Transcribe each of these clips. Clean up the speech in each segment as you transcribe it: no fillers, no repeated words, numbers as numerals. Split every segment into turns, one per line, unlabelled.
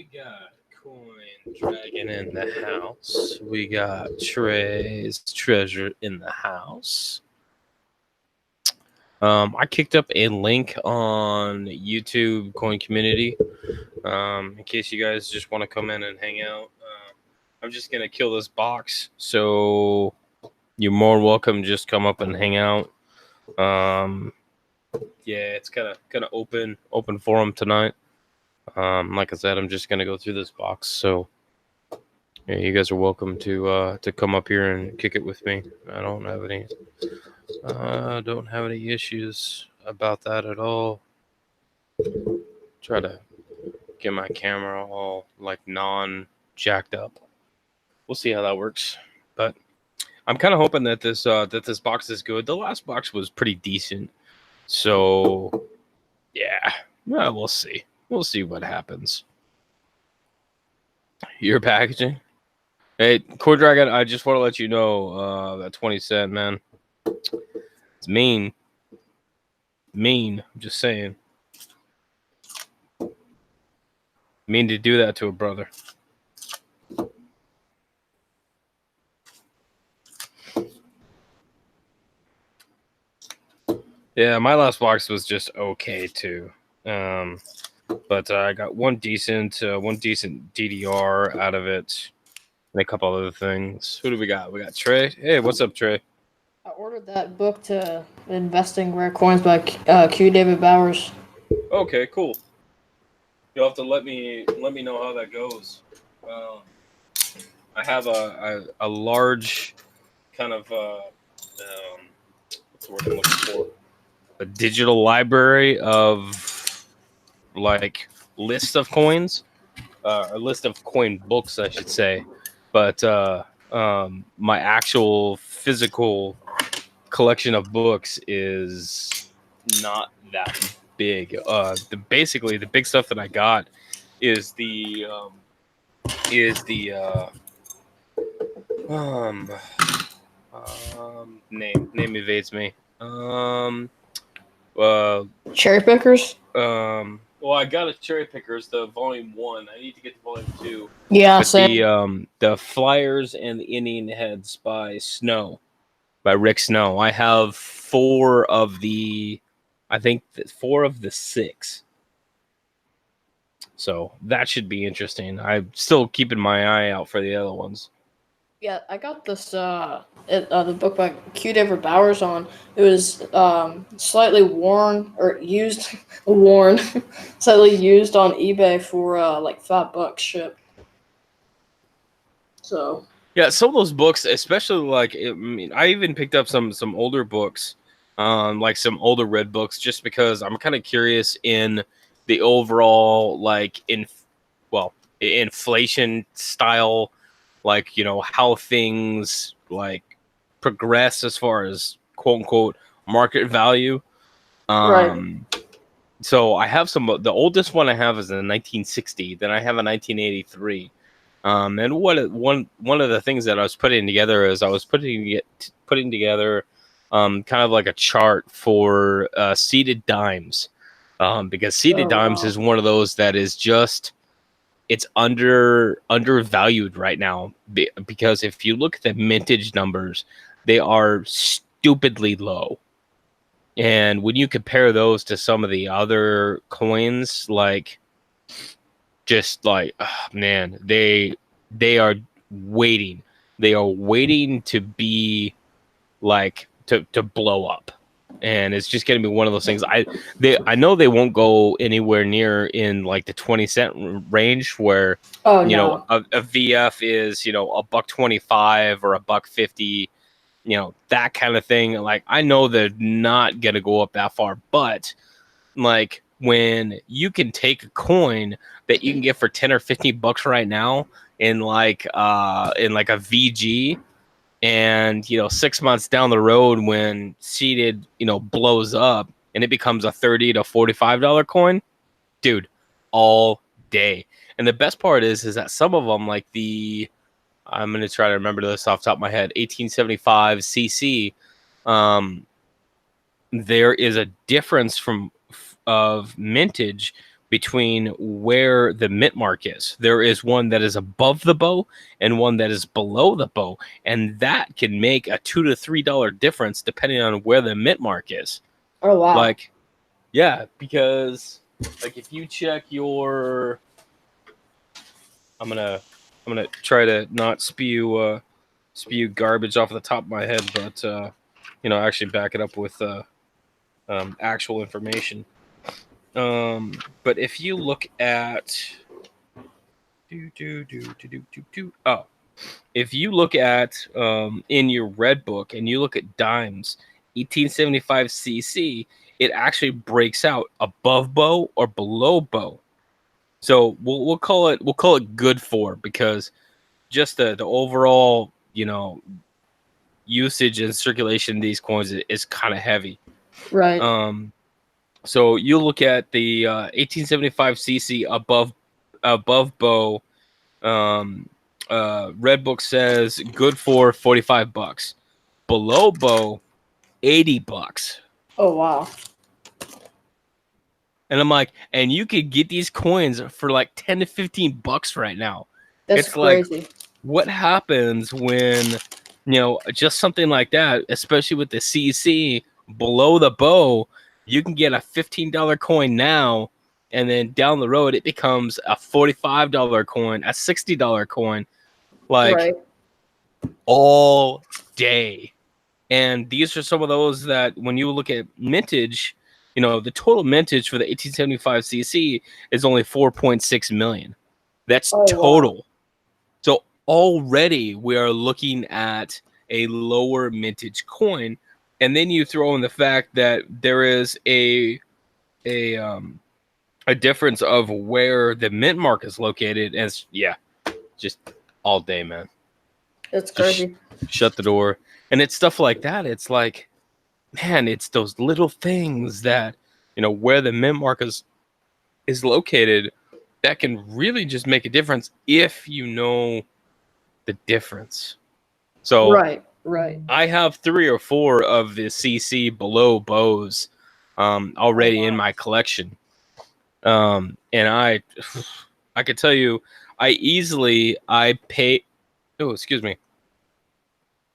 we got Coin Dragon in the house. We got Trey's Treasure in the house. I kicked up a link on YouTube Coin Community. In case you guys just want to come in and hang out. I'm just gonna kill this box, so you're more welcome. Just come up and hang out. Yeah, it's kind of open forum tonight. Like I said, I'm just gonna go through this box, so yeah, you guys are welcome to come up here and kick it with me. I don't have any issues about that at all. Try to get my camera all like non-jacked up. We'll see how that works, but I'm kind of hoping that this box is good. The last box was pretty decent, so yeah, well, we'll see. We'll see what happens. Your packaging. Hey, Core Dragon, I just want to let you know that 20 cent, man. It's mean. Mean. I'm just saying. Mean to do that to a brother. Yeah, my last box was just okay too. But I got one decent DDR out of it, and a couple other things. Who do we got? We got Trey. Hey, what's up, Trey?
I ordered that book to Investing Rare Coins by Q. David Bowers.
Okay, cool. You'll have to let me know how that goes. I have a large kind of what's the word I'm looking for? A digital library of like list of coins, a list of coin books, I should say. But my actual physical collection of books is not that big. Basically the big stuff that I got is the name evades me.
Cherry Pickers.
Well, I got a Cherry Pickers, the volume 1. I need to get the volume 2.
Yeah,
but
same.
The Flyers and the Indian Heads by Rick Snow. I have 4 of the 6. So that should be interesting. I'm still keeping my eye out for the other ones.
Yeah, I got this the book by Q. David Bowers on. It was slightly worn or used, slightly used on eBay for like $5 shipped. So
yeah, some of those books, especially like I even picked up some older books, like some older red books, just because I'm kind of curious in the overall like inflation style, like how things like progress as far as quote unquote market value.
right.
So I have the oldest one I have is in 1960. Then I have a 1983. And one of the things that I was putting together is I was putting together kind of like a chart for seeded dimes, because seeded dimes is one of those that is just it's undervalued right now, because if you look at the mintage numbers, they are stupidly low. And when you compare those to some of the other coins, like just like, oh, man, they are waiting. They are waiting to be like to blow up. And it's just going to be one of those things. I know they won't go anywhere near in like the 20 cent range where a VF is $1.25 or $1.50, that kind of thing. Like I know they're not going to go up that far, but like when you can take a coin that you can get for 10 or 15 bucks right now in like a VG, and 6 months down the road when seeded blows up and it becomes a $30 to $45 coin, dude, all day. And the best part is that some of them, like I'm gonna try to remember this off the top of my head, 1875 CC, there is a difference of mintage between where the mint mark is. There is one that is above the bow and one that is below the bow, and that can make a $2 to $3 difference depending on where the mint mark is.
Oh wow.
Like, yeah, because like if you check your, I'm gonna try to not spew garbage off the top of my head, but actually back it up with actual information. But if you look at if you look at in your red book and you look at dimes 1875 cc, it actually breaks out above bow or below bow. So we'll call it good for, because just the overall usage and circulation of these coins is kind of heavy.
Right.
So you look at the 1875 cc above bow. Red book says good for $45. Below bow, $80.
Oh wow.
And I'm like, and you could get these coins for like $10 to $15 right now.
That's
It's
crazy.
like, what happens when just something like that, especially with the CC below the bow, you can get a $15 coin now, and then down the road it becomes a $45 coin, a $60 coin, like
Right.
all day. And these are some of those that when you look at mintage, the total mintage for the 1875 cc is only 4.6 million. That's total. Wow. So already we are looking at a lower mintage coin, and then you throw in the fact that there is a difference of where the mint mark is located, and it's, just all day, man.
That's crazy.
Shut the door. And it's stuff like that. It's like, man, it's those little things that, where the mint mark is located that can really just make a difference if you know the difference. So
right.
I have 3 or 4 of the CC below bows already in my collection. And I could tell you, I pay. Oh, excuse me.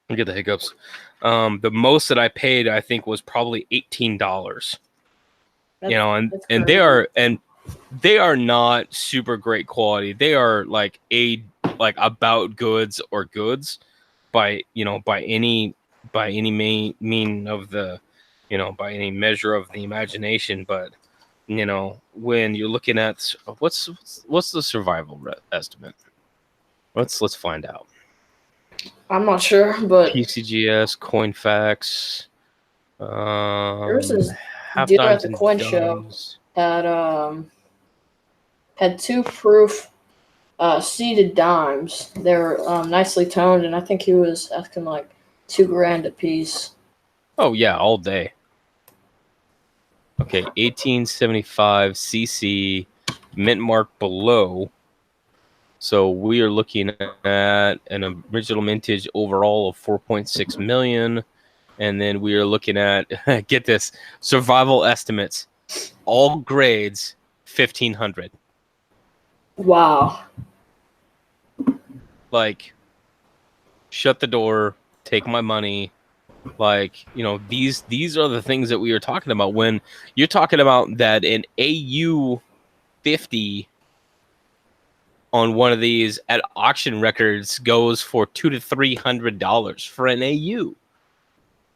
I get the hiccups. The most that I paid, I think, was probably $18. And they are not super great quality. They are like about goods or goods by any mean of the by any measure of the imagination. But when you're looking at what's the survival estimate, let's find out.
I'm not sure, but
PCGS, Coinfax.
There's this dealer at the coin show had 2 proof seeded dimes. They're nicely toned, and I think he was asking like $2,000 a piece.
Oh yeah, all day. Okay, 1875 CC, mint mark below. So we are looking at an original mintage overall of 4.6 million. And then we are looking at, get this, survival estimates, all grades, 1,500.
Wow.
Like, shut the door, take my money. Like, these are the things that we are talking about when you're talking about that an AU 50 on one of these at auction records goes for $200 to $300 for an AU.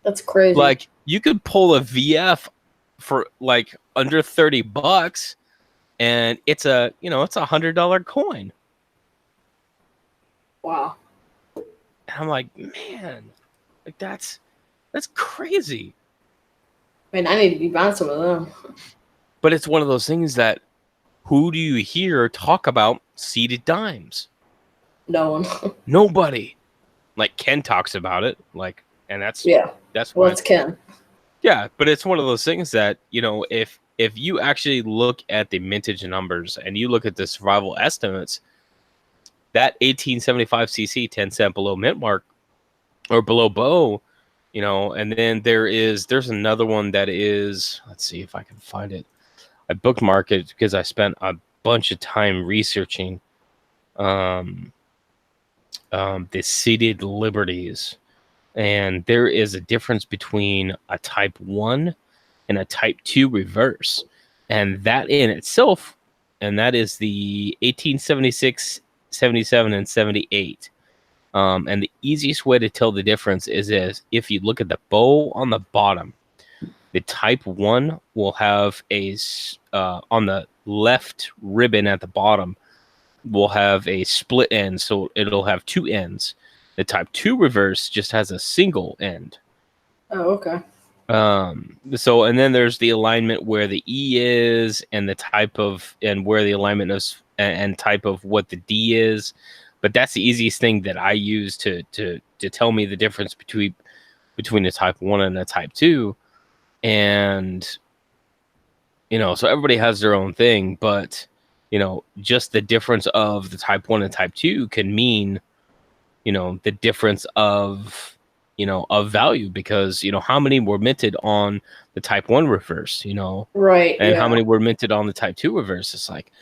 That's crazy.
Like, you could pull a VF for like under $30, and it's a $100 coin.
Wow.
And I'm like, man, like that's crazy.
Man, I need to be buying some of them.
But it's one of those things that who do you hear talk about seeded dimes?
No one.
Nobody. Like Ken talks about it, like, and that's
well, it's Ken.
Yeah, but it's one of those things that if you actually look at the mintage numbers and you look at the survival estimates, that 1875 cc 10 cent below mint mark or below bow, and then there's another one that is, let's see if I can find it. bookmarked it because I spent a bunch of time researching the seated liberties, and there is a difference between a Type 1 and a Type 2 reverse, and that in itself, and that is the 1876, 77, and 78. And the easiest way to tell the difference is if you look at the bow on the bottom. The Type 1 will have on the left ribbon at the bottom, will have a split end, so it'll have two ends. The Type 2 reverse just has a single end.
Oh, okay.
So, and then there's the alignment where the E is, and where the alignment is, and type of what the D is. But that's the easiest thing that I use to tell me the difference between a Type 1 and a Type 2. And, so everybody has their own thing, but, just the difference of the Type 1 and Type 2 can mean, the difference of, of value, because, how many were minted on the Type 1 reverse,
Right.
and how
Yeah.
many were minted on the Type 2 reverse. It's like,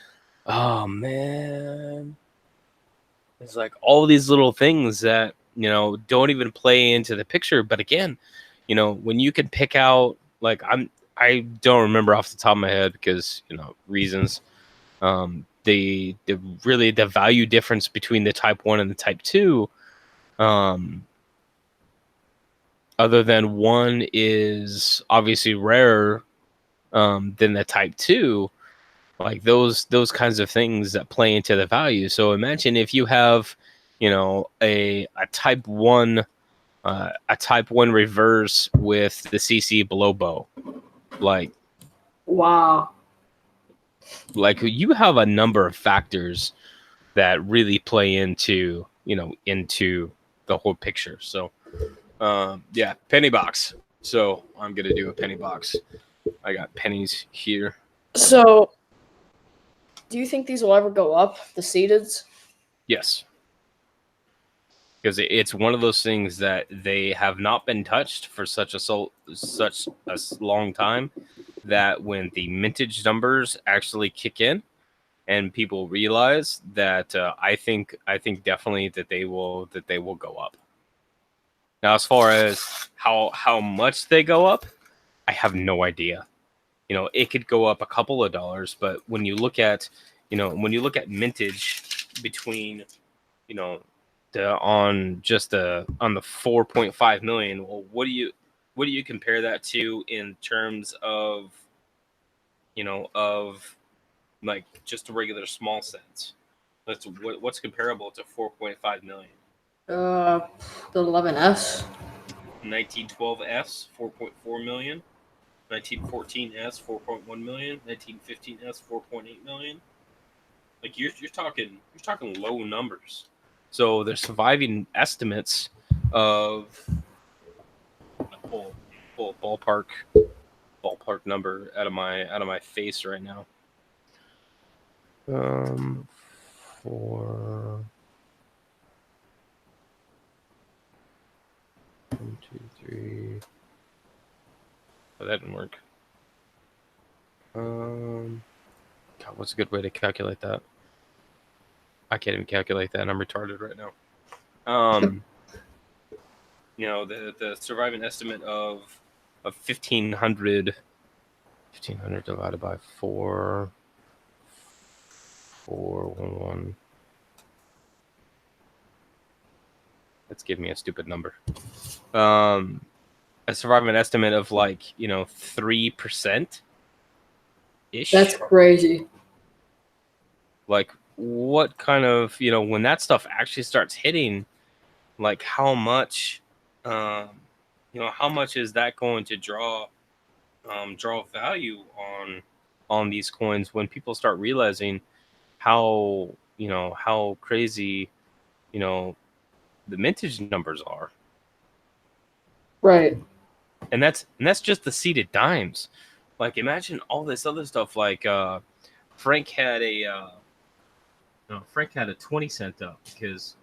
oh man, it's like all these little things that, don't even play into the picture. But again, when you can pick out, like, I don't remember off the top of my head because, reasons, the really the value difference between the Type 1 and the Type 2, other than one is obviously rarer than the Type 2, like those kinds of things that play into the value. So imagine if you have, a Type 1 reverse with the CC below bow, like
Wow.
you have a number of factors that really play into the whole picture. So yeah, penny box. So I'm gonna do a penny box. I got pennies here.
So, do you think these will ever go up, the seededs?
Yes, because it's one of those things that they have not been touched for such a long time, that when the mintage numbers actually kick in and people realize that, I think definitely that they will go up. Now, as far as how much they go up, I have no idea. It could go up a couple of dollars, but when you look at mintage between, on the 4.5 million, well, what do you compare that to in terms of, like just a regular small sense? What's comparable to 4.5 million?
The 11S.
1912S 4.4 million, 1914S 4.1 million, 1915S 4.8 million. Like you're talking low numbers. So there's surviving estimates of, pull a ballpark number out of my face right now. For 1, 2, 3. Oh, that didn't work. God, what's a good way to calculate that? I can't even calculate that. I'm retarded right now. The surviving estimate of 1,500 divided by 411. Let's give me a stupid number. A surviving estimate of 3% ish.
That's crazy.
Like, what kind of, when that stuff actually starts hitting, like how much how much is that going to draw value on these coins when people start realizing how crazy the mintage numbers are.
Right.
And that's just the seeded dimes. Like, imagine all this other stuff. Like, Frank had a 20 cent up because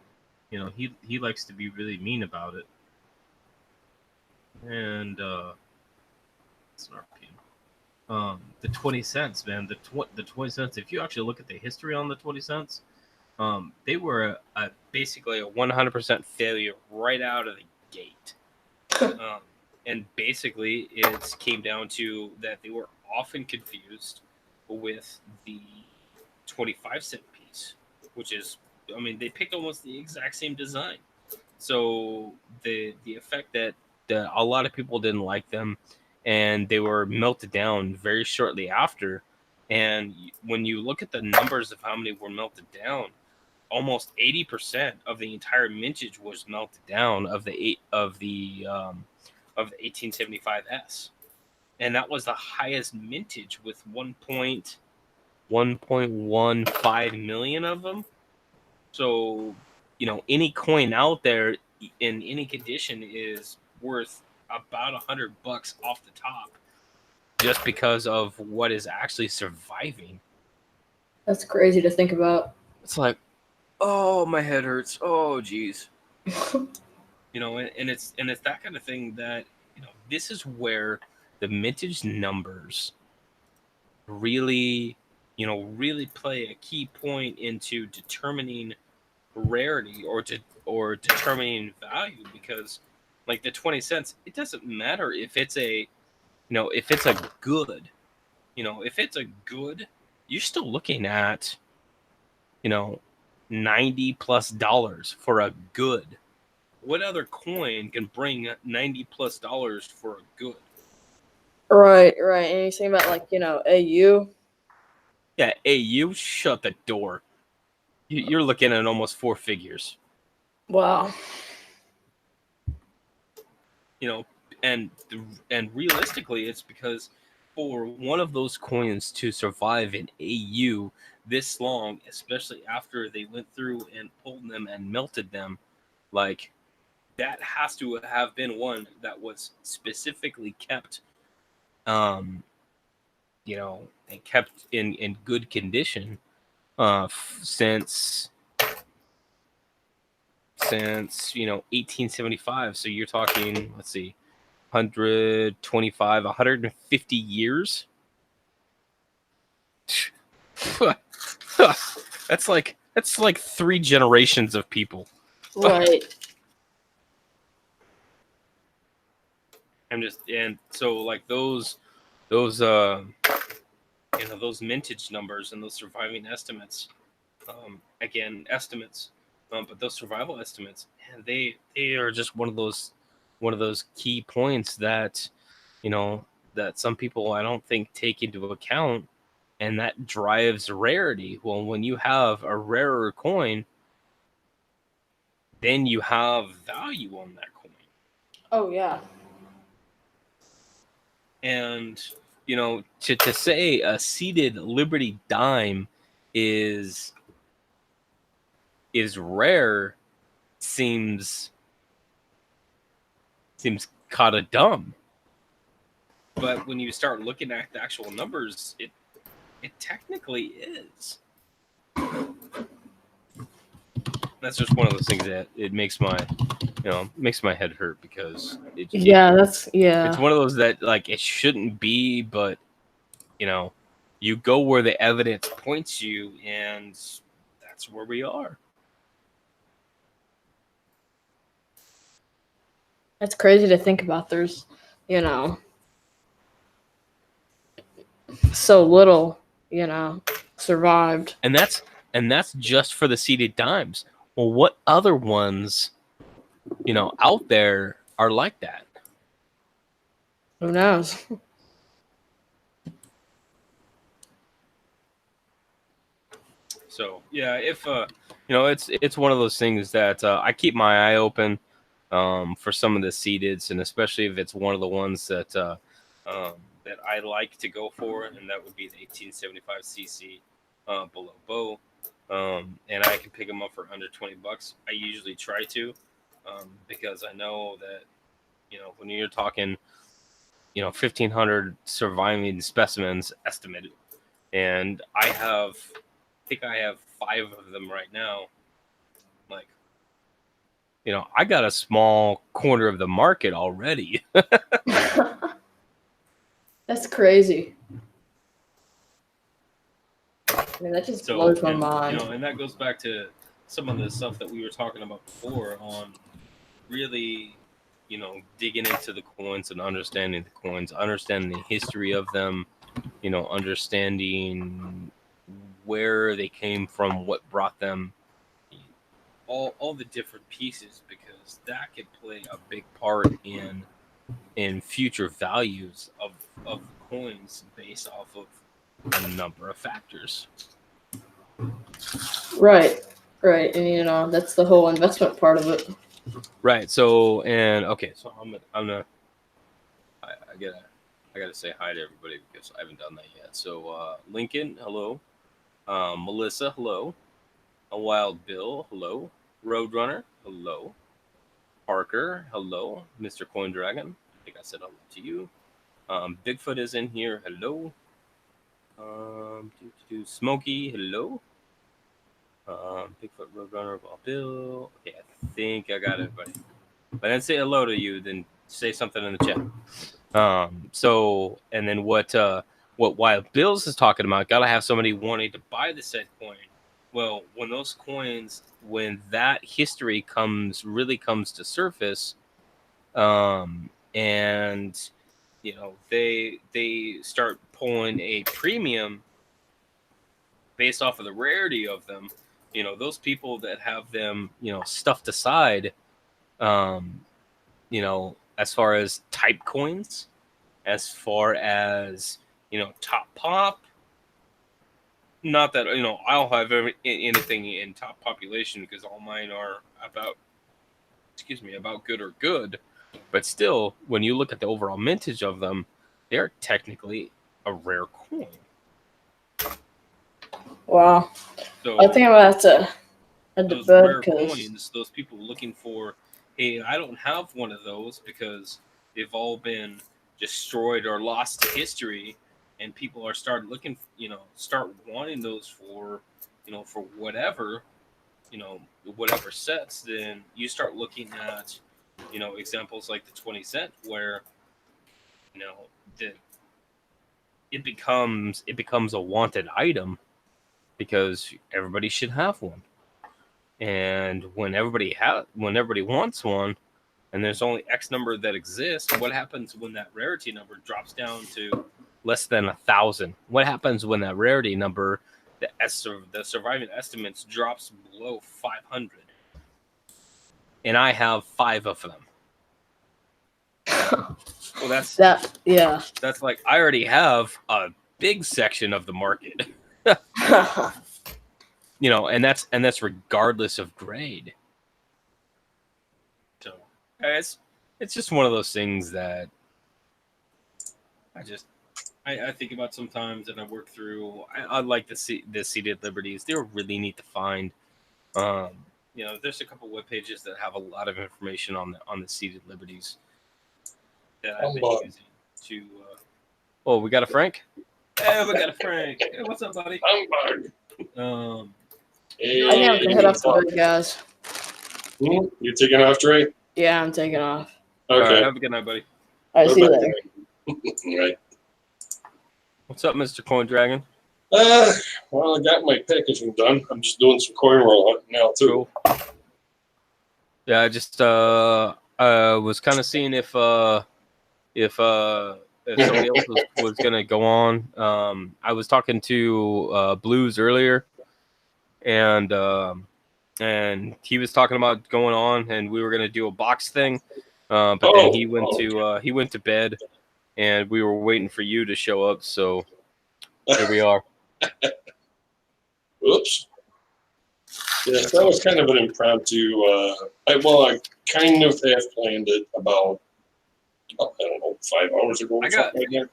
he likes to be really mean about it. And it's an RP. The 20 cents, man. The 20 cents. If you actually look at the history on the 20 cents, they were basically a 100% failure right out of the gate. Um, and basically, it came down to that they were often confused with the 25-cent piece, which is, I mean, they picked almost the exact same design. So the effect that a lot of people didn't like them, and they were melted down very shortly after. And when you look at the numbers of how many were melted down, almost 80% of the entire mintage was melted down of the 1875s, and that was the highest mintage with 1.15 million of them. So, any coin out there in any condition is worth about $100 off the top, just because of what is actually surviving.
That's crazy to think about.
It's like, oh, my head hurts. Oh, geez. And it's that kind of thing that this is where the mintage numbers really really play a key point into determining rarity or determining value, because like the 20 cents, it doesn't matter if it's if it's a good, if it's a good, you're still looking at you know $90+ for a good. What other coin can bring $90+ for a good?
Right, right. And you're saying about like, AU.
Yeah, hey, you shut the door. You're looking at almost four figures.
Wow.
You know, and and realistically, it's because for one of those coins to survive in AU this long, especially after they went through and pulled them and melted them, like that has to have been one that was specifically kept, um, and kept in good condition, since 1875. So you're talking, let's see, 125, 150 years. That's like three generations of people.
Right.
And so like those those mintage numbers and those surviving estimates, again estimates, but those survival estimates, and they are just one of those key points that you know that some people, I don't think, take into account, and that drives rarity. Well, when you have a rarer coin, then you have value on that coin.
Oh yeah.
And to say a seeded Liberty dime is rare seems kind of dumb. But when you start looking at the actual numbers, it technically is. That's just one of those things that it makes my head hurt, because
Yeah,
it's one of those that, like, it shouldn't be, but you go where the evidence points you, and that's where we are.
That's crazy to think about. There's, so little, survived.
And that's just for the seeded dimes. Well, what other ones out there are like that?
Who knows?
So yeah, if it's one of those things that I keep my eye open for some of the seededs, and especially if it's one of the ones that I like to go for, and that would be the 1875 CC below bow. And I can pick them up for under $20. I usually try to, because I know that when you're talking 1,500 surviving specimens estimated, and I think I have 5 of them right now. Like, I got a small corner of the market already.
That's crazy. I mean, that just blows my mind.
And that goes back to some of the stuff that we were talking about before on really, digging into the coins and understanding the coins, understanding the history of them, understanding where they came from, what brought them, all the different pieces, because that could play a big part in future values of coins based off of a number of factors.
Right. And that's the whole investment part of it.
Right. So so I gotta say hi to everybody because I haven't done that yet. So Lincoln, hello. Melissa, hello. A Wild Bill, hello. Roadrunner, hello. Parker, hello. Mr. Coin Dragon, I think I said hello to you. Bigfoot is in here, hello. Smokey, hello. Bigfoot, Roadrunner, Wild Bill. Okay, I think I got everybody. If I didn't say hello to you, then say something in the chat. So, and then what Wild Bills is talking about, gotta have somebody wanting to buy the said coin. Well, when that history comes to surface, and they start pulling a premium based off of the rarity of them, those people that have them, stuffed aside, as far as type coins, as far as top pop. Not that I'll have anything in top population because all mine are about good or good, but still, when you look at the overall mintage of them, they're technically a rare coin.
Wow.
So
I think I'm gonna have to add the
those
bed
rare
because
coins, those people looking for, hey, I don't have one of those because they've all been destroyed or lost to history, and people are start looking, start wanting those for, for whatever, whatever sets. Then you start looking at, examples like the 20 cent, where, the it becomes a wanted item because everybody should have one. And when everybody wants one, and there's only X number that exists, what happens when that rarity number drops down to less than 1,000? What happens when that rarity number, the surviving estimates, drops below 500? And I have 5 of them. Well, that's like I already have a big section of the market. And that's regardless of grade. So it's just one of those things that I think about sometimes, and I work through. I like the seated liberties. They're really neat to find. There's a couple web pages that have a lot of information on the seated liberties that I've been using to. Oh, we got a Frank. Hey, we got a Frank. Hey, what's up, buddy?
I'm bug.
I have to head off to bed, guys.
You taking off, Trey?
Yeah, I'm taking off.
Okay.
All right, have a good night, buddy.
I see you later.
Right.
What's up, Mr. Coin Dragon?
Well, I got my packaging done. I'm just doing some coin roll hunting now too.
Cool. Yeah, I just was kind of seeing if somebody else was gonna go on. I was talking to Blues earlier, and he was talking about going on, and we were gonna do a box thing, but then he went to bed, and we were waiting for you to show up. So here we are.
Oops. Yes, that was kind of an impromptu. I kind of have planned it about, I don't know, 5 hours ago.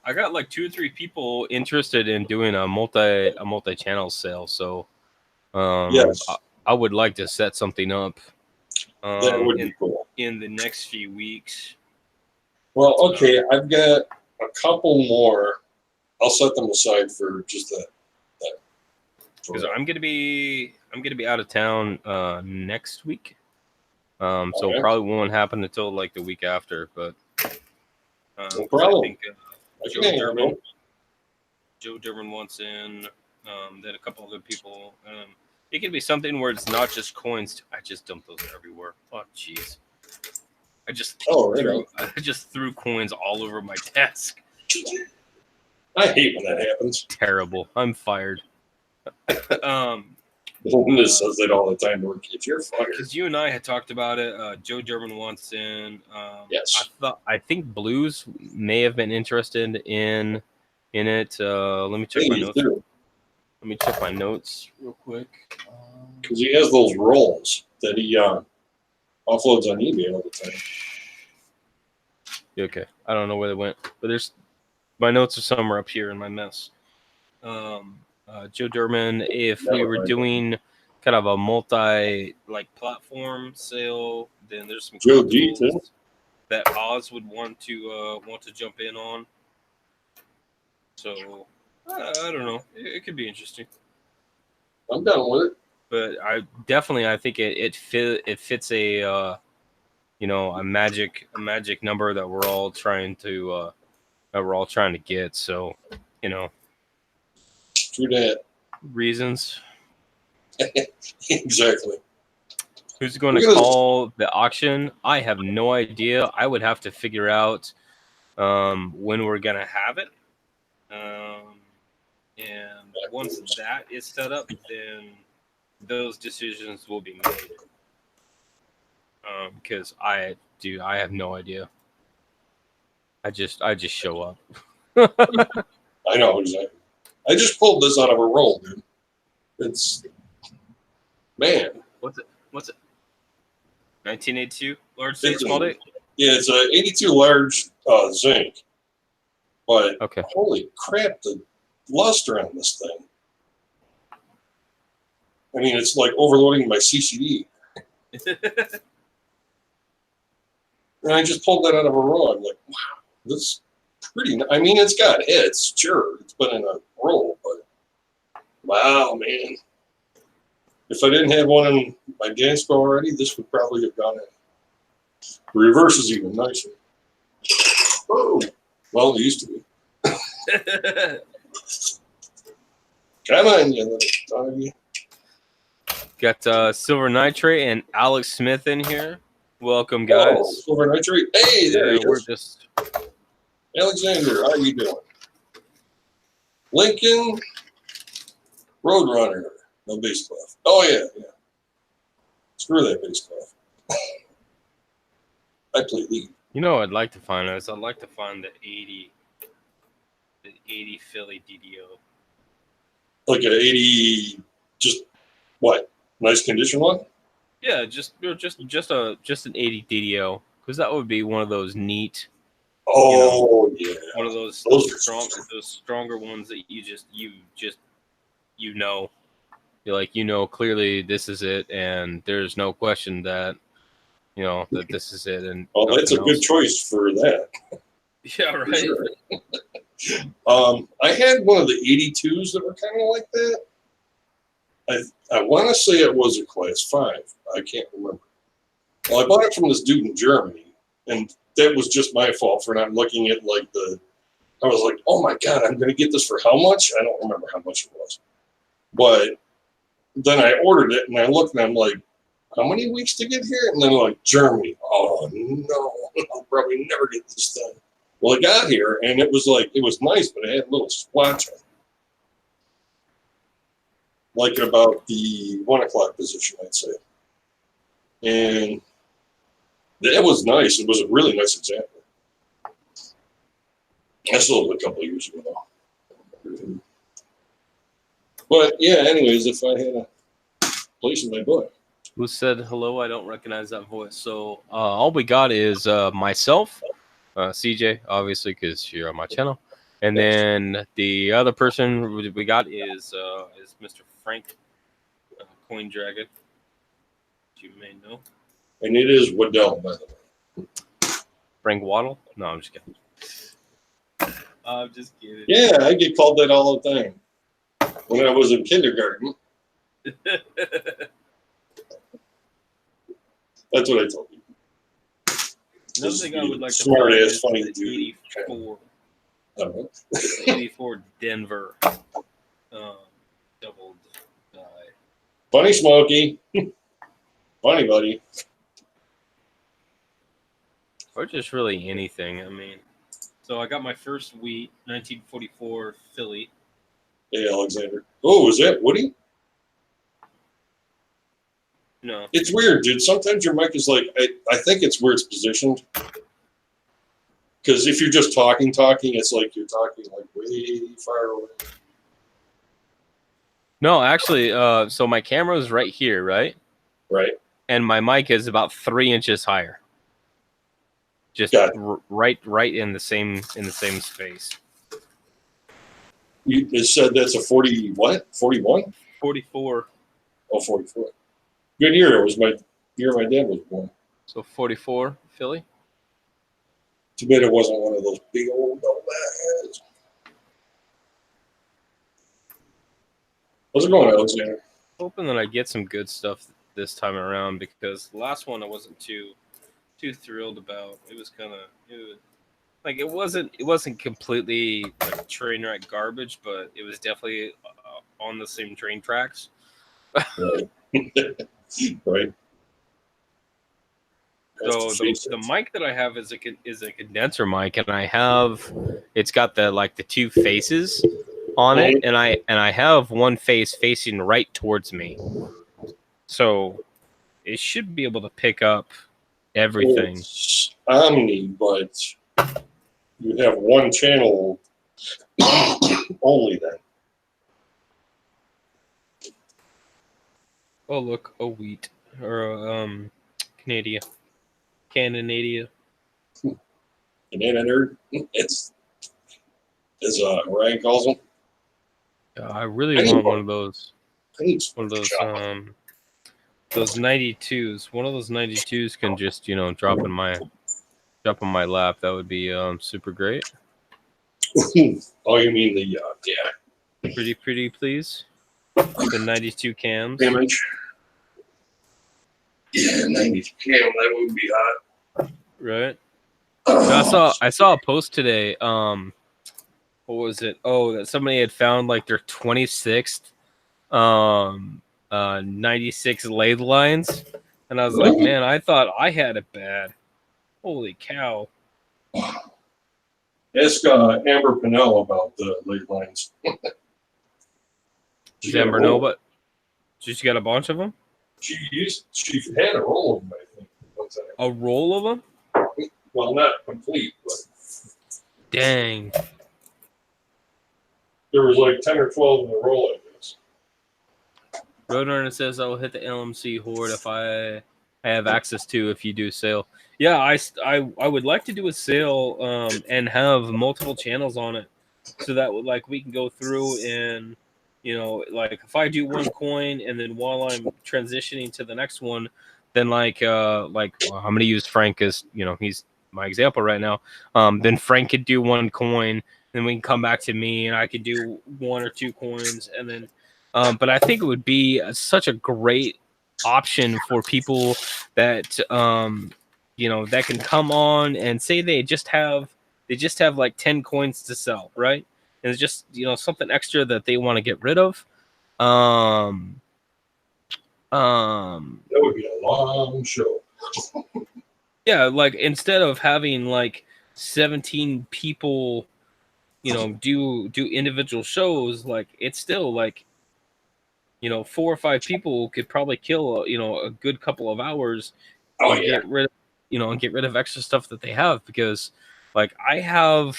I got like 2 or 3 people interested in doing a multi-channel sale. So
yes,
I would like to set something up.
That would be cool
in the next few weeks.
Well, okay, I've got a couple more. I'll set them aside for just that.
Because I'm gonna be out of town next week, so probably won't happen until like the week after. But
no problem. I can hang on.
Joe Durbin wants in. Then a couple other people. It could be something where it's not just coins. I just dump those everywhere. Oh, jeez. I just threw coins all over my desk.
I hate when that happens.
Terrible. I'm fired.
Linda says that all the time to her kids. You're fired.
Because you and I had talked about it. Joe Durbin wants in.
Yes.
I think Blues may have been interested in it. Let me check my notes. Let me check my notes real quick.
Because he has those rolls that he offloads on eBay all the time.
Okay, I don't know where they went, but my notes are somewhere up here in my mess. Joe Durbin, if we were doing kind of a platform sale, then there's some
Joe D too
that Oz would want to jump in on. So I don't know. It could be interesting.
I'm down with it.
But I think it fits a a magic number that we're all trying to get. So
True that.
Reasons.
Exactly.
Who's going to call the auction? I have no idea. I would have to figure out when we're going to have it. And once that is set up, then those decisions will be made. Because I have no idea. I just show up.
I know exactly. I just pulled this out of a roll, dude. It's man.
What's it? 1982 large zinc small date.
Yeah, it's a 82 large zinc. But
okay.
Holy crap, the luster on this thing. I mean, it's like overloading my CCD. And I just pulled that out of a roll. I'm like, wow, this is pretty. I mean, it's got hits, sure. It's been in a roll, but wow, man. If I didn't have one in my dance pro already, this would probably have gone in. The reverse is even nicer. Oh, well, it used to be. Come on, you little doggy.
Got Silver Nitrate and Alex Smith in here. Welcome, guys.
Oh, Silver Nitrate. Hey, there he is.
We're just
Alexander, how you doing? Lincoln Roadrunner. No bass clef. Oh, yeah. Screw that bass clef. I play lead.
You know what I'd like to find is I'd like to find the 80 Philly DDO.
Like an 80, just what? Nice condition one?
Yeah, just an 80 DDO, because that would be one of those neat.
Oh, yeah.
One of those stronger ones that you're like, clearly this is it, and there's no question that that this is it. And
that's a good choice for that.
Yeah, right.
Sure. I had one of the 82s that were kind of like that. I want to say it was a class 5. I can't remember. Well, I bought it from this dude in Germany, and that was just my fault for not looking at I was like, oh my God, I'm going to get this for how much? I don't remember how much it was. But then I ordered it, and I looked, and I'm like, how many weeks to get here? And then Germany. Oh, no, I'll probably never get this done. Well, it got here, and it was nice, but it had little splotch on it. Like about the 1 o'clock position, I'd say. And it was nice. It was a really nice example. I sold it a couple of years ago, though. But, yeah, anyways, if I had a place in my book.
Who said hello? I don't recognize that voice. So all we got is myself, CJ, obviously, because you're on my channel. And then the other person we got is Mr. Frank Coin Dragon, you may know.
And it is Waddell, by the way.
Frank Waddle? No, I'm just kidding. I'm just kidding.
Yeah, I get called that all the time. When I was in kindergarten. That's what I told you.
Another thing I would like to
smart
find
ass
is
funny
the
dude.
84.
I don't know.
84 Denver. Doubled die.
Funny, Smokey. Funny, buddy.
Or just really anything. I mean, so I got my first wheat, 1944 Philly.
Hey, Alexander. Oh, is that Woody?
No,
It's weird, dude. Sometimes your mic is like, I think it's where it's positioned. Because if you're just talking, it's like you're talking like way far away.
no, actually, so my camera is right here, right?
Right.
And my mic is about 3 inches higher. Just
Got it.
right in the same space.
You said that's a 40 what? 41?
44.
Oh, 44. Good year. It was my year my dad was born.
So 44 Philly.
Too bad it wasn't one of those big old double heads. How's it going, Alexander?
Hoping that I get some good stuff this time around, because the last one I wasn't too thrilled about. It was kind of like it wasn't completely like train wreck garbage, but it was definitely on the same train tracks.
Right. Right.
So the mic that I have is a condenser mic, and it's got the two faces on it, and I have one face facing right towards me, so it should be able to pick up everything.
It's Omni, but you have one channel only then.
Oh look, a wheat or Canada.
Banana nerd. It's as Ryan calls them.
I really want one of those.
I need
One of those
chocolate.
those 92s. One of those 92s can just drop on my lap. That would be super great.
Oh, you mean the yeah
Pretty please. The 92 cams.
damage? Yeah, 90 cam. That would be hot.
Right. So I saw a post today. What was it? Oh, that somebody had found like their 26th 96 lathe lines, and I was like, man, I thought I had it bad. Holy cow.
Ask Amber Pinnell about the late lines.
Does Amber know, but she got a bunch of them?
She had a roll of them, I think. One time.
A roll of them?
Well, not complete, but
Dang.
there was like 10 or 12 in a roll, I guess.
Roadrunner says I will hit the LMC horde if I have access to if you do sale. Yeah, I would like to do a sale and have multiple channels on it, so that like we can go through and like if I do one coin and then while I'm transitioning to the next one, then I'm going to use Frank as he's my example right now. Then Frank could do one coin, then we can come back to me and I could do one or two coins, and then but I think it would be such a great option for people that that can come on and say they just have like 10 coins to sell, right? And it's just something extra that they want to get rid of.
That would be a long show.
Yeah, like instead of having like 17 people, do individual shows, like it's still like 4 or 5 people could probably kill a good couple of hours
Oh,
and
yeah.
get rid of extra stuff that they have, because like I have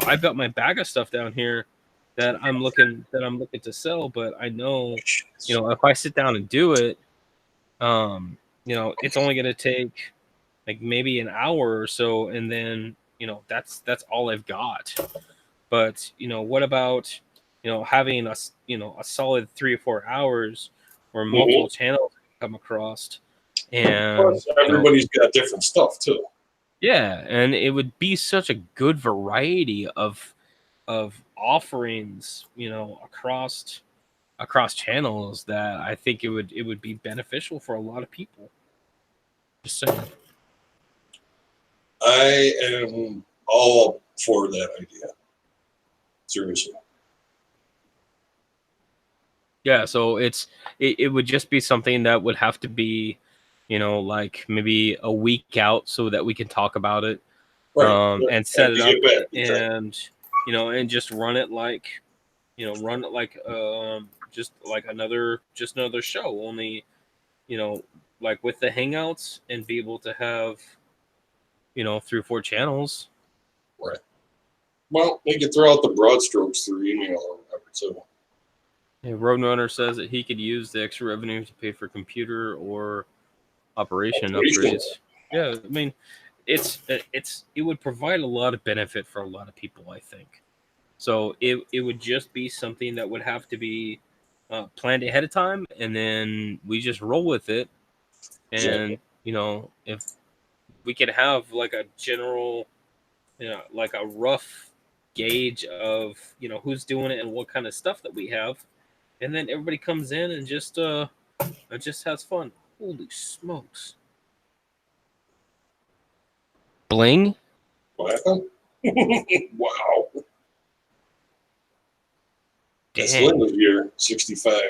I've got my bag of stuff down here that I'm looking to sell, but I know if I sit down and do it, it's only going to take like maybe an hour or so, and then that's all I've got. But what about having a solid 3 or 4 hours where multiple channels come across, and
Plus, everybody's got different stuff too.
yeah, and it would be such a good variety of offerings across channels that I think it would be beneficial for a lot of people. Just saying.
I am all for that idea. Seriously.
Yeah, so it would just be something that would have to be, like maybe a week out so that we can talk about it,
Right.
and set it
After
up,
you get back,
and and just run it like, just another show, only, like with the hangouts, and be able to have, 3 or 4 channels.
Right. Well, you can throw out the broad strokes through email or whatever. So
Yeah, Roadrunner says that he could use the extra revenue to pay for computer or operation upgrades. Yeah, I mean, it would provide a lot of benefit for a lot of people, I think. So it would just be something that would have to be planned ahead of time, and then we just roll with it. And if we could have like a general, like a rough gauge of who's doing it and what kind of stuff that we have, and then everybody comes in and just has fun. Holy smokes! Bling.
what happened? Wow. That's
Dang.
Linda's year, 65.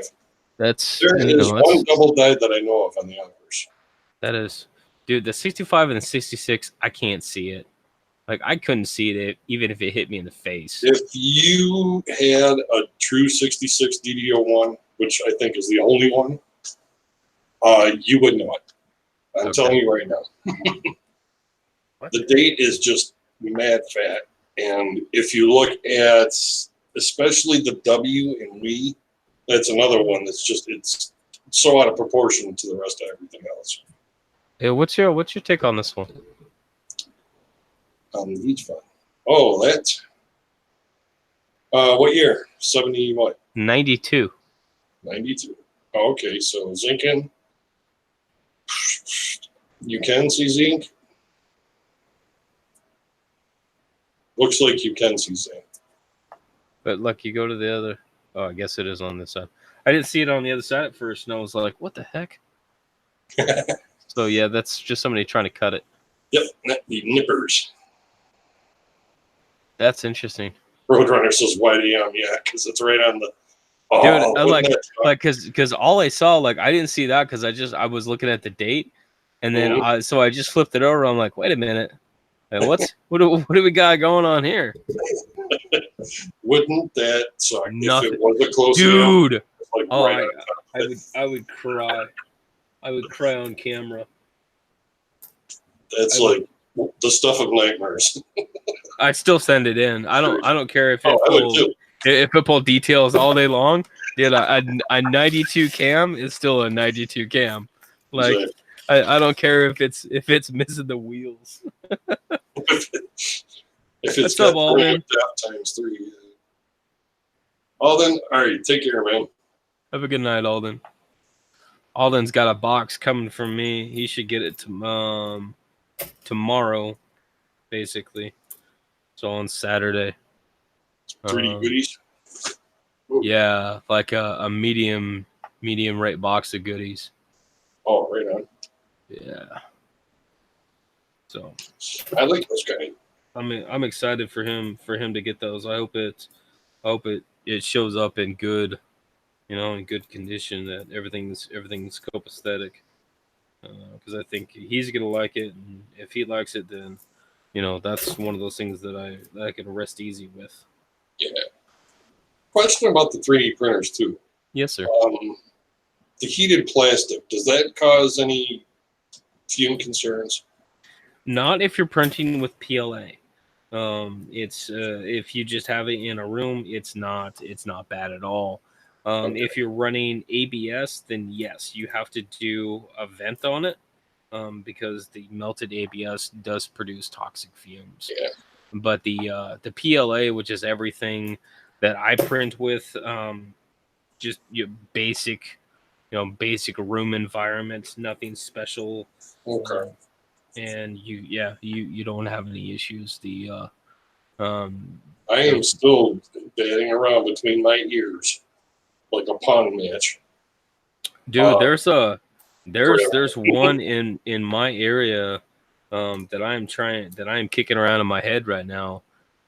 That's
There is one double dyed that I know of on the Outverse.
That is, dude. The 65 and the 66, I can't see it. Like, I couldn't see it even if it hit me in the face.
If you had a true 66 DD01, which I think is the only one, you would know it. I'm telling you right now. The date is just mad fat. And if you look at especially the W in we, that's another one that's just, it's so out of proportion to the rest of everything else.
Yeah, what's your take on this one?
On the beach fund. Oh, that's what year? 70 what?
92.
92. Oh, okay, so Zinkin. You can see zinc. Looks like you can see zinc.
But look, you go to the other. Oh, I guess it is on this side. I didn't see it on the other side at first, and I was like, "What the heck?" So yeah, that's just somebody trying to cut it.
Yep, the nippers.
That's interesting.
Roadrunner says YDM, yeah, because it's right on the.
Dude, I
wouldn't that-
because all I saw, like, I didn't see that because I was looking at the date, and then I just flipped it over. I'm like, wait a minute, what do we got going on here?
Wouldn't that suck
Nothing.
if it was a close
Dude.
enough, like
Oh,
right on top.
I would cry. I would cry on camera.
That's like the stuff of nightmares.
I still send it in. I don't care if
I would
it
too.
pull details all day long. Dude, a 92 cam is still a 92 cam. Like,
Exactly.
I don't care if it's missing the wheels.
If it's
What's up, Alden?
times 3. Alden, all right, take care, man.
Have a good night, Alden. Alden's got a box coming from me. He should get it tomorrow, basically. So on Saturday.
Pretty goodies.
Yeah, like a medium rate box of goodies.
Oh, right on.
Yeah. So
I like those guys.
I'm excited for him to get those. I hope it shows up in good, in good condition, that everything's copacetic. Because I think he's gonna like it, and if he likes it, then that's one of those things that I can rest easy with.
Yeah. Question about the 3D printers too.
Yes, sir.
The heated plastic, does that cause any fume concerns?
Not if you're printing with PLA. It's if you just have it in a room, it's not bad at all.
Okay.
If you're running ABS, then yes, you have to do a vent on it, because the melted ABS does produce toxic fumes.
Yeah.
But the PLA, which is everything that I print with, just your basic room environment, nothing special.
Okay.
And you don't have any issues.
I am still batting around between my ears like a pong match.
Dude, there's one in my area that I am kicking around in my head right now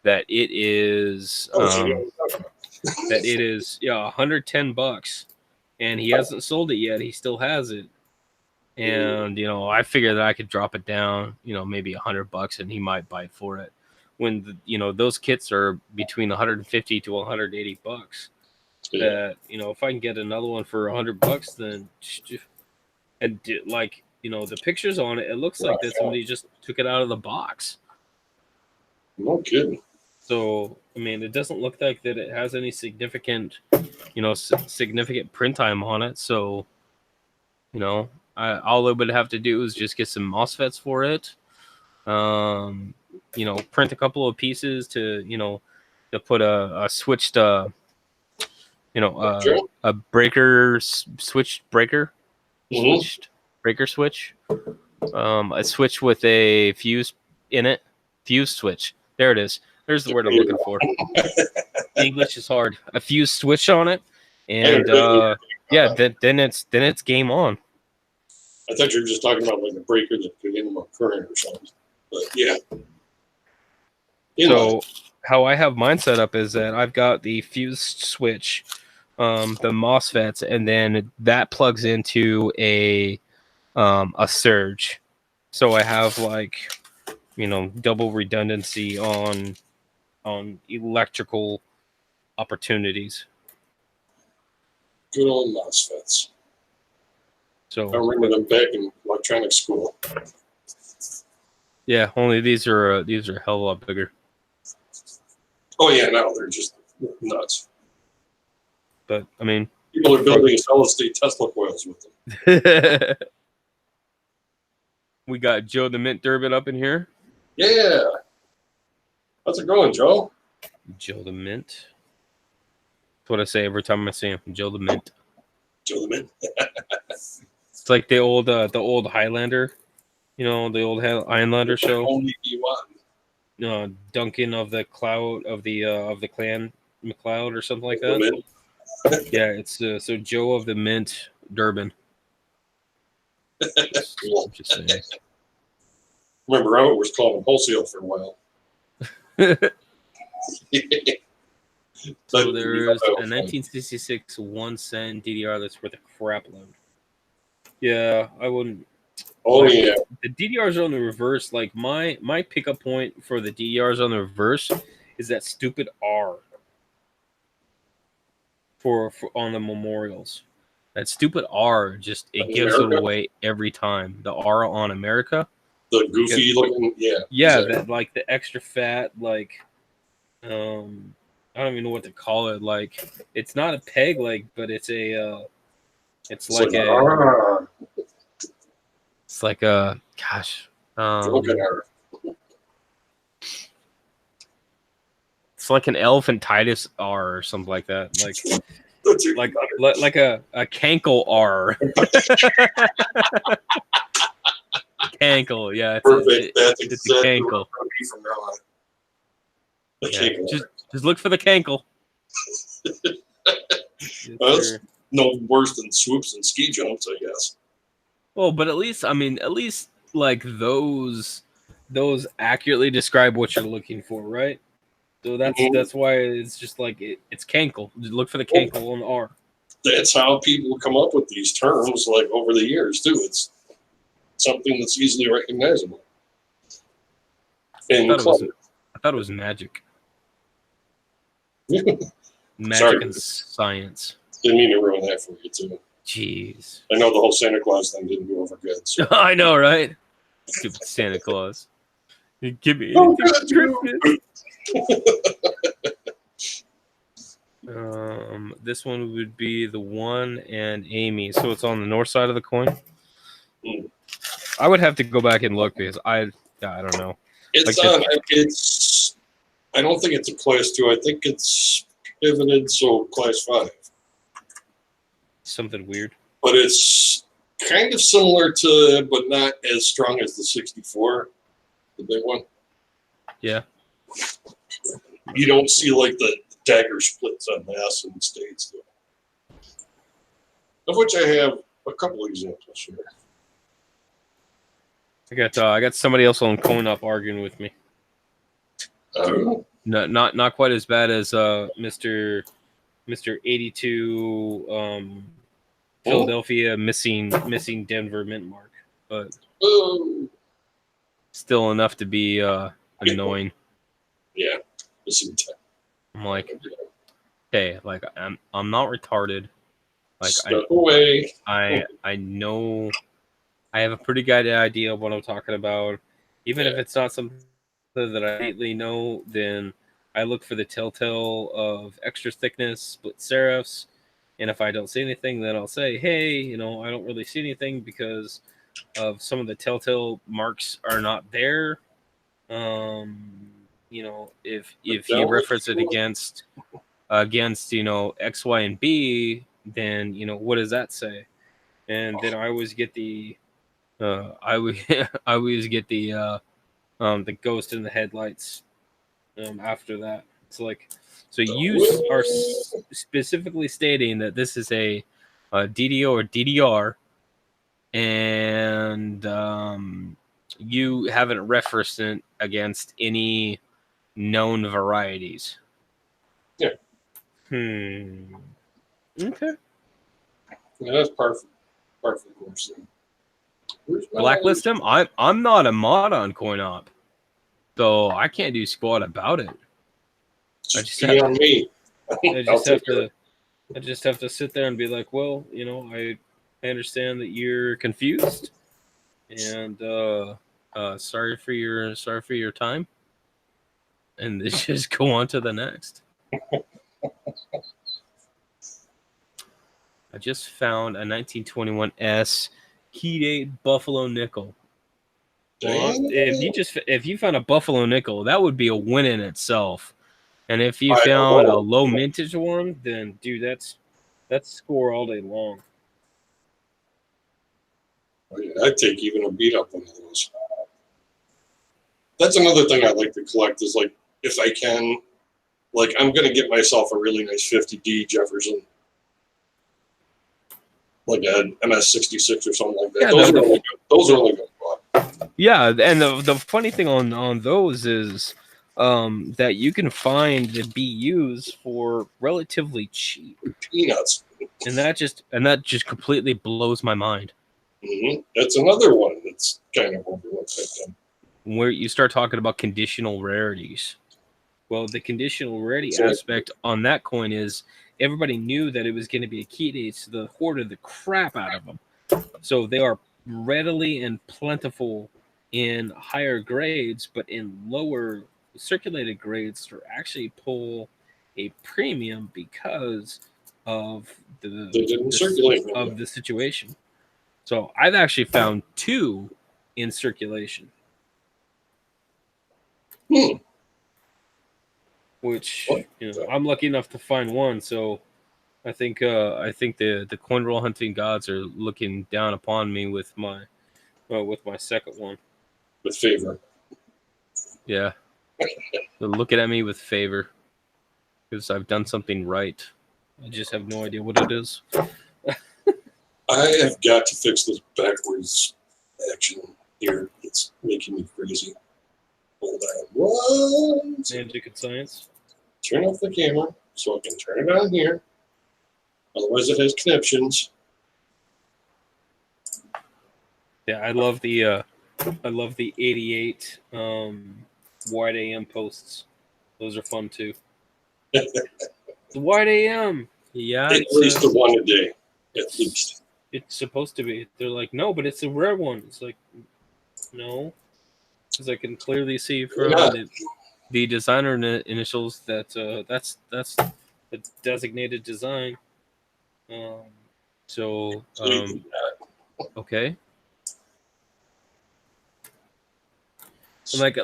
that it is that it is $110, and he hasn't sold it yet. He still has it, and I figured that I could drop it down, maybe $100, and he might bite for it. When those kits are between 150 to 180 bucks.
Yeah.
If I can get another one for $100, then and the pictures on it, it looks like that somebody just took it out of the box.
No kidding.
So I mean, it doesn't look like that it has any significant, significant print time on it. So, all I would have to do is just get some MOSFETs for it. Print a couple of pieces to put a switched a breaker switched breaker switched breaker switch, a switch with a fuse in it, fuse switch. There it is. There's the word I'm looking for. English is hard. A fuse switch on it, and then it's game on.
I thought you were just talking about like a breaker that could end up current or something. But yeah.
So how I have mine set up is that I've got the fuse switch, the MOSFETs, and then that plugs into a surge. So I have double redundancy on electrical opportunities.
Good old MOSFETs.
So
I remember them back in electronic school.
Yeah, only these are a hell of a lot bigger.
Oh yeah, no, they're just nuts.
But I mean,
people are building solid-state Tesla coils with them.
We got Joe the Mint Durbin up in here.
Yeah. How's it going, Joe?
Joe the Mint. That's what I say every time I see him. Joe the Mint.
Joe the Mint.
It's like the old Highlander, the old Highlander show.
Only be one.
Duncan of the Cloud of the Clan McLeod or something like that. Yeah, it's so Joe of the Mint Durbin. Just saying.
Remember, Robert was calling him wholesale for a while.
So there's a 1966 1-cent DDR that's worth a crap load. Yeah, I wouldn't.
Oh yeah.
The DDRs are on the reverse. Like my pickup point for the DDRs on the reverse is that stupid R. For on the memorials. That stupid R just gives it away every time. The R on America.
The goofy looking, yeah.
Yeah, exactly. That the extra fat, I don't even know what to call it. It's not a peg but it's a it's like a gosh. It's like an elephantitis R or something like that. Like a cankle R. Cankle, yeah.
Perfect. That's
it's
exactly
a cankle.
From now on.
Just look for the cankle.
That's no worse than swoops and ski jumps, I guess.
Well, but at least those accurately describe what you're looking for, right? So that's why it's just it's cankle. Look for the cankle on the R.
That's how people come up with these terms over the years too. It's something that's easily recognizable. And
I thought it was magic. Magic and science.
Didn't mean to ruin that for you too.
Jeez.
I know the whole Santa Claus thing didn't go over good. So.
I know, right? Stupid Santa Claus. You give me this one would be the one and Amy, so it's on the north side of the coin. I would have to go back and look because I don't know.
It's on. I don't think it's a class 2. I think it's pivoted, so class 5.
Something weird.
But it's kind of similar to, but not as strong as the 64, the big one.
Yeah.
You don't see the dagger splits on the S in the States, though. Of which I have a couple examples here.
I got somebody else on Coin Up arguing with me. not quite as bad as Mr. 82 Philadelphia missing Denver mint mark, but
Oh,
still enough to be annoying.
yeah. Missing 10.
I'm like, hey, like I'm not retarded. Like
Step away.
I know I have a pretty good idea of what I'm talking about. Even if it's not something that I innately know, then I look for the telltale of extra thickness, split serifs, and if I don't see anything, then I'll say, hey, you know, I don't really see anything because of some of the telltale marks are not there. You know, if you reference it against you know X, Y, and B, then you know what does that say? And then I always get the I always get the ghost in the headlights after that. It's like, so you are specifically stating that this is a DDO or DDR, and you haven't referenced it against any known varieties.
Yeah.
Okay.
Yeah, that's perfect. Perfect.
Blacklist him. I'm not a mod on CoinOp, so I can't do squat about it. I just have,
on me.
I just have to sit there and be like, well, you know, I understand that you're confused, and sorry for your time, and just go on to the next. I just found a 1921 S key date Buffalo nickel. Well, if you found a Buffalo nickel, that would be a win in itself. And if you found a low mintage one, then dude, that's score all day long.
I'd take even a beat up one of those. That's another thing I like to collect is like if I can, like I'm gonna get myself a really nice 50D Jefferson, like a MS66 or something like that.
Yeah,
those are really good. Those are really good.
Yeah, and the funny thing on those is that you can find the BUs for relatively cheap.
Peanuts.
And that just completely blows my mind.
Mm-hmm. That's another one that's kind of overlooked.
Where you start talking about conditional rarities. Well, the conditional rarity aspect on that coin is everybody knew that it was going to be a key date, so they hoarded the crap out of them. So they are readily and plentiful in higher grades, but in lower circulated grades to actually pull a premium because of the situation. So I've actually found 2 in circulation. Which, you know, I'm lucky enough to find one, so I think the coin roll hunting gods are looking down upon me with my second one.
With favor.
Yeah. They're looking at me with favor because I've done something right. I just have no idea what it is.
I have got to fix this backwards action here. It's making me crazy. Hold on. What?
Magic and science.
Turn off the camera so I can turn it on here. Otherwise, it has connections.
Yeah, I love the 88 wide AM posts. Those are fun too. The wide AM. Yeah.
At least the one a day. At least.
It's supposed to be. They're like, no, but it's a rare one. It's like, no. Because I can clearly see from the designer initials that that's the designated design. Okay. Like,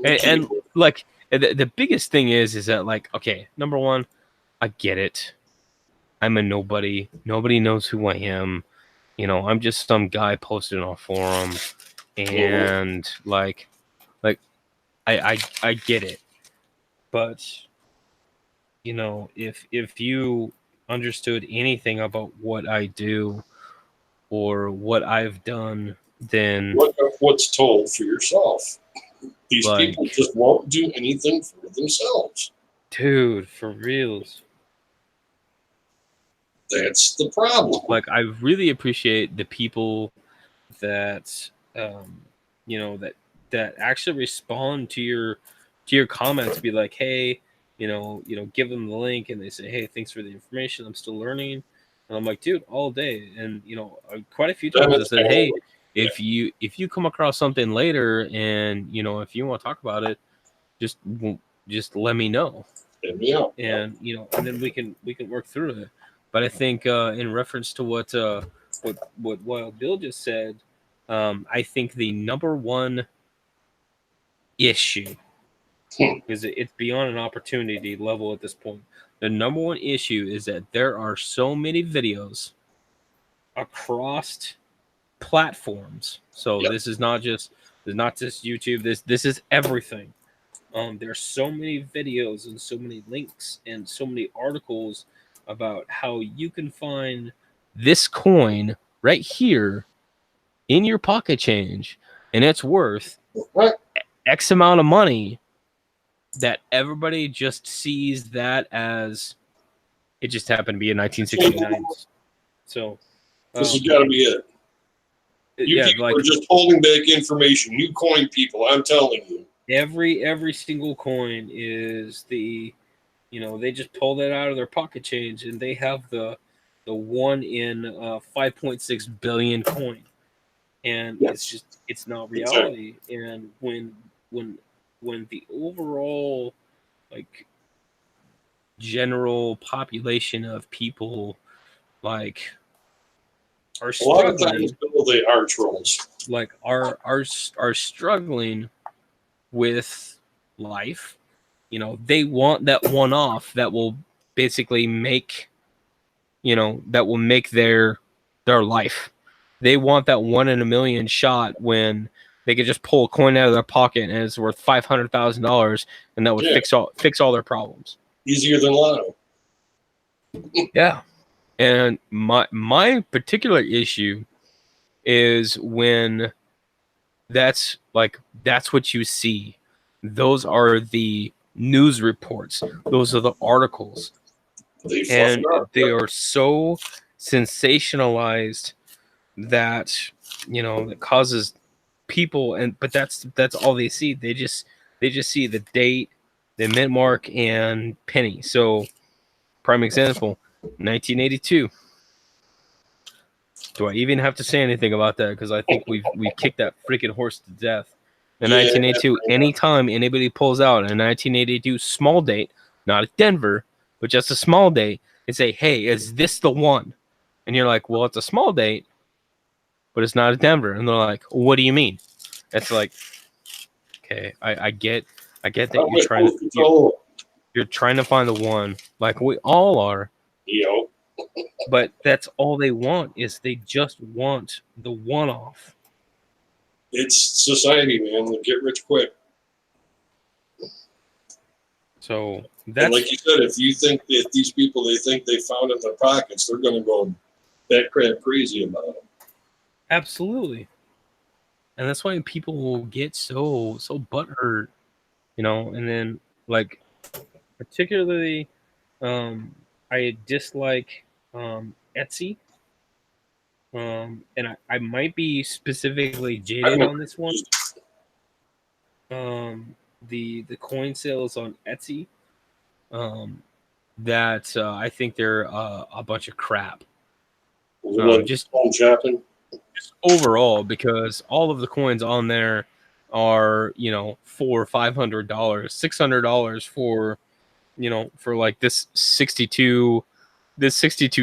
and like the biggest thing is that like, okay, number one, I get it. I'm a nobody. Nobody knows who I am. You know, I'm just some guy posted on a forum, and like I get it. But you know, if you understood anything about what I do or what I've done, then
what's told for yourself. These
Like,
people just won't do anything for themselves.
dude, for reals.
That's the problem.
Like, I really appreciate the people that you know, that actually respond to your comments, be like, hey, give them the link, and they say, hey, thanks for the information, I'm still learning. And I'm like, dude, all day. And quite a few times I said, hey, if you come across something later, and if you want to talk about it, just let me know.
Yeah.
And and then we can work through it. But I think in reference to what Wild Bill just said, I think the number one issue is it's beyond an opportunity level at this point. The number one issue is that there are so many videos across platforms. So
Yep.
this is not just YouTube. This is everything. There's so many videos and so many links and so many articles about how you can find this coin right here in your pocket change, and it's worth
What?
X amount of money, that everybody just sees that as it just happened to be in 1969. So
This has got to be it. You people are just holding back information. You coin people, I'm telling you.
Every single coin is they just pull that out of their pocket change, and they have the 1 in 5.6 billion coin, and it's not reality. And when the overall, like, general population of people, like, are
A lot of
struggling,
times, they are trolls.
like are struggling with life, they want that one off that will basically make their life. They want that 1 in a million shot when they could just pull a coin out of their pocket and it's worth $500,000, and that would fix all their problems.
Easier than Lotto.
Yeah. And my particular issue is when that's what you see. Those are the news reports. Those are the articles. And they are so sensationalized that that causes people, but that's all they see. They just see the date, the mint mark, and penny. So, prime example, 1982. Do I even have to say anything about that? Because I think we've kicked that freaking horse to death. In 1982, anytime anybody pulls out a 1982 small date, not a Denver, but just a small date, and say, hey, is this the one? And you're like, well, it's a small date, but it's not a Denver. And they're like, what do you mean? It's like, okay, I get that you're trying to find the one, like we all are. But that's all they want, is they just want the one-off.
It's society, man. Get rich quick.
So
and like you said, if you think that these people, they think they found it in their pockets, they're going to go that crap crazy about them.
Absolutely. And that's why people will get so butthurt, and then, like, particularly, I dislike Etsy. And I might be specifically jaded on this one. The coin sales on Etsy, that I think they're a bunch of crap. Just overall, because all of the coins on there are $400 or $500, $600 for for like this 62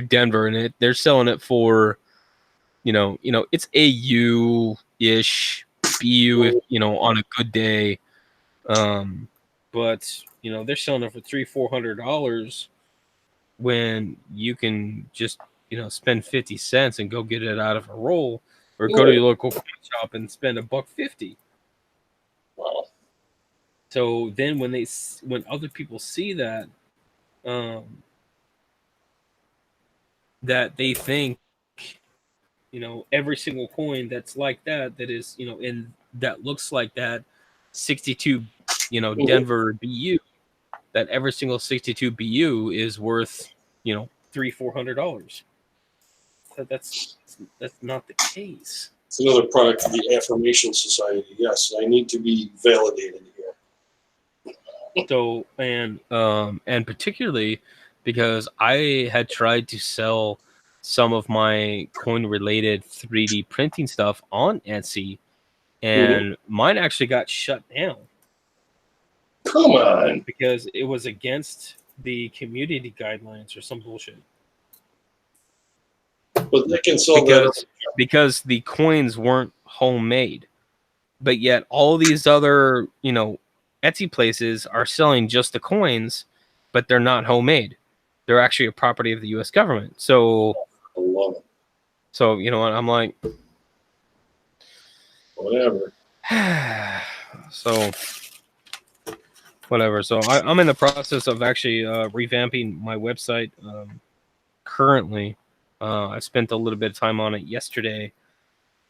Denver, and they're selling it for it's AU ish, BU on a good day, but they're selling it for $300-$400 when you can just spend 50 cents and go get it out of a roll, or go to your local coin shop and spend $1.50.
Wow.
So then when other people see that, that they think every single coin that's like that is in that looks like that 62, Denver BU, that every single 62 BU is worth, $300-400. That's not the case.
It's another product of the Affirmation Society. Yes, I need to be validated here.
So, and particularly because I had tried to sell some of my coin related 3D printing stuff on Etsy, and mine actually got shut down
Come on.
because it was against the community guidelines or some bullshit.
But they can sell that.
Because the coins weren't homemade, but yet all these other Etsy places are selling just the coins, but they're not homemade. They're actually a property of the U.S. government. So
I love it.
So you know what I'm like,
Whatever.
So whatever. So I'm in the process of actually revamping my website currently. I spent a little bit of time on it yesterday.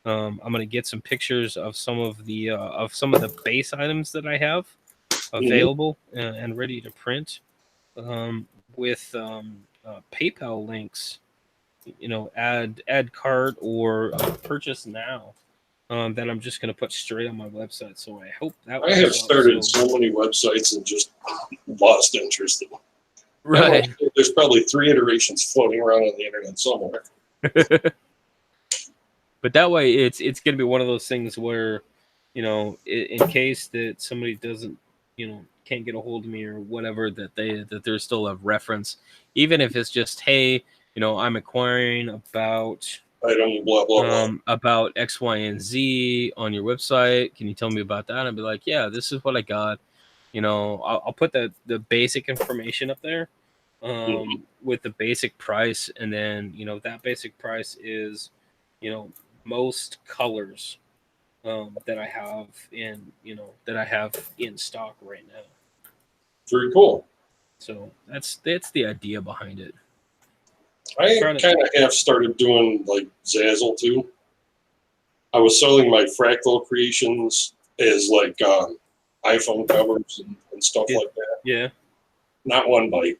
I'm gonna get some pictures of some of the base items that I have available and ready to print, with PayPal links. Add cart or purchase now. That I'm just gonna put straight on my website. So I hope that.
I have started so many websites and just lost interest in them.
Right.
There's probably 3 iterations floating around on the internet somewhere.
But that way, it's gonna be one of those things where, in case that somebody doesn't, can't get a hold of me or whatever, that there's still a reference, even if it's just, hey, I'm inquiring about
Item blah blah blah.
About X, Y, and Z on your website. Can you tell me about that? And I'd be like, yeah, this is what I got. I'll put the basic information up there, with the basic price, and then that basic price is, most colors that I have in stock right now.
Very cool.
So that's the idea behind it.
I kind of have started doing like Zazzle too. I was selling my fractal creations as like iPhone covers and stuff like that.
Yeah.
Not one bite.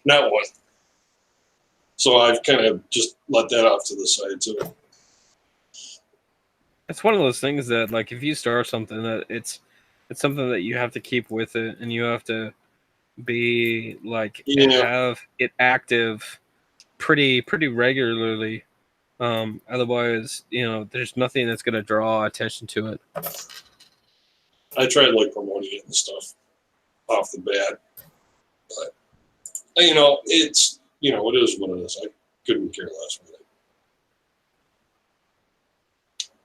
Not one. So I've kind of just let that off to the side too.
It's one of those things that, like, if you start something, that it's something that you have to keep with it, and you have to be like have it active pretty regularly. Otherwise, there's nothing that's going to draw attention to it.
I tried like promoting it and stuff off the bat, but it's it is what it is. I couldn't care less with it.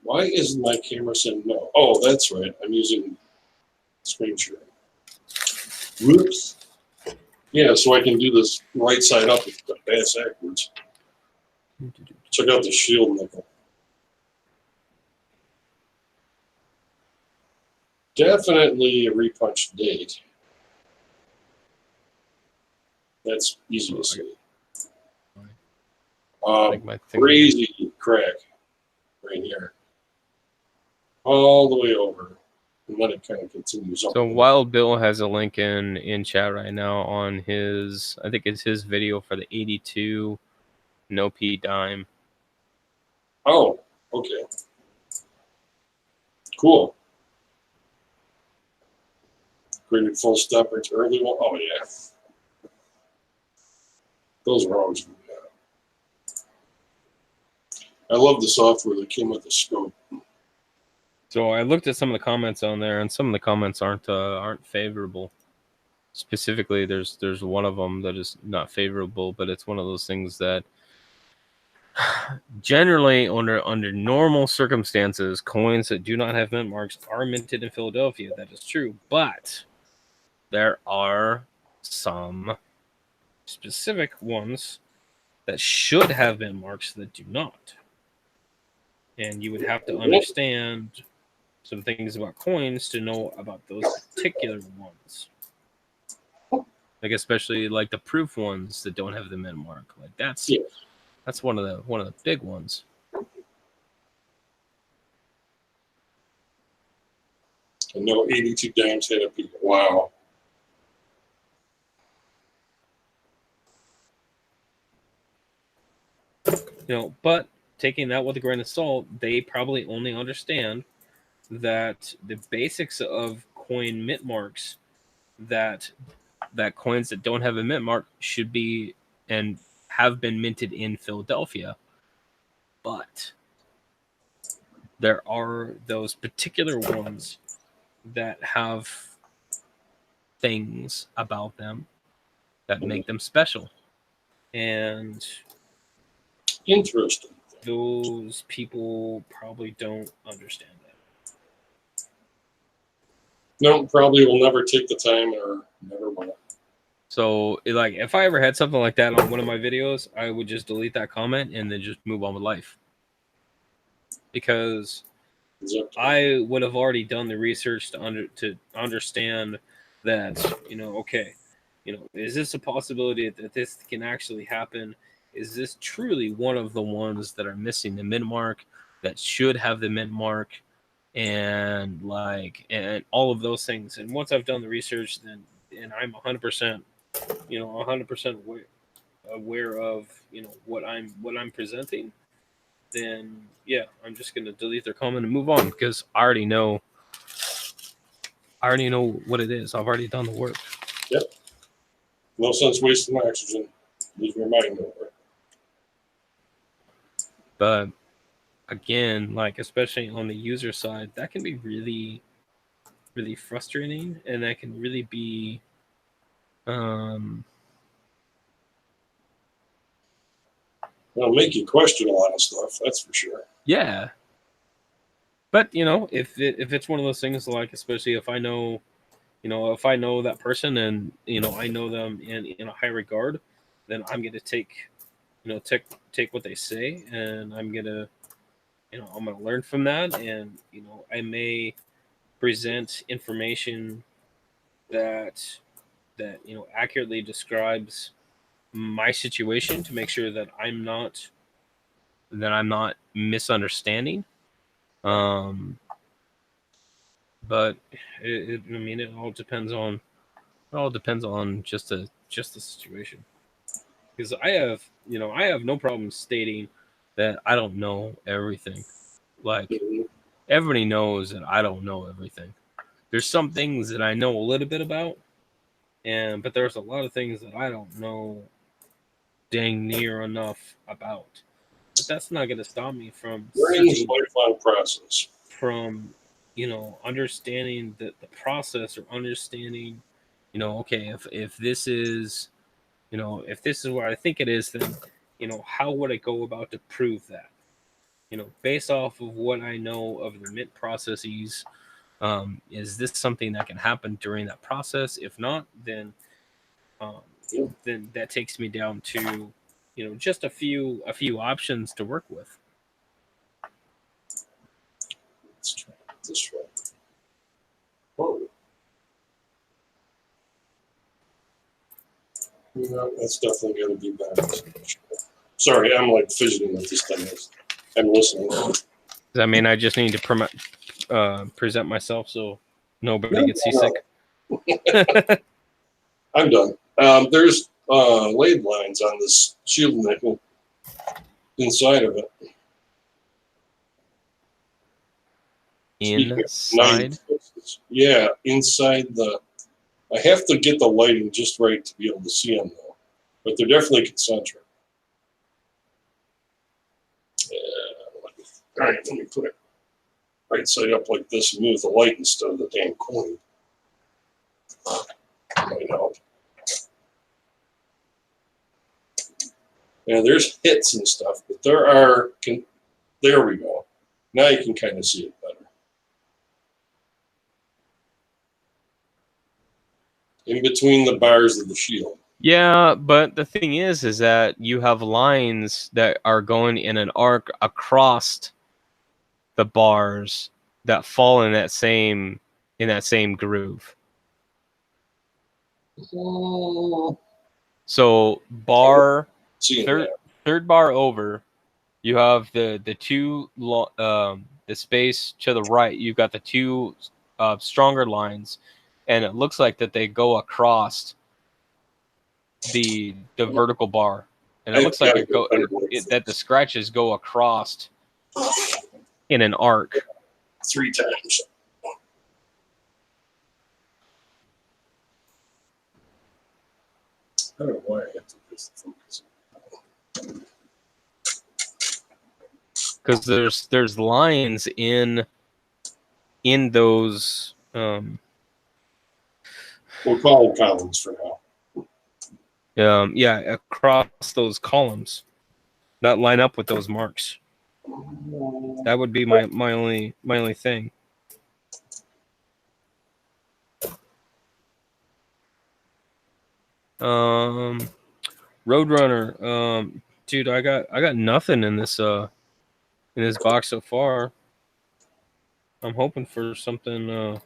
Why isn't my camera saying no? Oh, that's right. I'm using screen sharing. Whoops. Yeah, so I can do this right side up with the bass backwards. Check out the shield nickel. Definitely a repunched date. That's easy to see. Crazy crack right here. All the way over. And then it kind of continues up.
So Wild Bill has a link in chat right now on his, I think it's his video for the 82 No P dime.
Oh, okay. Cool. Created full stoppers early one. Oh yeah. Those are always good. I love the software that came with the scope.
So I looked at some of the comments on there, and some of the comments aren't favorable. Specifically, there's one of them that is not favorable, but it's one of those things that generally under normal circumstances, coins that do not have mint marks are minted in Philadelphia. That is true, but there are some specific ones that should have mint marks that do not. And you would have to understand some things about coins to know about those particular ones. Like especially like the proof ones that don't have the mint mark. Like that's one of the big ones.
And no 82 dimes had a P. Wow.
But taking that with a grain of salt, they probably only understand that the basics of coin mint marks, that coins that don't have a mint mark should be and have been minted in Philadelphia. But there are those particular ones that have things about them that make them special. And
Interesting.
those people probably don't understand that.
No, probably will never take the time or never will.
So, like, if I ever had something like that on one of my videos, I would just delete that comment and then just move on with life. Because I would have already done the research to understand that, okay, is this a possibility that this can actually happen? Is this truly one of the ones that are missing the mint mark that should have the mint mark? And all of those things. And once I've done the research, and I'm 100%, 100% aware of, what I'm presenting, then yeah, I'm just gonna delete their comment and move on, because I already know what it is. I've already done the work.
Yep. No sense wasting oxygen. Leave your mind over.
But again, like, especially on the user side, that can be really, really frustrating, and that can really be
It'll make you question a lot of stuff, that's for sure.
Yeah. But if it's one of those things, like, especially if I know that person, and I know them in a high regard, then I'm gonna take what they say, and I'm gonna learn from that, and I may present information that accurately describes my situation, to make sure that I'm not misunderstanding. But it all depends on just the situation. Because I have no problem stating that I don't know everything. Like, everybody knows that I don't know everything. There's some things that I know a little bit about, but there's a lot of things that I don't know dang near enough about. But that's not going to stop me from
learning is a lifelong process.
From understanding the process, or understanding, okay, if this is what I think it is, then how would I go about to prove that? Based off of what I know of the mint processes, is this something that can happen during that process? If not, then that takes me down to just a few options to work with.
Let's try this one. Whoa. That's definitely going to be better. Sorry, I'm like fidgeting with this thing. I'm listening.
Does that mean I just need to present myself so nobody gets seasick?
I'm done. There's laid lines on this shield nickel inside of it.
Inside?
Yeah, inside the... I have to get the lighting just right to be able to see them, though. But they're definitely concentric. All right, let me put it right side up like this and move the light instead of the damn coin. Might help. Yeah, there's hits and stuff, but there are... There we go. Now you can kind of see it better. In between the bars of the shield.
Yeah, but the thing is that you have lines that are going in an arc across the bars that fall in that same groove. So third bar over, you have the space to the right. You've got the two stronger lines, and it looks like that they go across the vertical bar, and it looks like that the scratches go across in an arc.
3 times. I don't know why I have to miss the focus.
Because there's lines in those.
We'll call them columns for now.
Yeah, across those columns that line up with those marks. That would be my only thing. Roadrunner, dude, I got nothing in this box so far. I'm hoping for something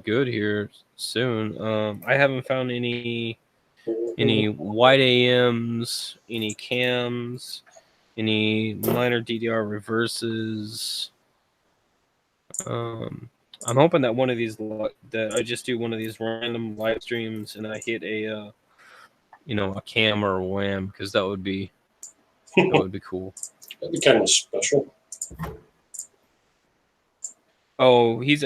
good here soon. I haven't found any wide AMs, any cams, any minor DDR reverses. I'm hoping that one of these that I just do one of these random live streams and I hit a cam or a wham, because that would be cool.
That'd be kind of special.
Oh, he's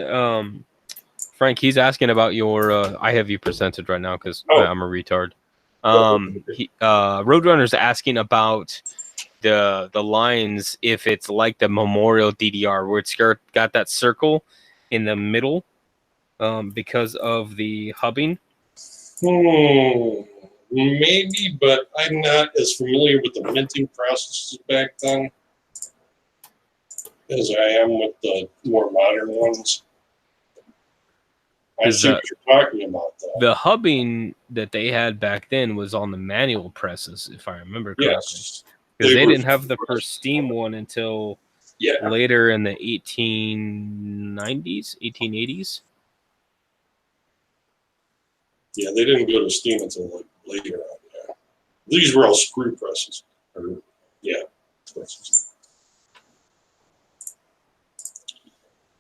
Frank. He's asking about your. I have you presented right now because I'm a retard. Roadrunner's asking about the lines, if it's like the Memorial DDR where it's got that circle in the middle, because of the hubbing.
Maybe, but I'm not as familiar with the minting processes back then as I am with the more modern ones. I see what you're talking about, though.
The hubbing that they had back then was on the manual presses, if I remember correctly.
Yes.
Because they didn't have the first steam one until
Yeah.
later in the 1890s, 1880s.
Yeah, they didn't go to steam until like later on. Yeah. These were all screw presses. Presses.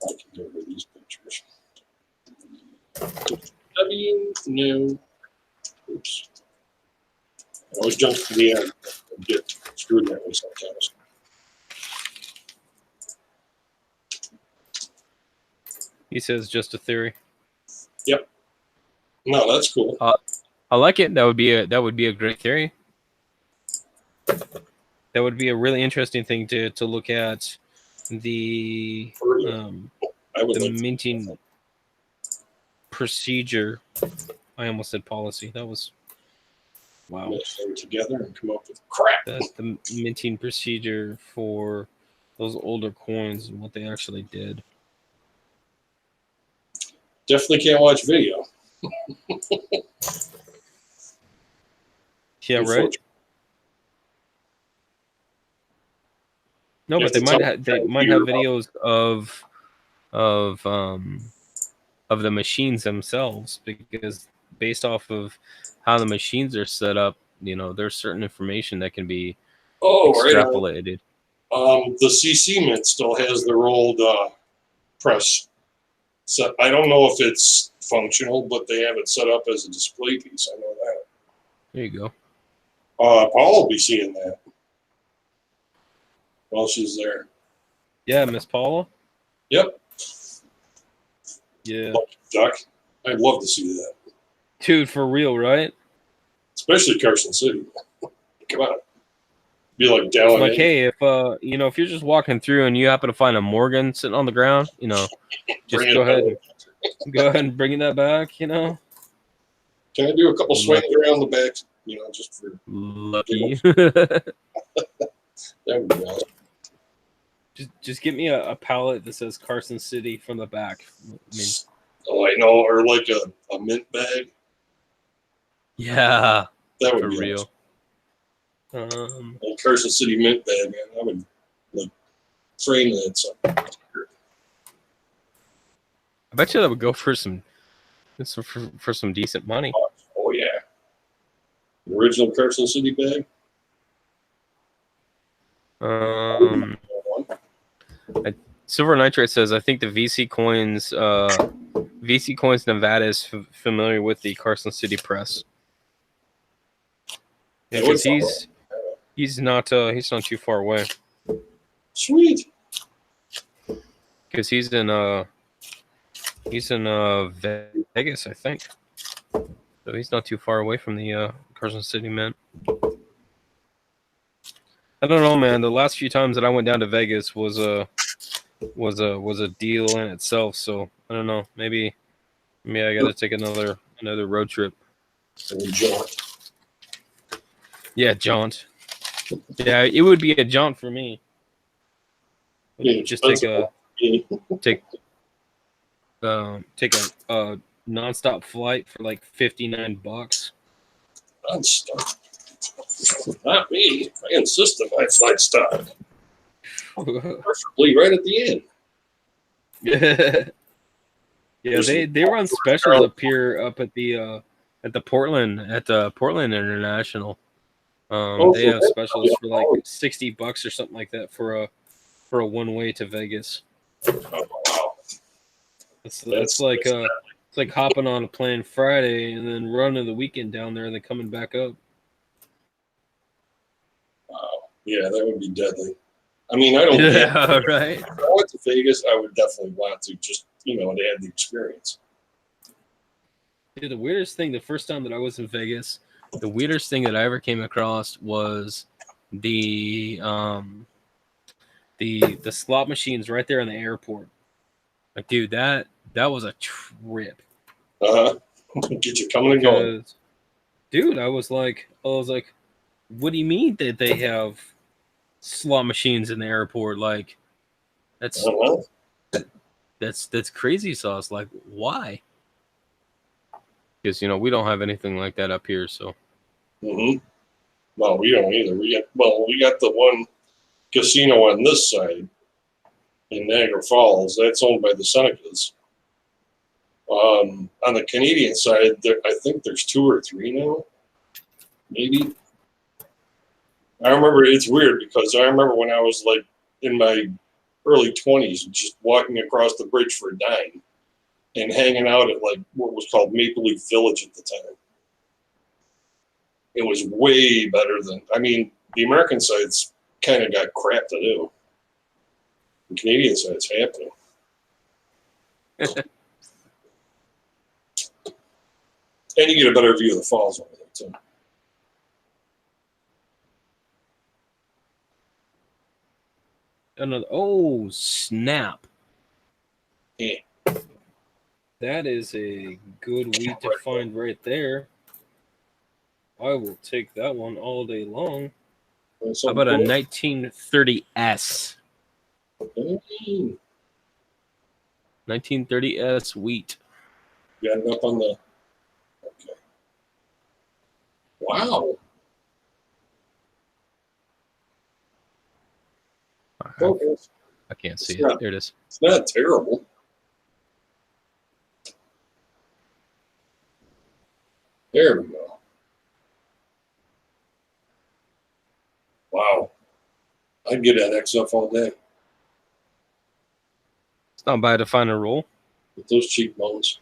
I can get rid of these pictures. No. Oops. I always jump to the end and get screwed that way sometimes.
He says just a theory.
Yep. No, that's cool.
I like it. That would be a great theory. That would be a really interesting thing to look at. The minting procedure. I almost said policy. That was wow.
Mix them together and come up with crap.
That's the minting procedure for those older coins and what they actually did.
Definitely can't watch video.
Yeah, right. No, but they might have videos of the machines themselves, because based off of how the machines are set up, there's certain information that can be extrapolated.
Right. The CC Mint still has their old press. So I don't know if it's functional, but they have it set up as a display piece. I know that.
There you go.
Paul will be seeing that while she's there.
Yeah, Miss Paula.
Yep.
Yeah.
Lucky duck. I'd love to see that.
Dude, for real, right?
Especially Carson City. Come on. Be like down.
Like, hey, if if you're just walking through and you happen to find a Morgan sitting on the ground, just go ahead and bring that back. Can I
do a couple swings around the back? Just for
lucky.
That would be awesome.
Just get me a pallet that says Carson City from the back.
I know, or like a mint bag.
Yeah,
that would
for
be
real.
Awesome. Carson City mint bag, man. I would frame that something.
I bet you that would go for some decent money.
Oh yeah, the original Carson City bag.
Silver Nitrate says, I think the VC Coins Nevada is familiar with the Carson City Press.
Yeah,
Because
what's
he's not too far away.
Sweet.
Because he's in Vegas, I think. So he's not too far away from the Carson City Mint. I don't know, man. The last few times that I went down to Vegas was a deal in itself. So I don't know. Maybe I got to take another road trip.
Jaunt.
Yeah, jaunt. Yeah, it would be a jaunt for me.
Yeah,
Just take a nonstop flight for like $59.
Non-stop. Not me. I insist on my flight stop. Preferably right at the end.
Yeah, they run specials up here up at the Portland International. They have specials for like $60 or something like that for a one way to Vegas.
Oh, wow.
It's like hopping on a plane Friday and then running the weekend down there and then coming back up.
Wow. Yeah, that would be deadly. I mean, I don't.
Yeah, right.
If I went to Vegas, I would definitely want to just, to add the experience.
Dude, the weirdest thing, the first time that I was in Vegas, the weirdest thing that I ever came across was the slot machines right there in the airport. Like, dude, that was a trip.
Get you coming and going.
Dude, I was like, what do you mean that they have slot machines in the airport? Like, that's crazy sauce. Like, why? Because we don't have anything like that up here. So.
Mm-hmm. No, we don't either. We got the one casino on this side in Niagara Falls. That's owned by the Senecas. On the Canadian side, I think there's 2 or 3 now. Maybe. I remember it's weird because I remember when I was like in my early 20s, just walking across the bridge for a dime and hanging out at like what was called Maple Leaf Village at the time. It was way better than, the American side's kind of got crap to do. The Canadian side's happening. And you get a better view of the falls over there, too.
Oh, snap.
Yeah.
That is a good wheat to find right there. I will take that one all day long. How about a 1930S? 1930S wheat.
Got it up on the... Okay. Wow. Focus.
I can't see it. There it is.
It's not terrible. There we go. Wow. I'd get that XF all day.
It's not bad to find a roll.
With those cheekbones.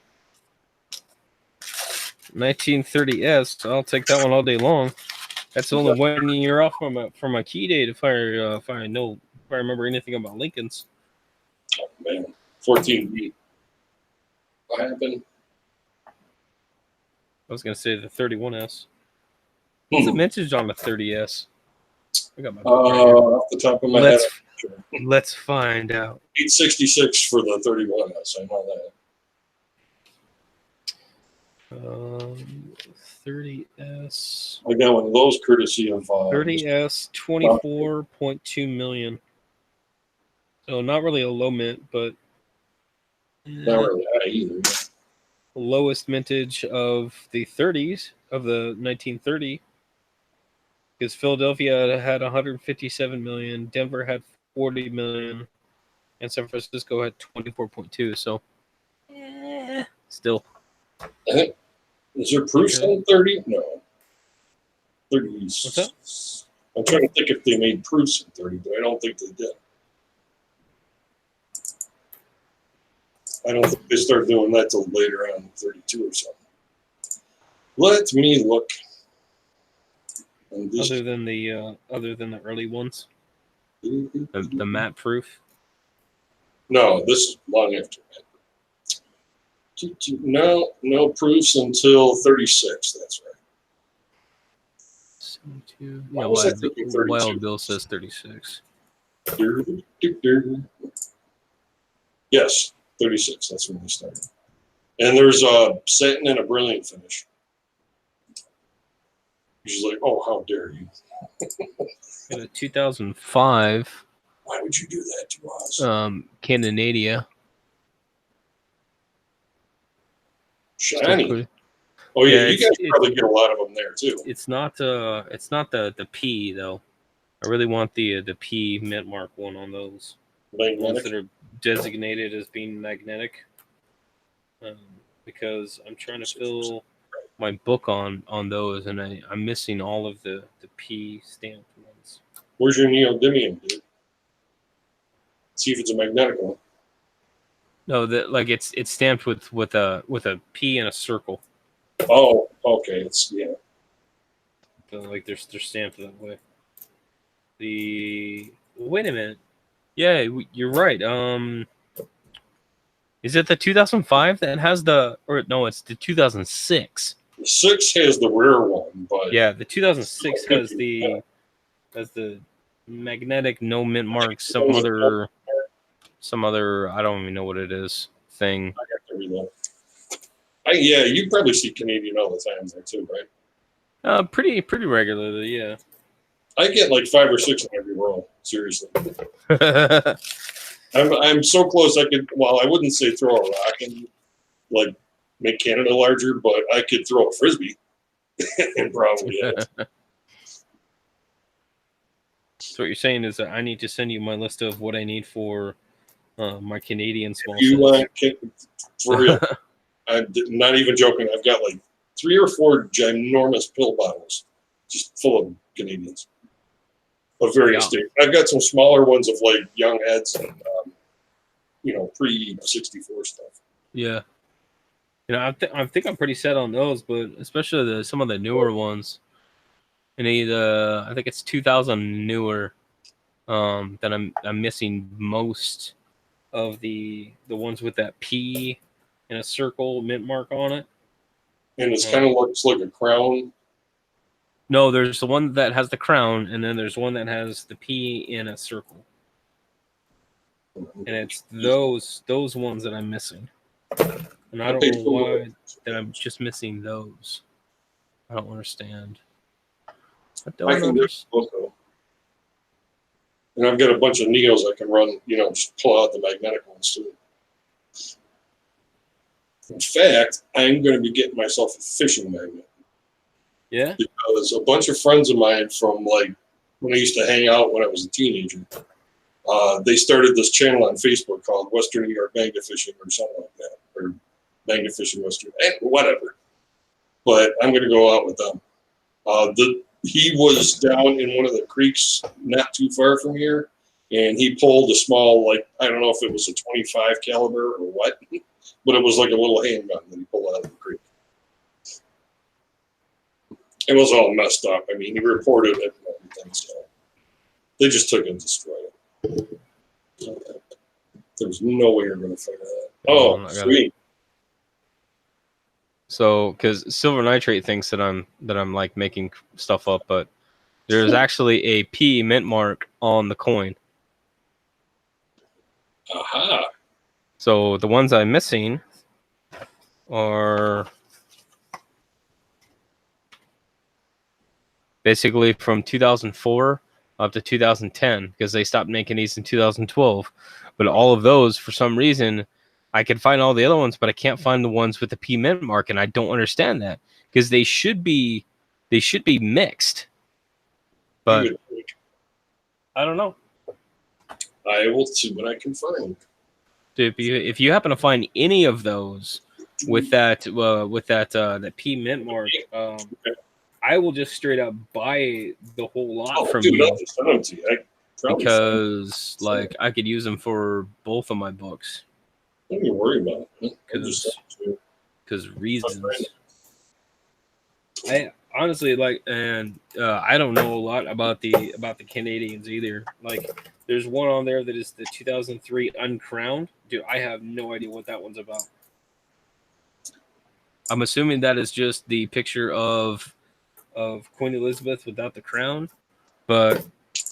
1930S. I'll take that one all day long. That's the only 1 year off from my key date if I remember anything about Lincoln's.
Oh man, 14B. What happened?
I was gonna say the 31S. What's the vintage on the 30S? I got my book right here.
Off the top of my head.
Let's find out.
866 for the 31S. I know that.
30S.
I got one of those courtesy of
30S, 24.2 million. So not really a low mint, but
not really high either.
Lowest mintage of the 30s of the 1930. Because Philadelphia had 157 million, Denver had 40 million, and San Francisco had 24.2. So, still.
Is there proofs on 30? No. 30s.
What's that?
I'm trying to think if they made proofs in 30, but I don't think they did. I don't think they start doing that till later on, 32 or something. Let me look.
Other than the early ones, the matte proof.
No, this is long after that. No proofs until 36. That's right.
72.
Why
Yeah,
was I thinking 32?
Wild Bill says 36.
Yes, 36. That's when they started. And there's a satin and a brilliant finish. She's like, "Oh, how dare you!"
In a 2005,
Why would you do that to us?
Canonadia.
Shiny. Oh yeah, you guys probably get a lot of them there too.
It's not the P though. I really want the P mint mark one on those. Ones that are designated as being magnetic. Because I'm trying to fill my book on those, and I'm missing all of the P stamped ones.
Where's your neodymium, dude? See if it's a magnetic one.
No, it's stamped with a P and a circle.
Oh, okay. It's
So like they're stamped that way. Wait a minute. Yeah, you're right. Is it the 2005 that has it's the 2006.
The 6 has the rare one, but
yeah, the 2006 has the magnetic no mint mark, some other I don't even know what it is thing.
I have to reload. Yeah, you probably see Canadian all the time there too, right?
Pretty regularly, yeah.
I get like 5 or 6 in every roll. Seriously. I'm so close. I could. Well, I wouldn't say throw a rock and like make Canada larger, but I could throw a frisbee and probably.
So what you're saying is that I need to send you my list of what I need for my Canadian small.
For real, I'm not even joking. I've got like 3 or 4 ginormous pill bottles, just full of Canadians of various states. I've got some smaller ones of like young heads and pre-64 stuff.
Yeah, I think I'm pretty set on those, but especially some of the newer ones. And I think it's 2000 newer that I'm missing most of the ones with that P and a circle mint mark on it.
And it's kind of looks like a crown.
No, there's the one that has the crown, and then there's one that has the P in a circle. And it's those ones that I'm missing. And I don't know why that I'm just missing those. I don't understand. I don't understand.
And I've got a bunch of Neos I can run, just pull out the magnetic ones too. In fact, I'm going to be getting myself a fishing magnet.
Yeah?
Because a bunch of friends of mine from like when I used to hang out when I was a teenager, they started this channel on Facebook called Western New York Magnet Fishing or something like that, or Magnet Fishing Western, whatever. But I'm going to go out with them. He was down in one of the creeks not too far from here, and he pulled a small, like, I don't know if it was a 25 caliber or what, but it was like a little handgun that he pulled out of the creek. It was all messed up. I mean, he reported it and everything, so they just took it and destroyed it. There was no way you're going to figure that. Oh, sweet.
So, because Silver Nitrate thinks that I'm like making stuff up, but there's actually a P mint mark on the coin.
Aha.
So the ones I'm missing are basically from 2004 up to 2010, because they stopped making these in 2012. But all of those, for some reason, I can find all the other ones, but I can't find the ones with the P mint mark, and I don't understand that, because they should be mixed. But I don't know.
I will see what I can find.
If you happen to find any of those with that that P mint mark, I will just straight up buy the whole lot from you.
I'll just send them to you.
Because like I could use them for both of my books.
Don't even worry about it. I just
because reasons. I honestly like, and I don't know a lot about the Canadians either. Like, there's one on there that is the 2003 Uncrowned. Dude, I have no idea what that one's about. I'm assuming that is just the picture of Queen Elizabeth without the crown, but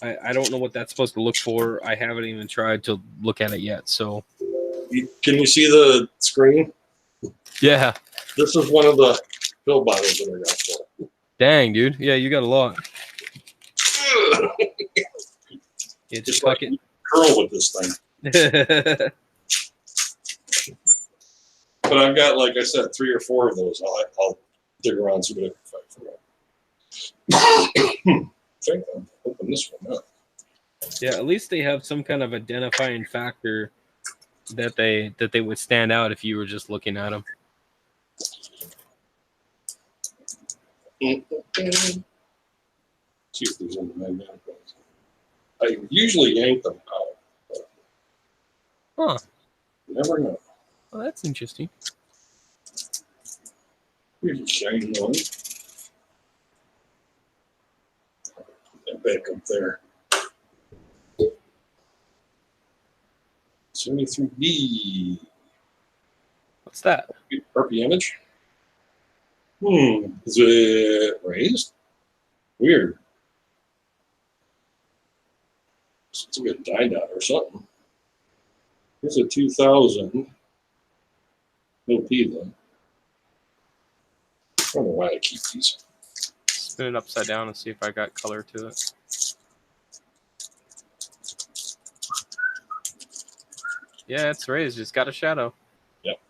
I don't know what that's supposed to look for. I haven't even tried to look at it yet. So,
can you see the screen?
yeah.
This is one of the pill bottles that I got for.
Dang, dude. Yeah, you got a lot. Yeah, just fuck
like curl with this thing.
it.
But I've got, like I said, 3 or 4 of those. I'll dig around see what I can find for that. I think I'll open this one up.
Yeah, at least they have some kind of identifying factor that they would stand out if you were just looking at them.
See if there's any magnetic ones. I usually yank them out.
Huh.
You never know.
Well, that's interesting.
Here's a shiny one. Put that back up there. 73B.
What's that?
RP image. Is it raised? Weird. It's a good dye dot or something. Here's a 2000. No P though. I don't know why I keep these.
Spin it upside down and see if I got color to it. Yeah, it's raised. It's got a shadow.
Yep.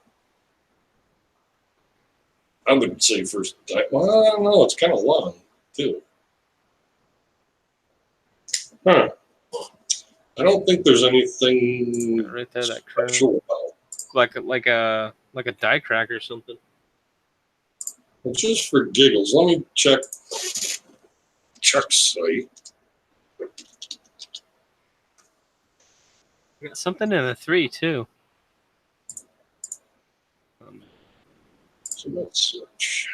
I would say first. Well, I don't know. It's kind of long too. Huh. I don't think there's anything
Right there, that curve.
special about.
Like a die crack or something.
Well, just for giggles, let me check Chuck's site.
Got something in a 3 too.
So let's search.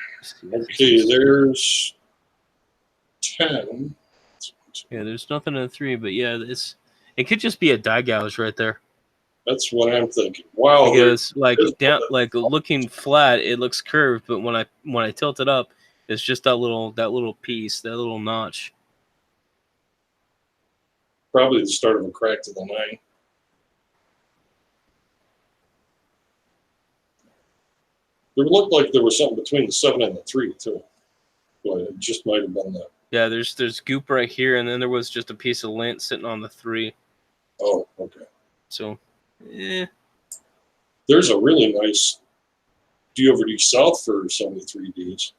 Okay, there's 10.
Yeah, there's nothing in a 3, but yeah, it could just be a die gouge right there.
That's what I'm thinking. Wow.
Because like looking flat, it looks curved, but when I tilt it up, it's just that little piece, that little notch.
Probably the start of a crack to the 9. It looked like there was something between the 7 and the 3 too, but it just might have been that.
Yeah, there's goop right here, and then there was just a piece of lint sitting on the 3.
Oh, okay.
So, yeah.
There's a really nice DOVD South for 73Ds.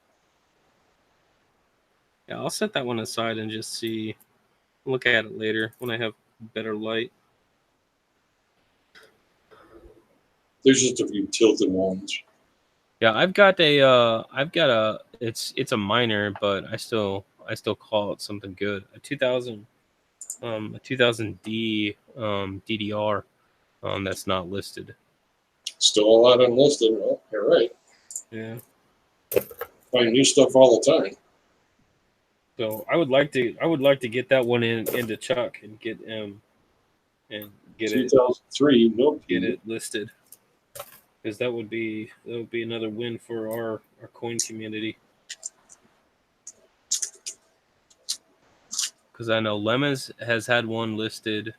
Yeah, I'll set that one aside and just look at it later when I have better light.
There's just a few tilted ones.
Yeah, it's a minor, but I still call it something good. A 2000D DDR that's not listed.
Still a lot unlisted. Well, you're right.
Yeah.
Find new stuff all the time.
So I would like to get that one into Chuck and get and get
2003, no
get it listed. Because that would be another win for our coin community. Because I know Lemons has had one listed.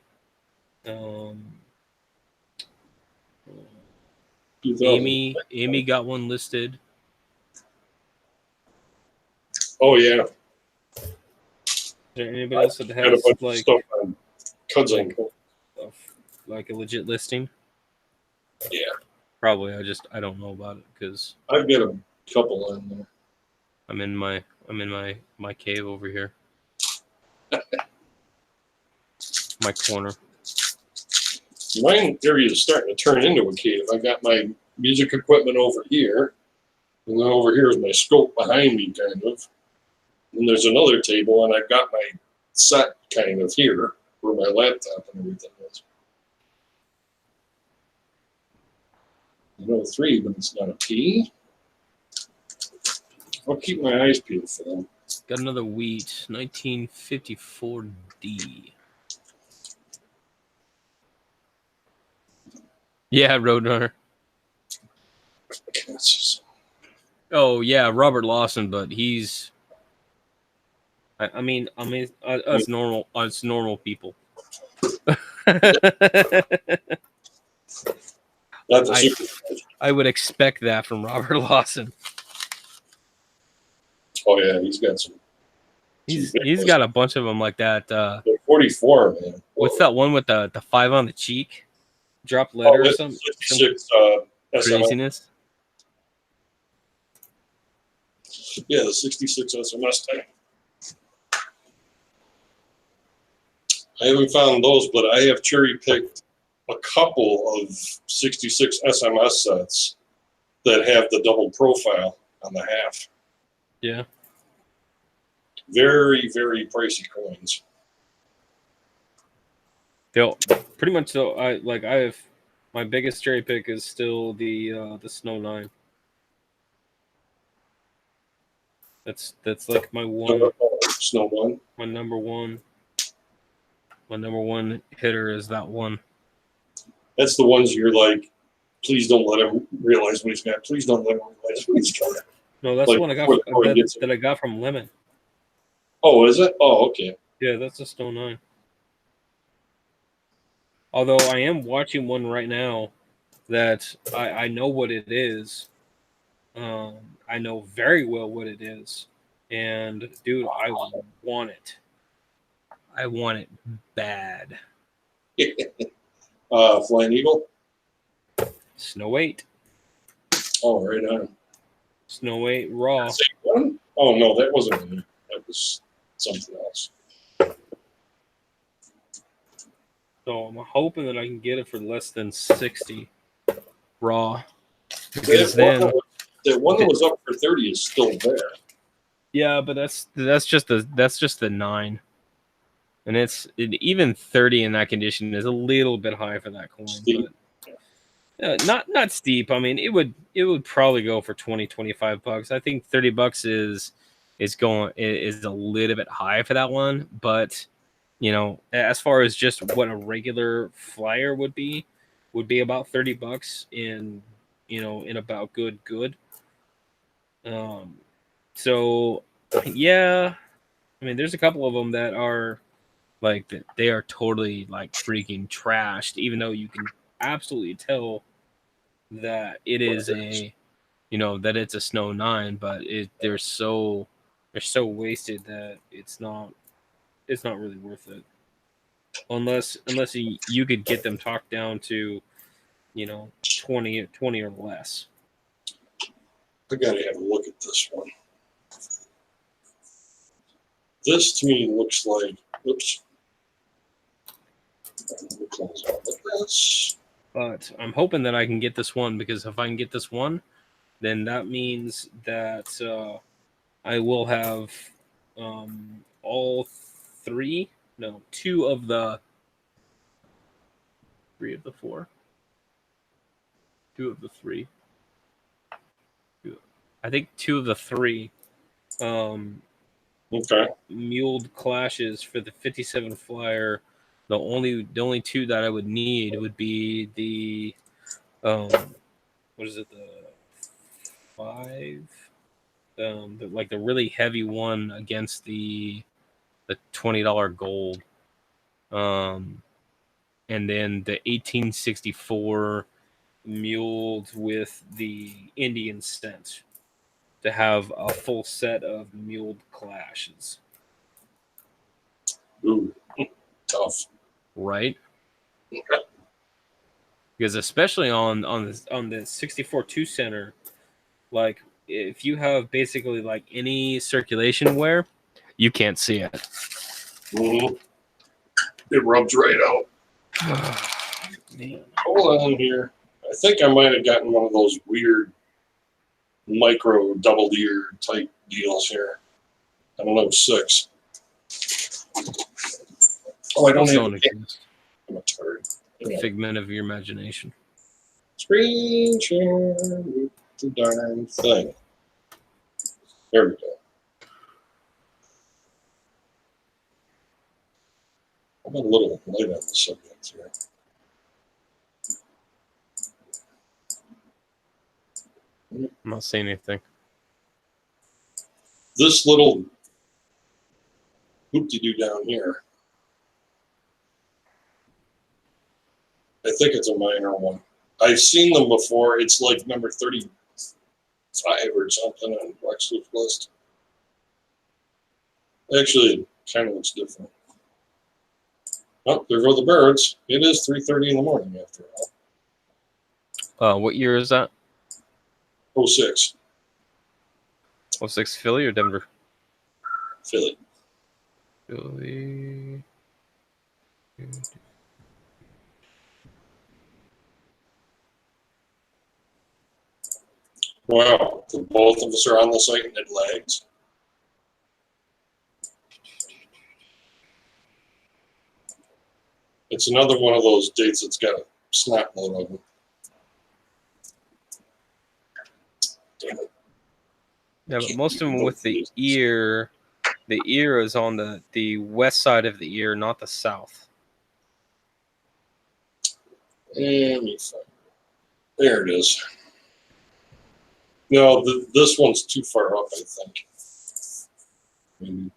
Amy got one listed.
Oh yeah.
Is there anybody else that
Got a
has
bunch of stuff on Cudzing.
like a legit listing?
Yeah.
Probably. I don't know about it because
I've got a couple in there.
I'm in my cave over here. My corner.
My area is starting to turn into a cave. I got my music equipment over here, and then over here is my scope behind me, kind of. And there's another table, and I've got my set kind of here, where my laptop and everything is. Another 3, but it's not a P. I'll keep my eyes peeled for them.
Got another wheat, 1954D. Yeah, Roadrunner. Oh yeah, Robert Lawson, but he's. I mean, us normal people.
That's a super.
I would expect that from Robert Lawson.
Oh yeah, he's got some.
He's got a bunch of them like that.
44, man.
What's that one with the 5 on the cheek? Drop letter or something?
66,
Craziness.
Yeah, the 66 SMS tank. I haven't found those, but I have cherry picked a couple of 66 SMS sets that have the double profile on the half.
Yeah.
Very, very pricey coins.
They'll pretty much though. I have my biggest cherry pick is still the Snow 9. That's like my one.
Snow 1.
My number one hitter is that one.
That's the ones you're like, please don't let him realize what he's got. Please don't let him realize what he's got.
No, that's
like,
the one I got that I got from Lemon.
Oh, is it? Oh, okay.
Yeah, that's a Snow 9. Although I am watching one right now that I know what it is. I know very well what it is. And, dude, I want it. I want it bad.
Flying Eagle?
Snow 8.
Oh, right on.
Snow 8 Raw.
Same one? Oh, no, that wasn't me. That was something else.
So I'm hoping that I can get it for less than 60 Raw. Because
that one that was up for 30 is still there.
Yeah, but that's just the 9. And even 30 in that condition is a little bit high for that coin.
Steep.
But, not steep. I mean, it would probably go for $20-$25. I think $30 is a little bit high for that one. But you know, as far as just what a regular flyer would be about $30 in about good. So yeah, I mean, there's a couple of them that are like they are totally like freaking trashed, even though you can absolutely tell that it is that it's a Snow 9, but they're so wasted that it's not really worth it. Unless you could get them talked down to, 20 or less.
I gotta have a look at this one. This to me looks like, oops. We'll close out with this.
But I'm hoping that I can get this one, because if I can get this one, then that means that I will have all 2 of the 3 of the 4. 2 of the 3. I think 2 of the 3
Okay.
muled clashes for the 57 flyer. The only 2 that I would need would be the what is it, the 5, the really heavy one against the $20 gold, and then the 1864 muled with the Indian cent to have a full set of muled clashes.
Ooh, tough.
Right? Because especially on the 64 2 center, like if you have basically like any circulation wear, you can't see it.
Mm-hmm. It rubs right out.
Man.
Hold on here. I think I might have gotten one of those weird micro double ear type deals here. I don't know, 6. Oh, I don't have
exist.
I'm a turd.
A figment of your imagination.
Screen share the darn thing. There we go. I'm a little late on the subject here.
I'm not saying anything.
This little hoop-de-doo down here, I think it's a minor one. I've seen them before. It's like number 35 or something on Wexler's list. Actually, it kind of looks different. Oh, there go the birds. It is 3:30 in the morning after all.
What year is that?
06,
06 Philly or Denver?
Philly.
Philly.
Wow, both of us are on the site and it lags. It's another one of those dates that's got a snap load of them. Damn it.
Yeah, but most of them with the ear is on the west side of the ear, not the south.
Let me find it. There it is. No, this one's too far up, I think. Maybe.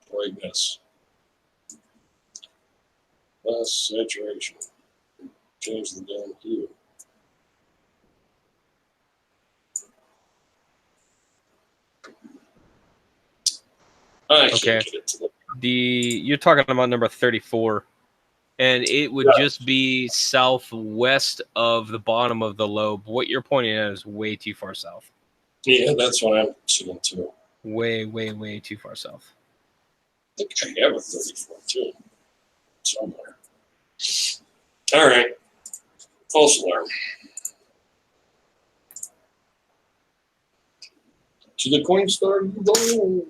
Brightness. Less saturation. Change the damn hue. I
Okay.
can't get it to the
You're talking about number 34, and it would just be southwest of the bottom of the lobe. What you're pointing at is way too far south.
Yeah, that's what I'm seeing too.
Way, way, way too far south.
I think I have a 34 too. Somewhere. All right. False alarm. To the Coinstar you go.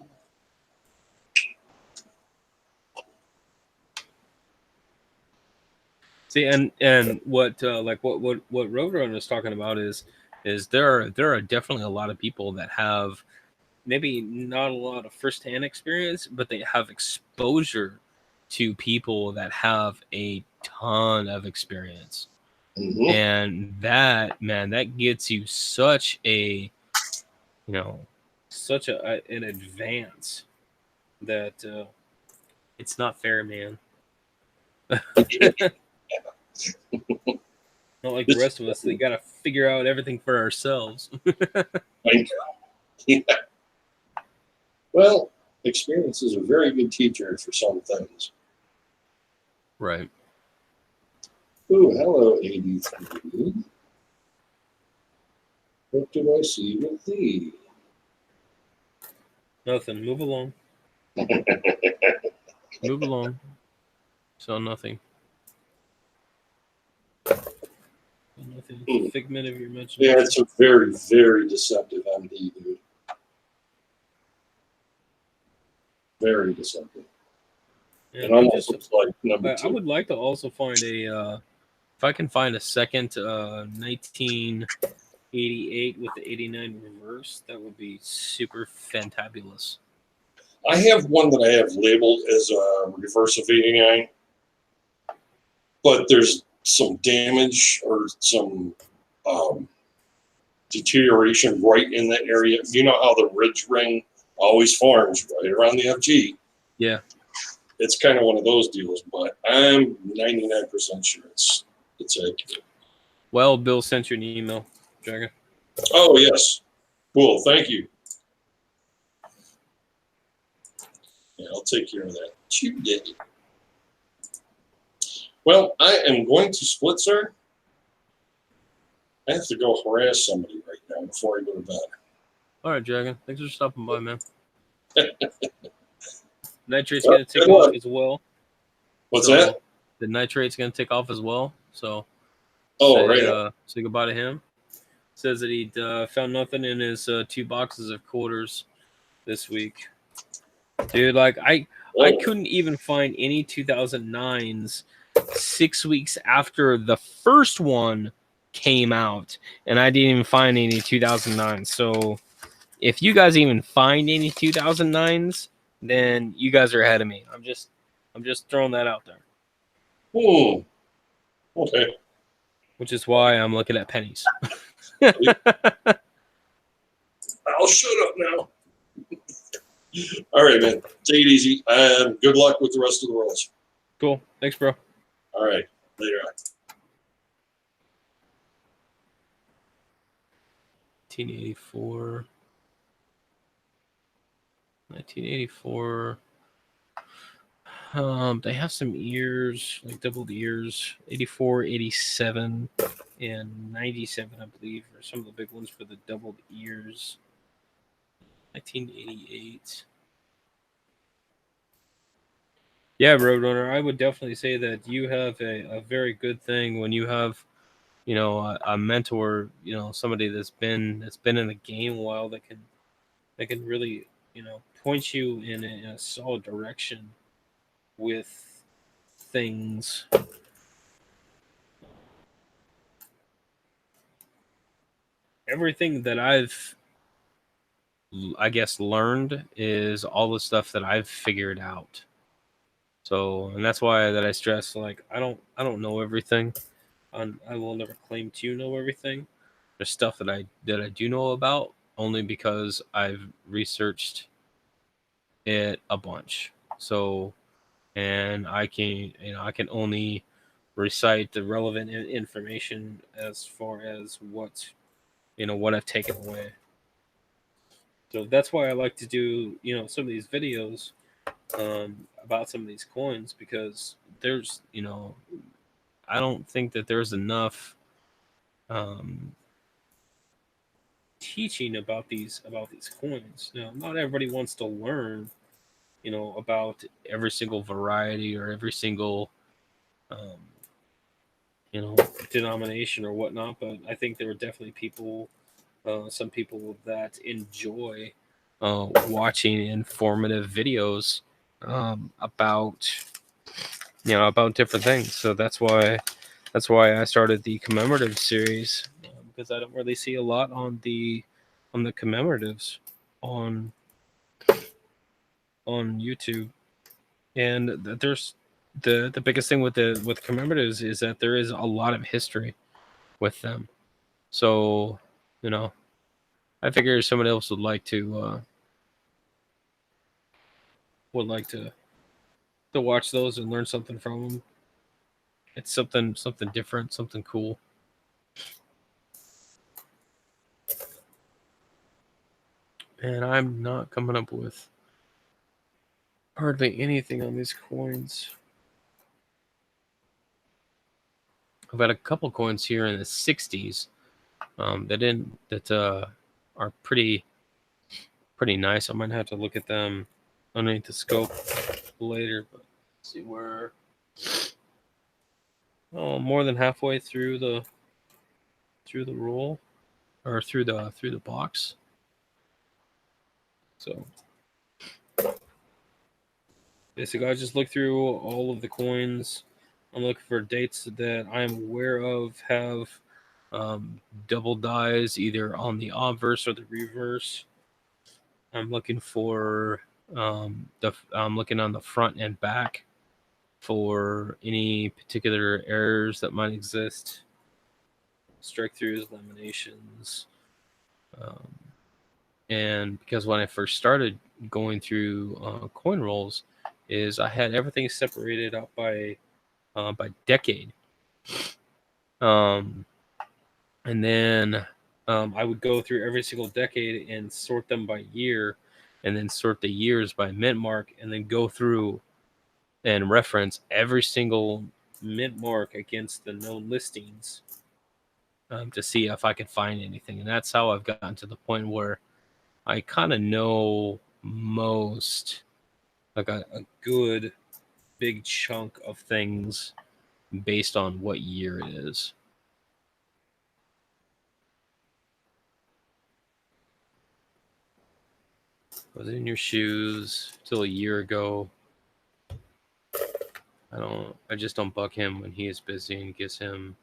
See, and what like what Roadrunner is talking about is there are definitely a lot of people that have maybe not a lot of firsthand experience, but they have exposure to people that have a ton of experience.
Mm-hmm.
And that, man, that gets you such a, such an advance that it's not fair, man. Not like the rest of us. They got to figure out everything for ourselves.
Yeah. Well, experience is a very good teacher for some things.
Right.
Ooh, hello, 83. What do I see with thee?
Nothing. Move along. Move along. So nothing. Nothing. Figment of your imagination.
Yeah, it's a very, very deceptive MD, dude. Very deceptive.
Yeah,
It almost looks like number 2.
I would like to also find a, if I can find a second 1988 with the 89 reverse, that would be super fantabulous.
I have one that I have labeled as a reverse of 89, but there's some damage or some deterioration right in that area. You know how the ridge ring always forms right around the FG?
Yeah.
It's kind of one of those deals, but I'm 99% sure it's accurate.
Well, Bill sent you an email, Dragon.
Oh, yes. Cool. Thank you. Yeah, I'll take care of that today. Well, I am going to split, sir. I have to go harass somebody right now before I go to bed.
All right, Dragon. Thanks for stopping by, man. Nitrate's going to take
good
off
luck.
as well.
What's
So,
that?
The nitrate's going to take off as well. So, say goodbye to him. Says that he found nothing in his 2 boxes of quarters this week. Dude, like I
Oh.
couldn't even find any 2009s 6 weeks after the first one came out, and I didn't even find any 2009s. So if you guys even find any 2009s, then you guys are ahead of me. I'm just throwing that out there,
Okay.
which is why I'm looking at pennies.
I'll shut up now. All right, man. Take it easy. And good luck with the rest of the rolls.
Cool. Thanks, bro.
All right. Later on.
1984. 1984. They have some ears, like doubled ears. 84, 87, and 97, I believe, are some of the big ones for the doubled ears. 1988. Yeah, Roadrunner, I would definitely say that you have a very good thing when you have, a mentor, somebody that's been in the game a while that can really, point you in a solid direction with things. Everything that I guess, learned is all the stuff that I've figured out. So, and that's why that I stress, like, I don't know everything. I will never claim to know everything. There's stuff that I do know about only because I've researched it a bunch. So, and I can only recite the relevant information as far as what I've taken away. So that's why I like to do some of these videos about some of these coins, because there's I don't think that there's enough um, teaching about these coins. Now, not everybody wants to learn about every single variety or every single um, you know denomination or whatnot, but I think there are definitely some people that enjoy watching informative videos about different things. So that's why I started the commemorative series, because I don't really see a lot on the commemoratives on YouTube. And there's the biggest thing with commemoratives is that there is a lot of history with them. So, I figure someone else would like to watch those and learn something from them. It's something different, something cool. And I'm not coming up with hardly anything on these coins. I've got a couple coins here in the 60s that are pretty nice. I might have to look at them underneath the scope later, but let's see where. Oh, more than halfway through the roll, or through the box. So basically, I just look through all of the coins. I'm looking for dates that I'm aware of have double dies, either on the obverse or the reverse. I'm looking for I'm looking on the front and back for any particular errors that might exist. Strike throughs, laminations. Um, and because when I first started going through coin rolls, is I had everything separated out by decade, and then I would go through every single decade and sort them by year, and then sort the years by mint mark, and then go through and reference every single mint mark against the known listings, to see if I could find anything. And that's how I've gotten to the point where I kind of know most, like a good big chunk of things based on what year it is. Was in your shoes till a year ago. I just don't bug him when he is busy and gives him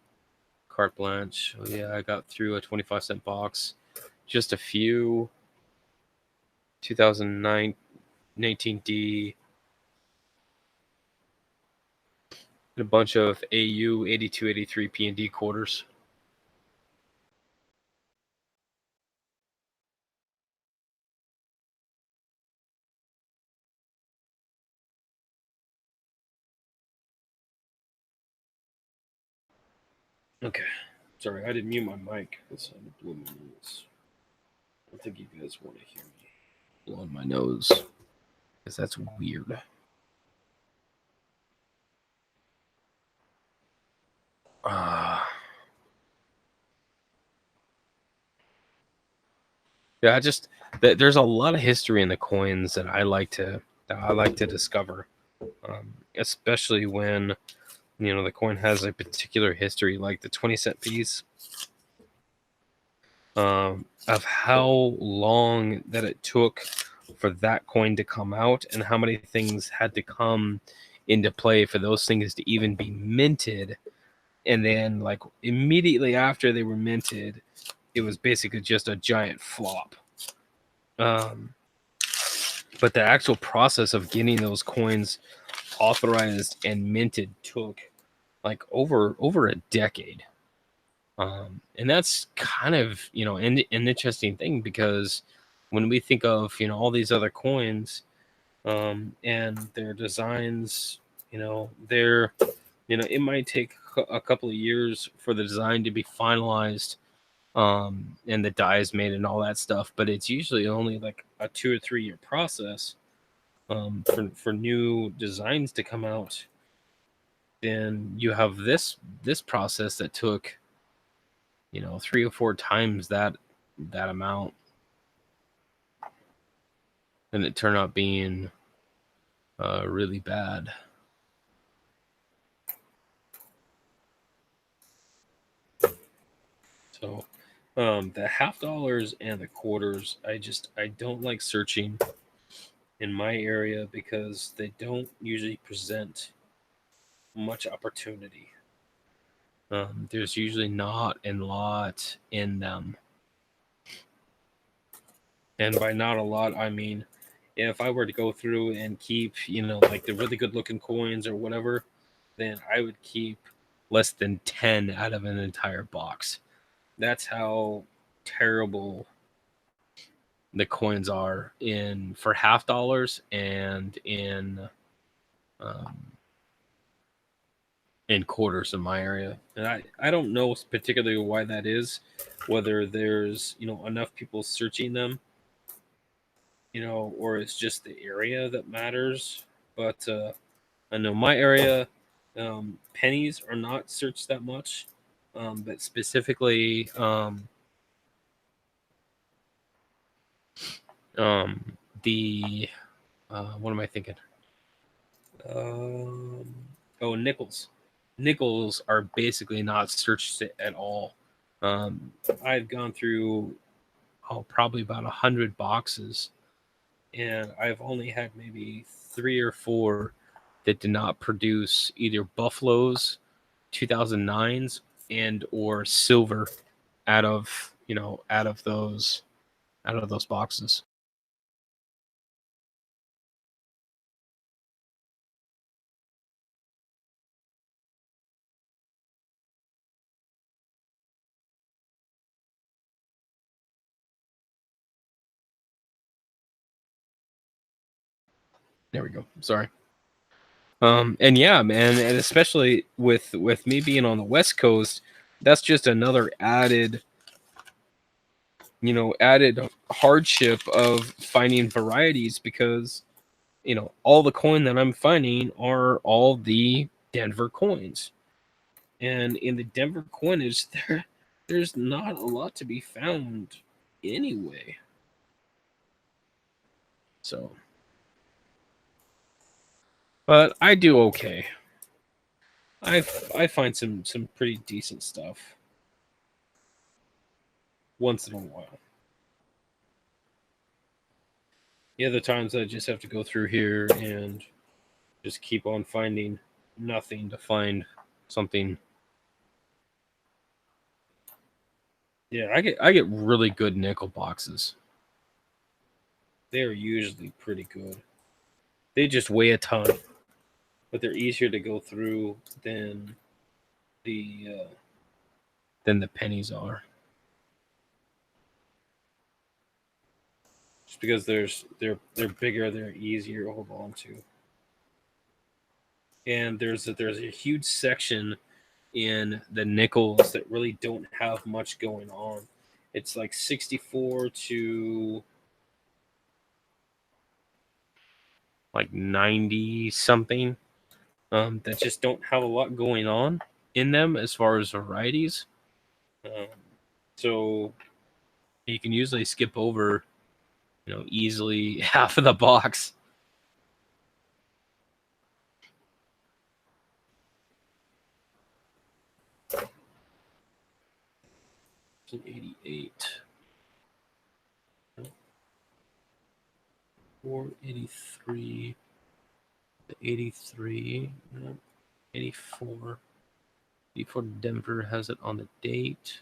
carte blanche. Oh yeah, I got through a 25-cent box. Just a few 2009 19D and a bunch of AU 82, 83 P&D quarters. Okay. Sorry, I didn't mute my mic. It's on the blue nose. I don't think you guys want to hear me blowing my nose, because that's weird. Yeah, there's a lot of history in the coins that I like to discover, especially when the coin has a particular history, like the 20-cent piece, of how long that it took for that coin to come out and how many things had to come into play for those things to even be minted. And then, like, immediately after they were minted, it was basically just a giant flop. But the actual process of getting those coins authorized and minted took like over a decade. And that's kind of an interesting thing, because when we think of all these other coins, and their designs, it might take a couple of years for the design to be finalized, and the dies made and all that stuff, but it's usually only like a 2 or 3 year process, for new designs to come out. Then you have this process that took 3 or 4 times that amount, and it turned out being really bad. So the half dollars and the quarters, I don't like searching in my area, because they don't usually present much opportunity. There's usually not a lot in them. And by not a lot, I mean, if I were to go through and keep, like the really good looking coins or whatever, then I would keep less than 10 out of an entire box. That's how terrible the coins are for half dollars and in quarters in my area. And I don't know particularly why that is, whether there's enough people searching them, or it's just the area that matters. But I know my area, pennies are not searched that much, but specifically the what am I thinking? Nickels. Nickels are basically not searched at all. I've gone through probably about 100 boxes, and I've only had maybe 3 or 4 that did not produce either Buffaloes, 2009s, and or silver out of those boxes. There we go. Sorry. And yeah, man, and especially with me being on the West Coast, that's just another added hardship of finding varieties, because all the coin that I'm finding are all the Denver coins, and in the Denver coinage there's not a lot to be found anyway. So, but I do okay. I find some pretty decent stuff once in a while. The other times I just have to go through here and just keep on finding nothing to find something. Yeah, I get really good nickel boxes. They're usually pretty good. They just weigh a ton, but they're easier to go through the than the pennies are. Just because they're bigger, they're easier to hold on to. And there's a huge section in the nickels that really don't have much going on. It's like 64 to like 90 something, that just don't have a lot going on in them as far as varieties. So you can usually skip over, easily half of the box. 88, 483, 83, 84. 84 Denver has it on the date.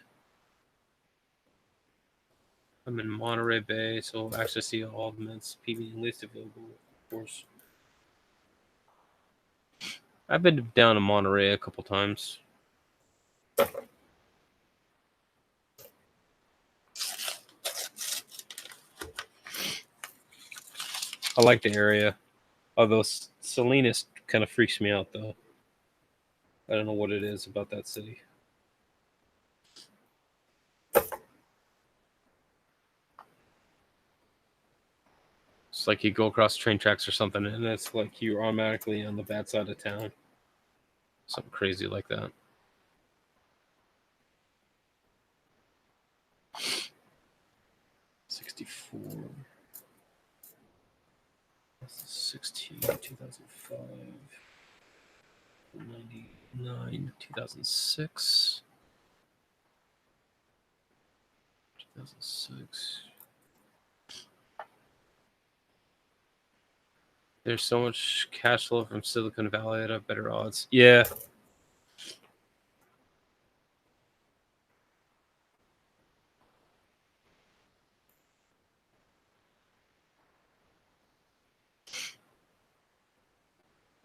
I'm in Monterey Bay, so I'll actually see all of Mets PB list available, of course. I've been down to Monterey a couple times. I like the area, although Salinas kind of freaks me out, though. I don't know what it is about that city. It's like you go across train tracks or something, and it's like you're automatically on the bad side of town. Something crazy like that. '64. That's 16, 2005. 99, 2006. 2006. There's so much cash flow from Silicon Valley at a better odds. Yeah.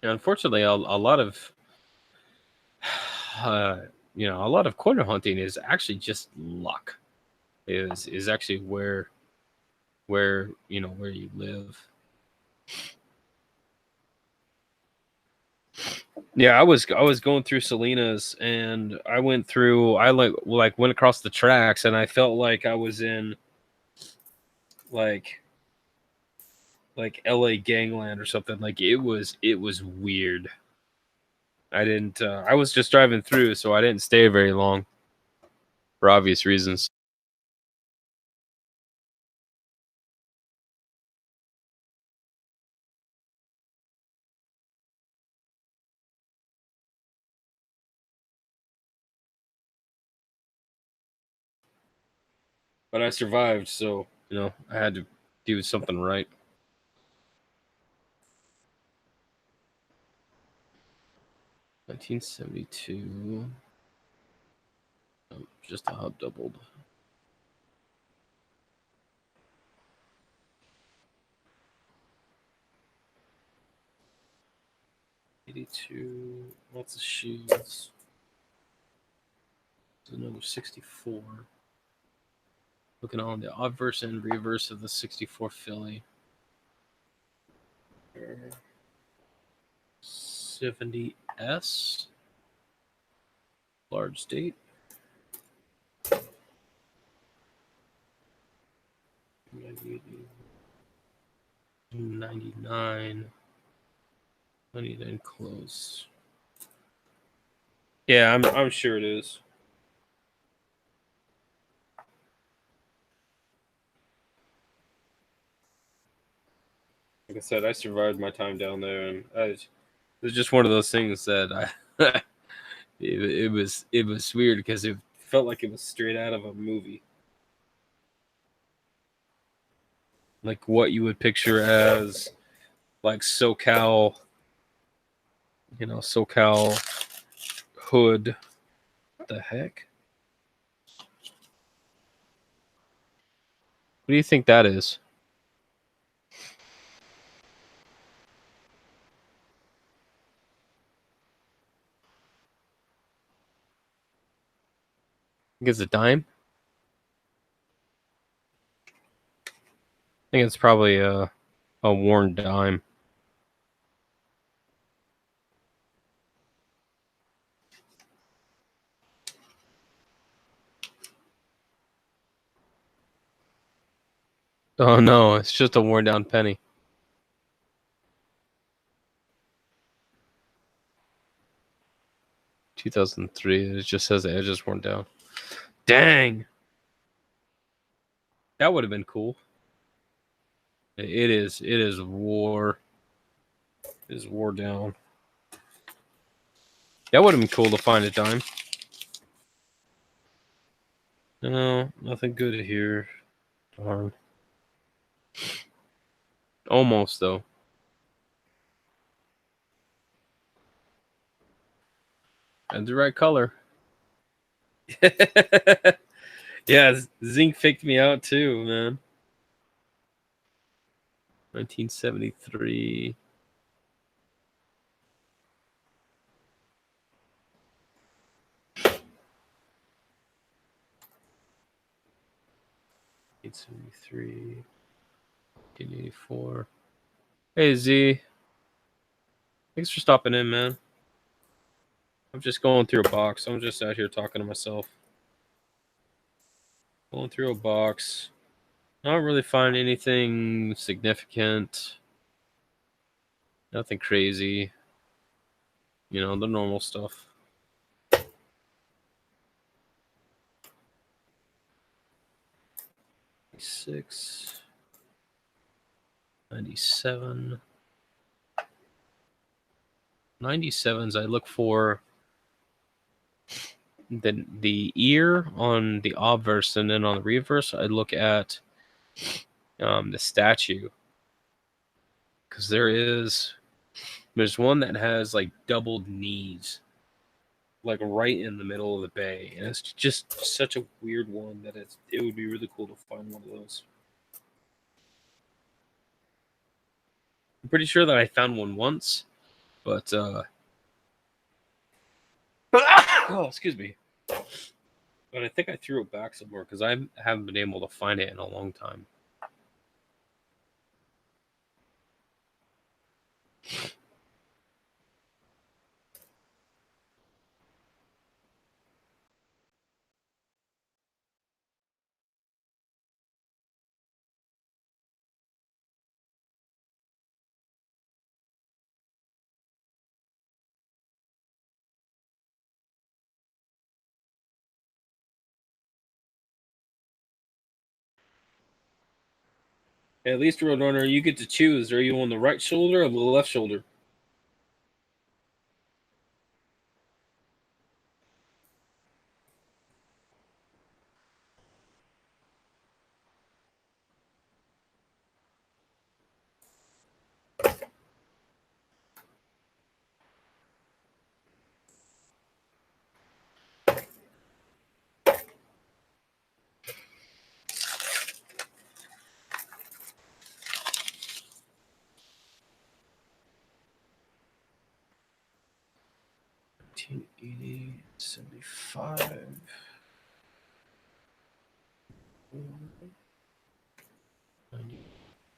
And unfortunately, a lot of a lot of corner hunting is actually just luck. Is actually where you live. Yeah, I was going through Salinas, and I went across the tracks, and I felt like I was in like LA gangland or something. Like it was weird. I didn't I was just driving through, so I didn't stay very long for obvious reasons. But I survived, so I had to do something right. $1972. Just a hub doubled. $82. Lots of shoes. Another 64. Looking on the obverse and reverse of the 64 Philly. 70S. Large date. 99. 99 close. Yeah, I'm sure it is. Like I said, I survived my time down there, and it was just one of those things that it was weird because it felt like it was straight out of a movie, like what you would picture as like SoCal SoCal hood. What the heck? What do you think that is? I think it's a dime. I think it's probably a worn dime. Oh no, it's just a worn down penny. $2003. It just says the edge is worn down. Dang. That would have been cool. It is. It is wore. It is wore down. That would have been cool to find a dime. No, nothing good here. Darn. Almost though. And the right color. Yeah, Zinc faked me out too, man. 1973. '73. 1984. Hey Z. Thanks for stopping in, man. I'm just going through a box. I'm just out here talking to myself. Going through a box. Not really finding anything significant. Nothing crazy. The normal stuff. '96. 97. 97s, I look for the ear on the obverse, and then on the reverse, I look at the statue. Because there's one that has like doubled knees, like right in the middle of the bay, and it's just such a weird one that it would be really cool to find one of those. I'm pretty sure that I found one once, but oh, excuse me. But I think I threw it back somewhere because I haven't been able to find it in a long time. At least, Roadrunner, you get to choose. Are you on the right shoulder or the left shoulder? $1980, $75.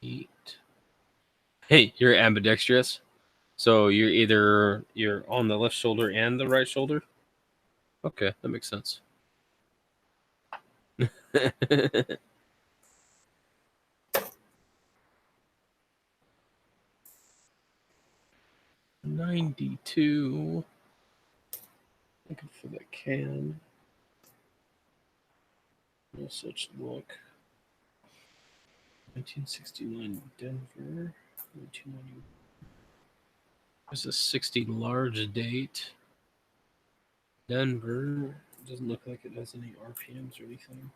$98. Hey, you're ambidextrous. So you're on the left shoulder and the right shoulder? Okay, that makes sense. 92. Looking for that can. No such luck. 1969 Denver. 1990. There's a 60 large date. Denver. Doesn't look like it has any RPMs or anything.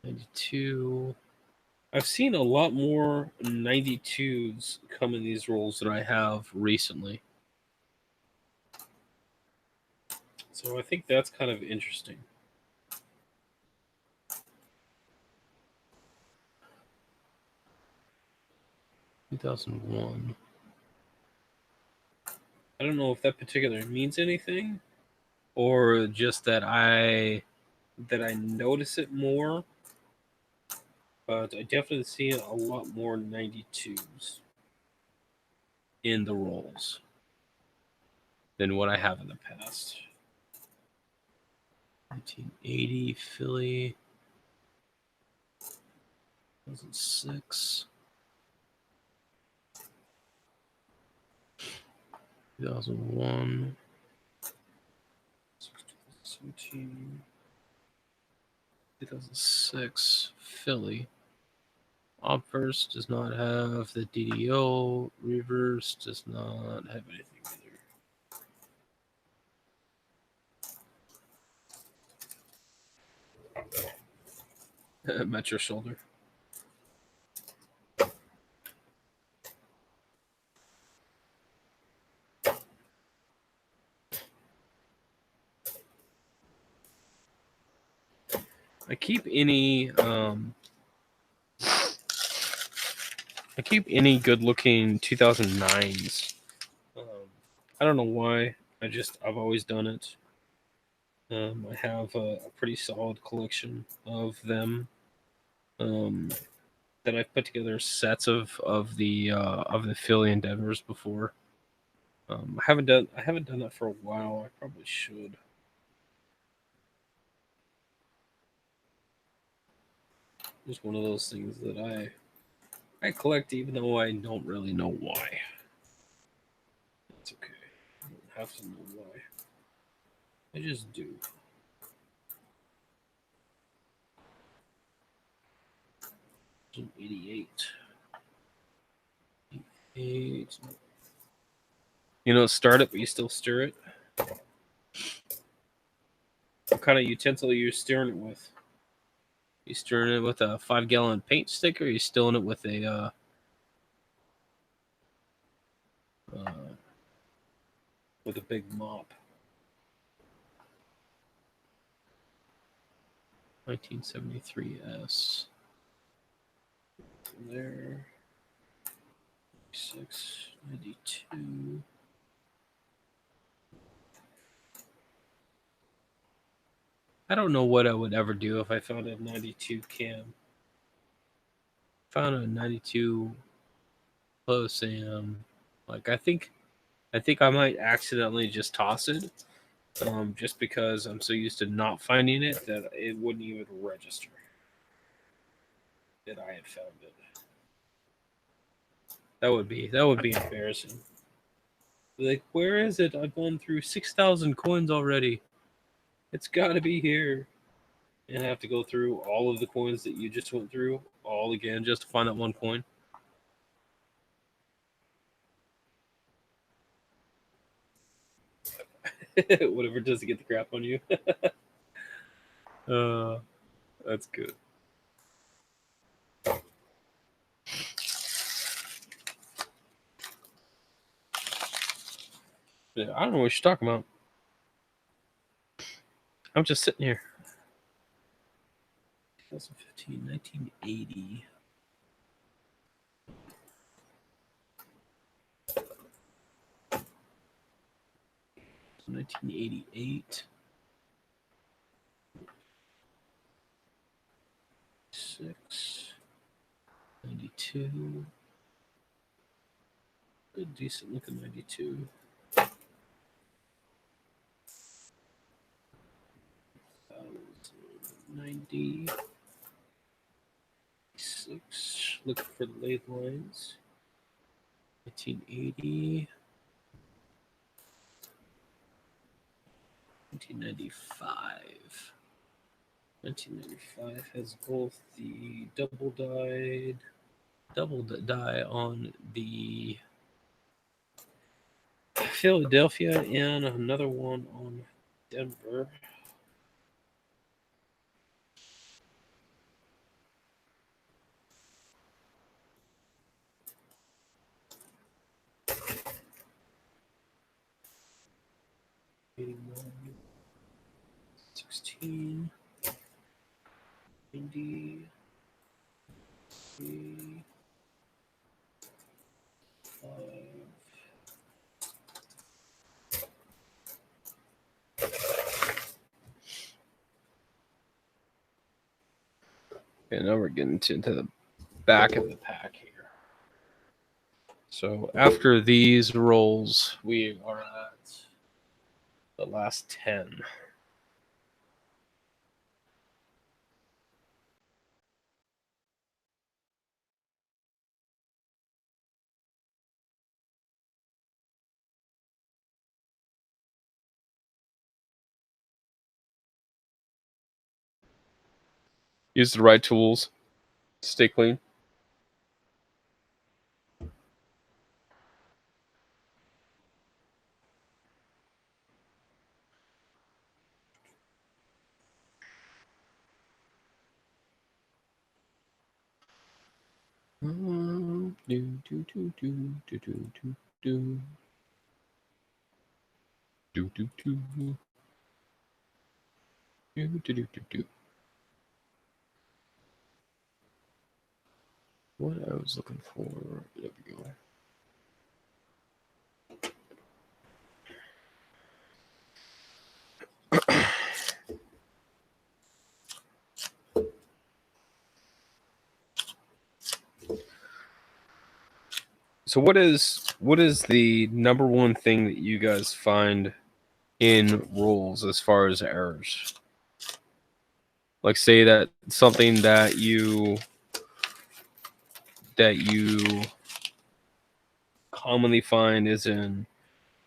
92. I've seen a lot more 92s come in these roles than I have recently. So I think that's kind of interesting. Two 2001. I don't know if that particular means anything, or just that I notice it more. But I definitely see a lot more 92s in the roles than what I have in the past. 1980 Philly, 2006, 2001, 2017, 2006 Philly. Obverse does not have the DDO. Reverse does not have anything either. Metro shoulder. I keep any good looking 2009s. I don't know why. I've always done it. I have a pretty solid collection of them. That I've put together sets of the Philly Endeavors before. I haven't done that for a while. I probably should. It's one of those things that I collect even though I don't really know why. It's okay. I don't have to know why. I just do. Some 88. 88. You know, start it, but you still stir it. What kind of utensil are you stirring it with? You stirring it with a 5-gallon paint stick, or are you stirring it with a big mop? 1973 S. There. 692. I don't know what I would ever do if I found a 92 cam. Found a 92 Close Sam. Like I think I might accidentally just toss it. Just because I'm so used to not finding it that it wouldn't even register that I had found it. That would be embarrassing. Like, where is it? I've gone through 6,000 coins already. It's got to be here. And I have to go through all of the coins that you just went through all again just to find that one coin. Whatever does to get the crap on you. That's good. Yeah, I don't know what you're talking about. I'm just sitting here. 2015, 1980. 1988. 6. 92. A decent looking 92. 90. 6. Looking for the laid lines. 1980. 1995. 1995 has both the double die on the Philadelphia and another one on Denver. 89, 16, 90, 3, 5. Okay, now we're getting into the back of the pack here. So after these rolls, we are at the last 10. Use the right tools. Stay clean. Do, do, do, do, do, do, do, do. Do, do, do. Do, do, do, do, do. What I was looking for. There we go. So what is the number one thing that you guys find in rolls as far as errors? Like say that something that you commonly find is in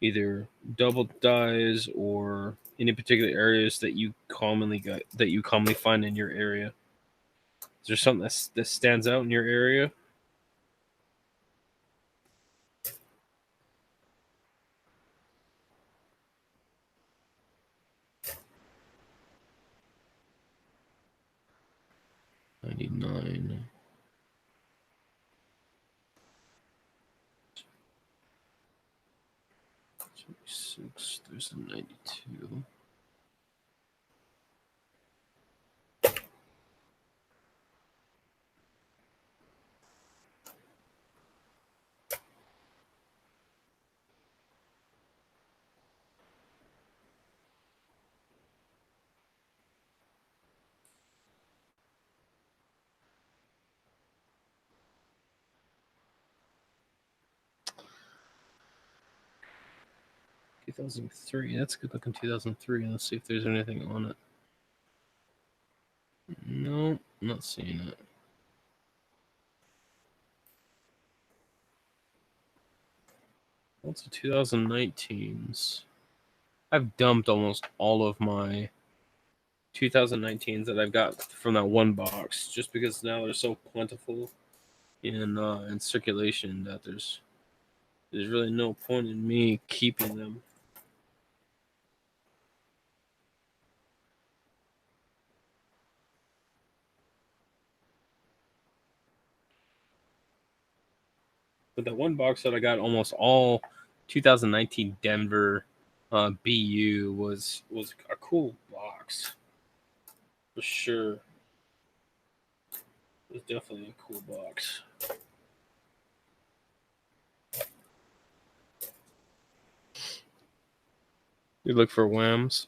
either double dies or any particular areas that you commonly find in your area. Is there something that stands out in your area? $99. 26. There's a 92. Two 2003. That's a good looking 2003. Let's see if there's anything on it. No, not seeing it. What's the 2019s? I've dumped almost all of my 2019s that I've got from that one box, just because now they're so plentiful in circulation that there's really no point in me keeping them. But that one box that I got almost all 2019 Denver BU was a cool box for sure. It was definitely a cool box. You look for whams.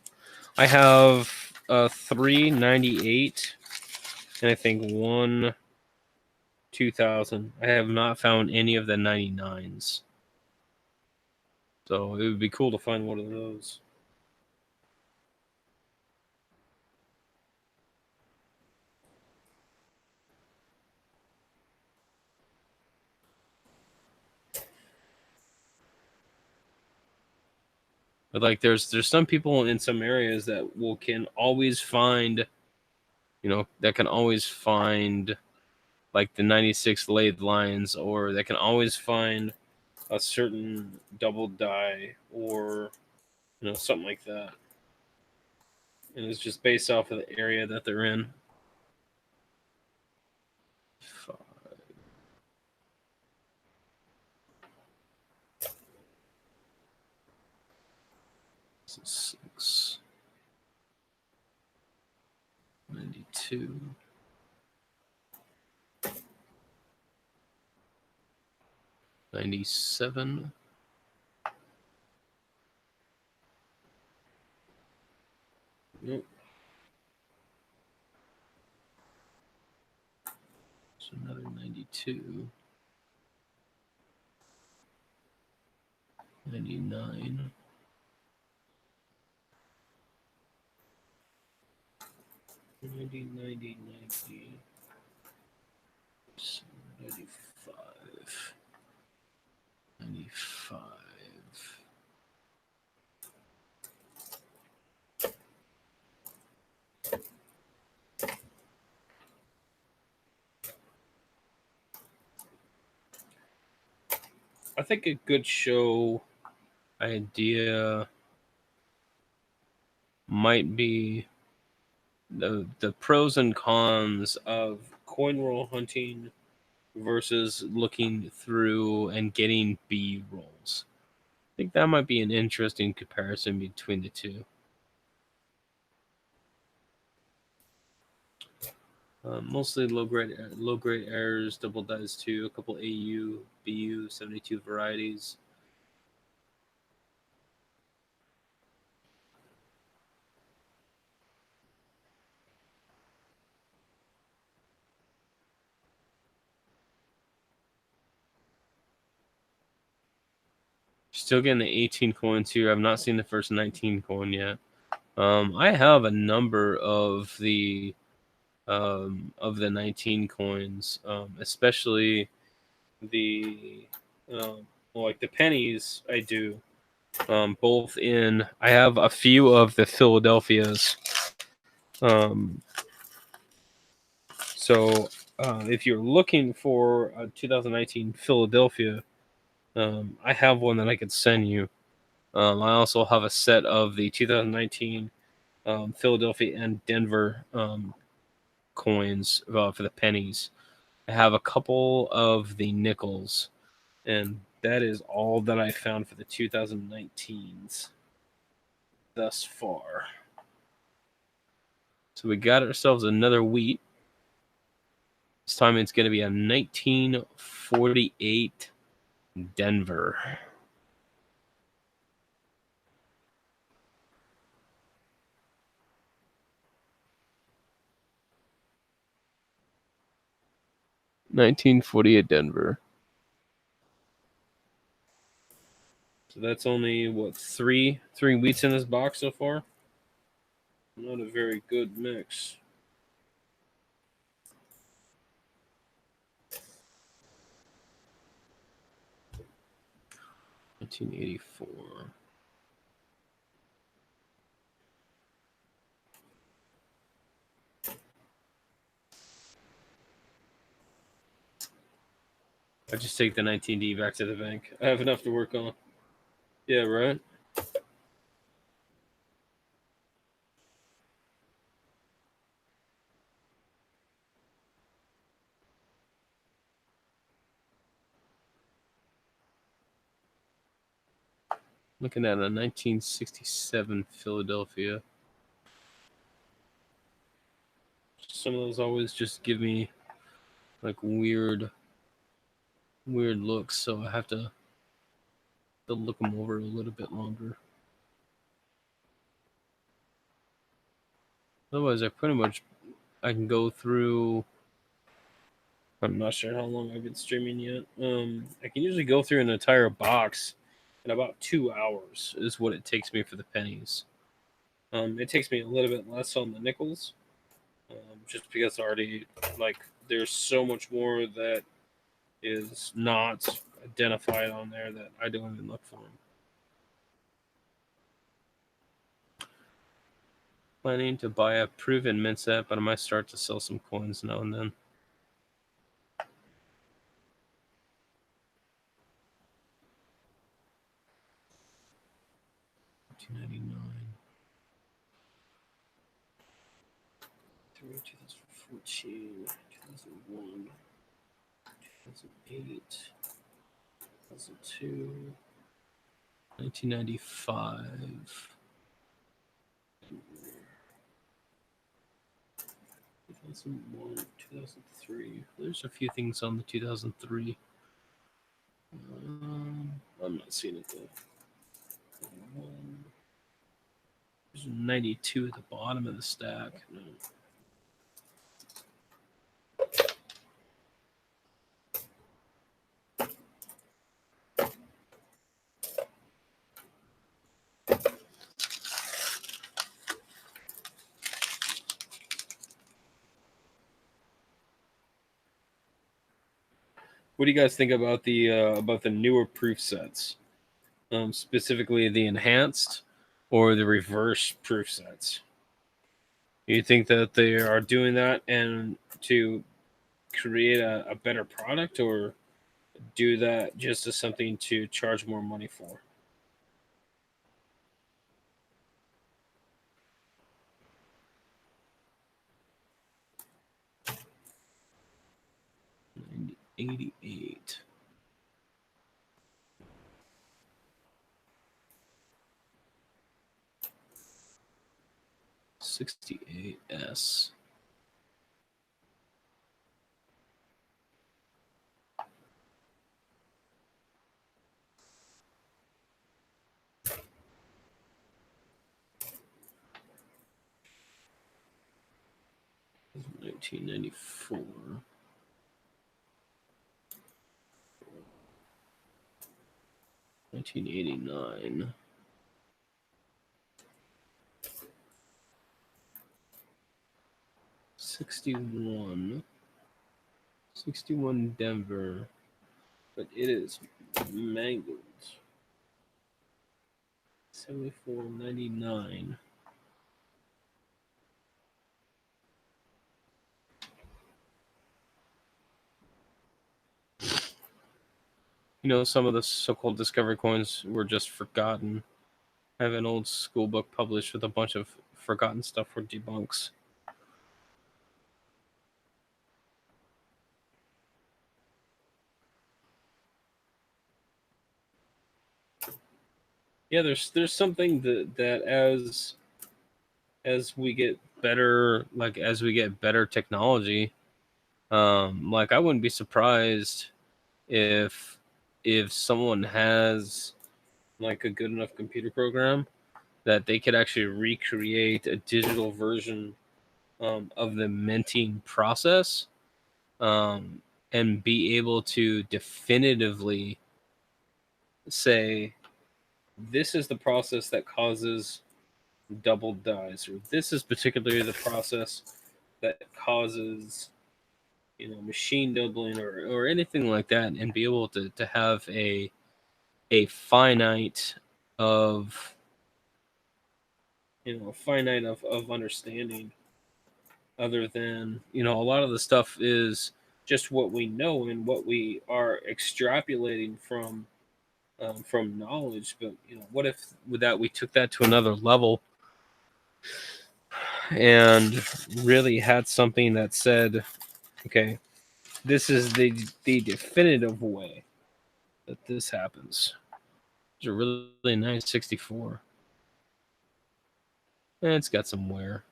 I have 398 and I think one 2000. I have not found any of the 99s. So it would be cool to find one of those. But like there's some people in some areas that can always find, that can always find like the 96 laid lines, or that can always find a certain double die, or something like that. And it's just based off of the area that they're in. 5. 2006. 92. 97. 'Nope. So another 92. 99. 90, 90, 90. 95. 95. I think a good show idea might be the pros and cons of coin roll hunting versus looking through and getting B rolls. I think that might be an interesting comparison between the two. Mostly low grade errors, double dice too, a couple AU, BU, 72 varieties. Still getting the 18 coins here. I've not seen the first 19 coin yet. I have a number of the 19 coins, especially the like the pennies. I do both in. I have a few of the Philadelphias. So if you're looking for a 2019 Philadelphia, I have one that I could send you. I also have a set of the 2019 Philadelphia and Denver coins for the pennies. I have a couple of the nickels, and that is all that I found for the 2019s thus far. So we got ourselves another wheat. This time it's going to be a 1948 Denver. $1948 Denver. So that's only what three wheats in this box so far. Not a very good mix. $1984. I just take the 19D back to the bank. I have enough to work on. Yeah, right? Looking at a 1967 Philadelphia. Some of those always just give me like weird looks, so I have to look them over a little bit longer. Otherwise, I can go through. I'm not sure how long I've been streaming yet. I can usually go through an entire box in about 2 hours is what it takes me for the pennies. It takes me a little bit less on the nickels, just because already there's so much more that is not identified on there that I don't even look for them. Planning to buy a proven mint set, but I might start to sell some coins now and then. $19.99. 2014, 2001, 2008, 2002, 1995. 2001, 2003. There's a few things on the 2003. I'm not seeing it though. There's 92 at the bottom of the stack. No. What do you guys think about the newer proof sets, specifically the enhanced or the reverse proof sets? Do you think that they are doing that and to create a better product, or do that just as something to charge more money for? $88. $68S. $1994. $1989. $61. $61 Denver. But it is mangled. $74.99. You know, some of the so-called discovery coins were just forgotten. I have an old school book published with a bunch of forgotten stuff for debunks. Yeah, there's something that as we get better, like as we get better technology, like I wouldn't be surprised if someone has like a good enough computer program that they could actually recreate a digital version of the minting process, and be able to definitively say this is the process that causes double dies, or this is particularly the process that causes, you know, machine doubling, or anything like that, and be able to have a finite of, you know, a finite of understanding, other than, you know, a lot of the stuff is just what we know and what we are extrapolating from knowledge. But you know, what if with that we took that to another level and really had something that said, okay, this is the definitive way that this happens. It's a really nice 64. And it's got some wear.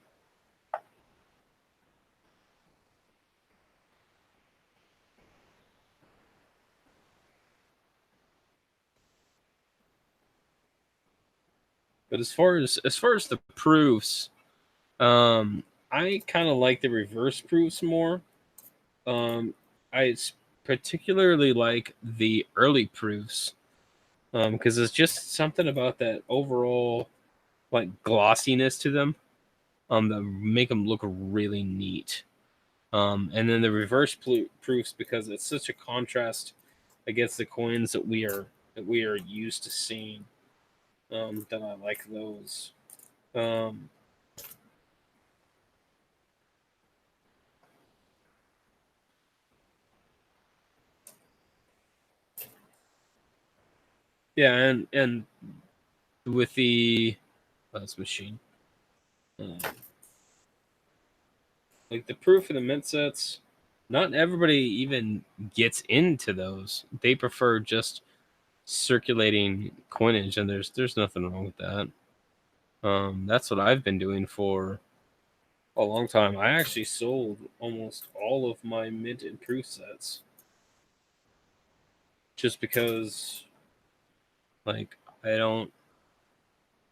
But as far as the proofs, I kind of like the reverse proofs more. I particularly like the early proofs, because it's just something about that overall like glossiness to them, that make them look really neat. And then the reverse proofs, because it's such a contrast against the coins that we are used to seeing, that I like those. Yeah, and with the that's machine, like the proof of the mint sets, not everybody even gets into those. They prefer just circulating coinage, and there's nothing wrong with that. That's what I've been doing for a long time. I actually sold almost all of my mint and proof sets just because, like, I'm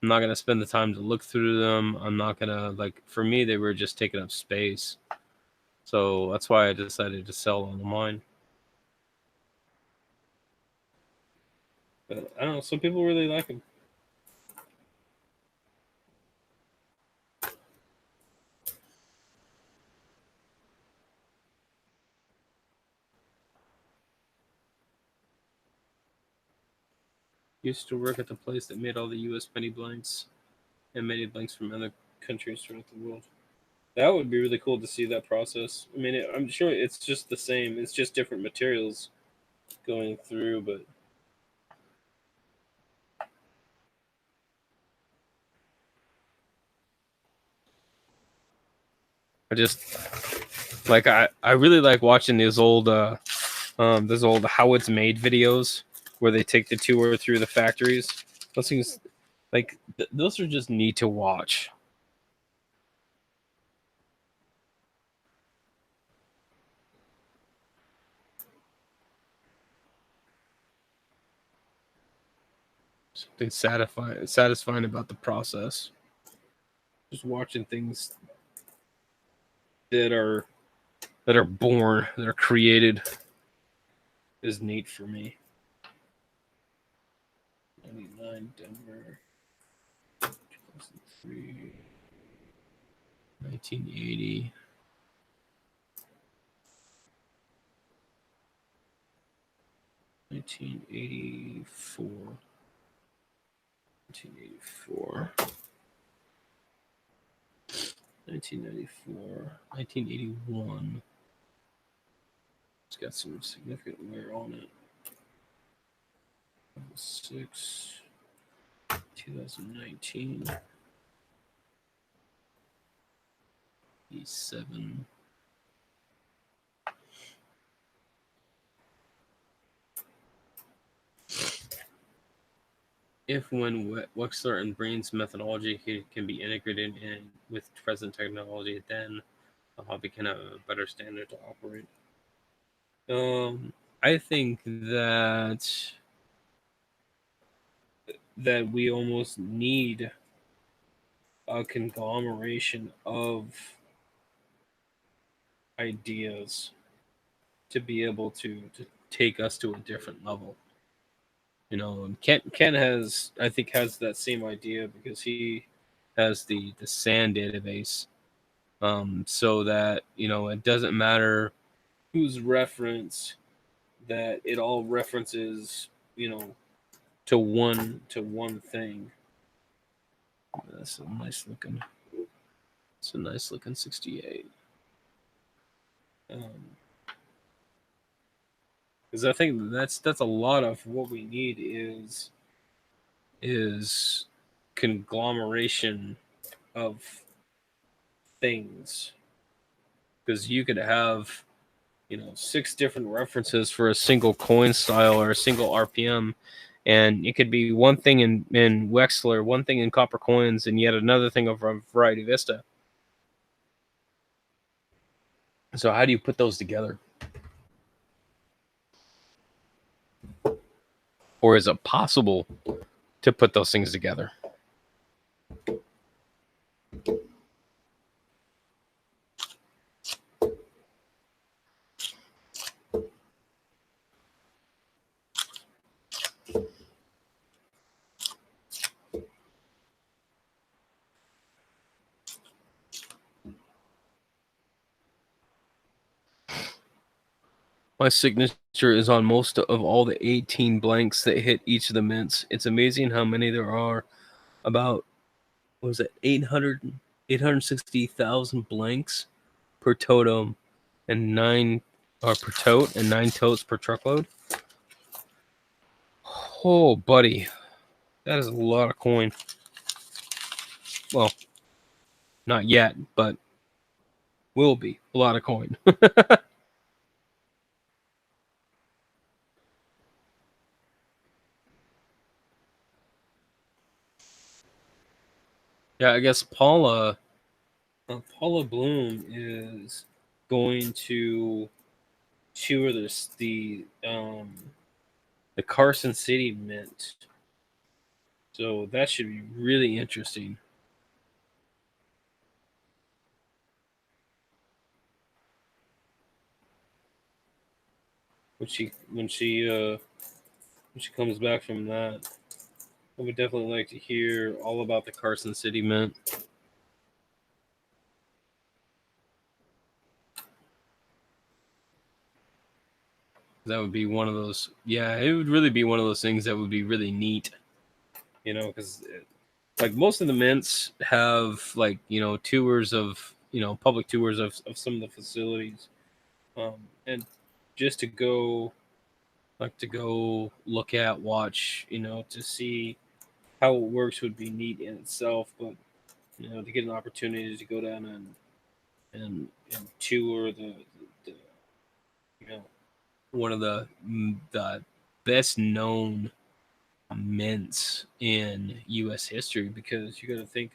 not gonna spend the time to look through them. I'm not gonna like. For me, they were just taking up space, so that's why I decided to sell all of mine. But I don't know. Some people really like them. Used to work at the place that made all the U.S. penny blanks and many blanks from other countries throughout the world. That would be really cool to see that process. I mean, I'm sure it's just the same. It's just different materials going through, but I just like I really like watching those old how it's made videos where they take the tour through the factories. Those things like those are just neat to watch. Something satisfying about the process. Just watching things that are born, that are created, is neat for me. 99 Denver, 2003, 1980. Nineteen 1984, 1994, 1981. It's got some significant wear on it. 6, 2019, 7. If when Wexler and Brain's methodology can be integrated in with present technology, then the hobby can have a better standard to operate. I think that we almost need a conglomeration of ideas to be able to take us to a different level. You know, and Ken has, I think, has that same idea because he has the SAN database, so that it doesn't matter whose reference, that it all references to one thing. That's a nice looking. It's a nice looking 68. Because I think that's a lot of what we need is conglomeration of things. Because you could have 6 different references for a single coin style or a single RPM, and it could be one thing in Wexler, one thing in Copper Coins, and yet another thing over Variety Vista. So how do you put those together? Or is it possible to put those things together? My signature is on most of all the 18 blanks that hit each of the mints. It's amazing how many there are. About, what was it, 860,000 blanks per totem and 9 per tote and 9 totes per truckload. Oh, buddy. That is a lot of coin. Well, not yet, but will be a lot of coin. Yeah, I guess Paula Paula Bloom is going to tour the Carson City Mint. So that should be really interesting. When she comes back from that, I would definitely like to hear all about the Carson City Mint. That would be one of those. Yeah, it would really be one of those things that would be really neat. Because like most of the mints have like tours of public tours of some of the facilities, and just to go look at, watch, to see how it works would be neat in itself. But to get an opportunity to go down and tour the one of the best known mints in U.S. history, because you got to think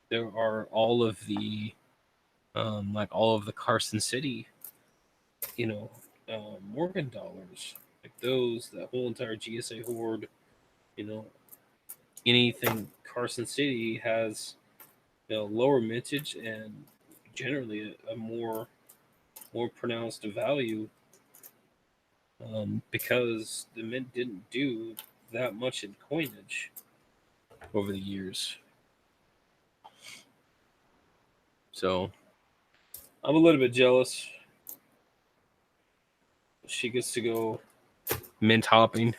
there are all of the all of the Carson City, Morgan dollars, like those, that whole entire GSA hoard, you know, anything Carson City has, lower mintage and generally a more pronounced value, because the mint didn't do that much in coinage over the years. So I'm a little bit jealous. She gets to go mint hopping,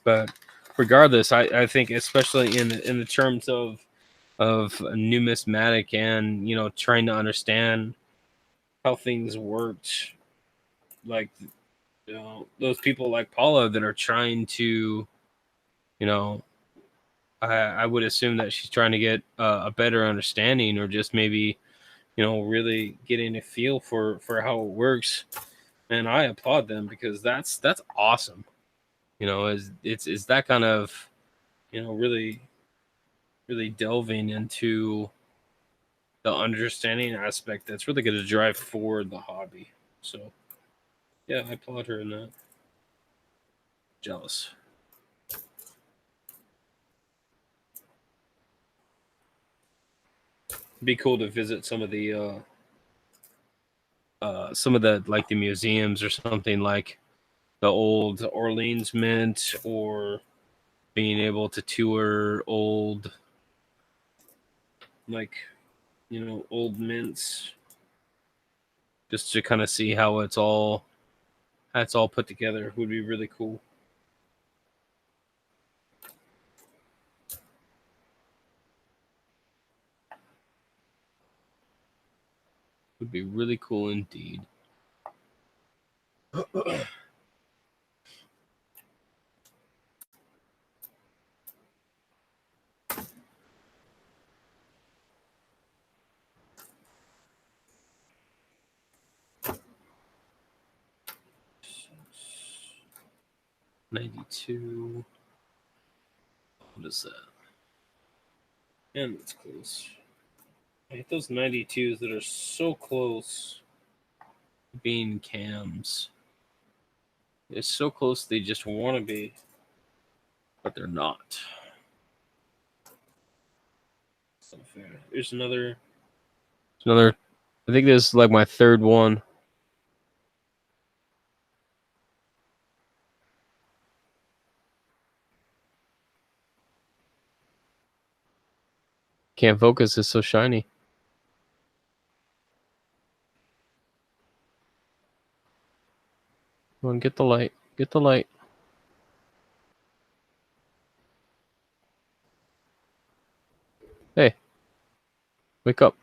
but regardless, I think especially in the terms of numismatic and trying to understand how things worked, like those people like Paula that are trying to, I would assume that she's trying to get a better understanding, or just maybe really getting a feel for how it works. And I applaud them, because that's awesome. It's that kind of really really delving into the understanding aspect that's really going to drive forward the hobby. So yeah, I applaud her in that. Jealous. It'd be cool to visit some of the like the museums or something, like the old Orleans Mint, or being able to tour old, like old mints, just to kind of see how it's all put together would be really cool. Would be really cool indeed. $92. What is that? And it's close. I hate those 92s that are so close being cams. They're so close they just want to be, but they're not. So fair. There's another. I think this is like my third one. Can't focus. It's so shiny. Come on, get the light. Get the light. Hey. Wake up.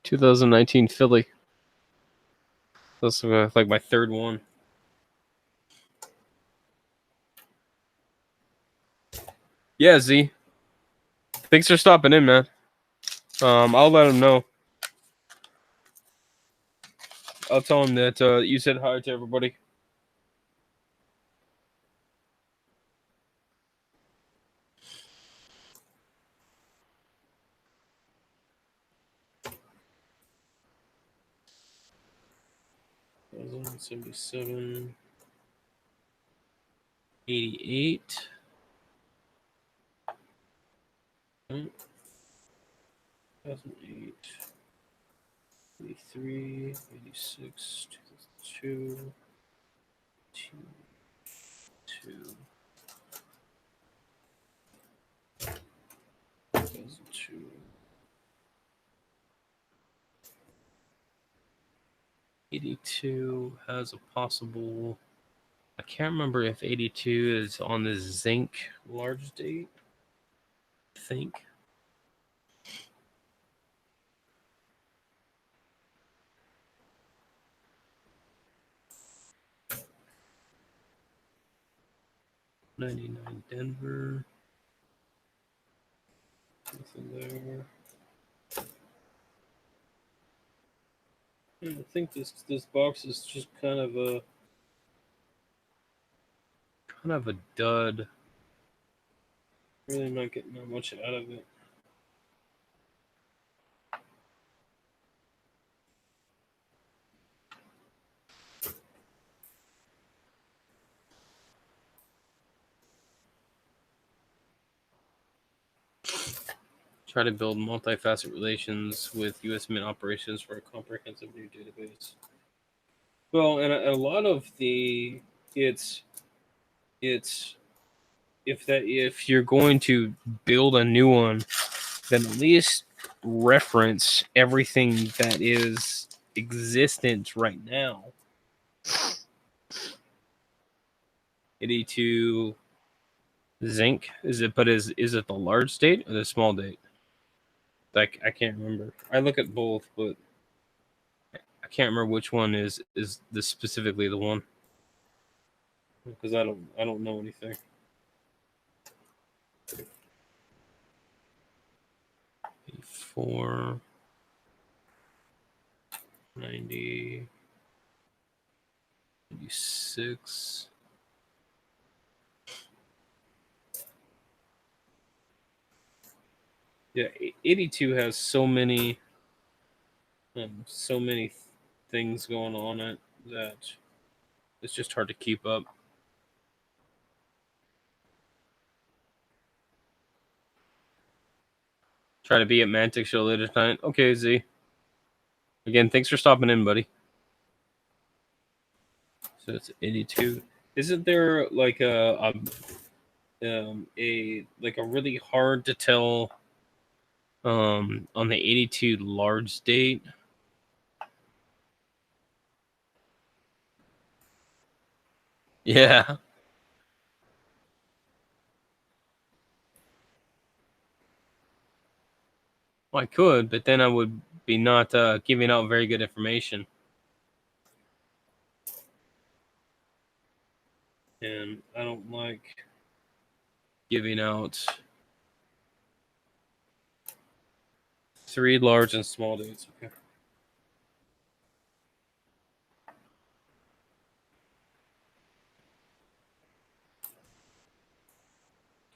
"2019 Philly." That's like my third one. Yeah, Z. Thanks for stopping in, man. I'll let him know. I'll tell him that you said hi to everybody. 77, 88. 2008, 83, 86, 2002, 2002. 82 has a possible. I can't remember if 82 is on the zinc large date. I think. '99 Denver. Nothing there. I think this box is just kind of a dud. Really not getting that much out of it. Try to build multifaceted relations with U.S. Mint operations for a comprehensive new database. Well, and a lot of it's if you're going to build a new one, then at least reference everything that is existent right now. 82 zinc, is it? But is it the large date or the small date? Like, I can't remember. I look at both, but I can't remember which one is this specifically the one, because I don't know anything. 84, 90, 86. Yeah, 82 has so many things going on it that it's just hard to keep up. Try to be at Mantic Show later tonight. Okay, Z. Again, thanks for stopping in, buddy. So it's 82. Isn't there like a really hard to tell on the 82 large date? Yeah. Well, I could, but then I would be not giving out very good information. And I don't like giving out 3 large and small dates. Okay.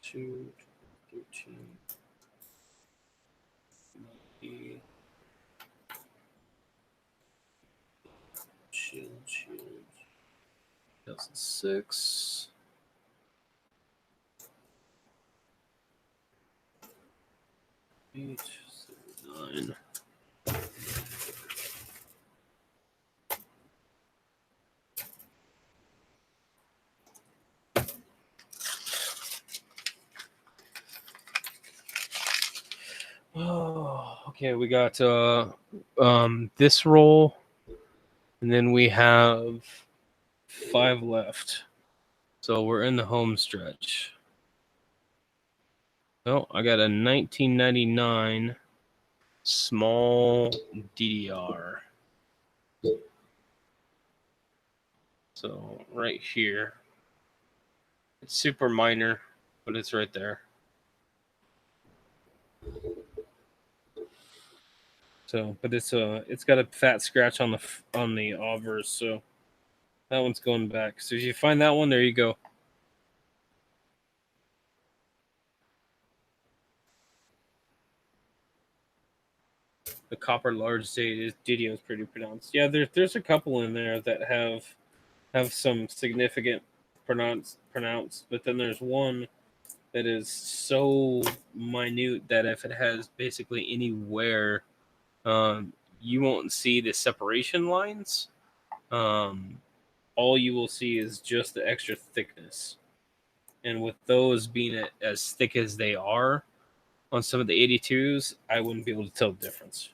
Two, 13. Shield. 2006. Eight, 9. Oh, okay. We got this roll, and then we have 5 left. So we're in the home stretch. Oh, I got a 1999 small DDR. So right here. It's super minor, but it's right there. So, but it's got a fat scratch on the obverse, so that one's going back. So if you find that one, there you go. the copper large DDO is pretty pronounced. Yeah, there's a couple in there that have some significant pronounced, but then there's one that is so minute that if it has basically any wear, you won't see the separation lines. All you will see is just the extra thickness. And with those being as thick as they are on some of the 82s, I wouldn't be able to tell the difference.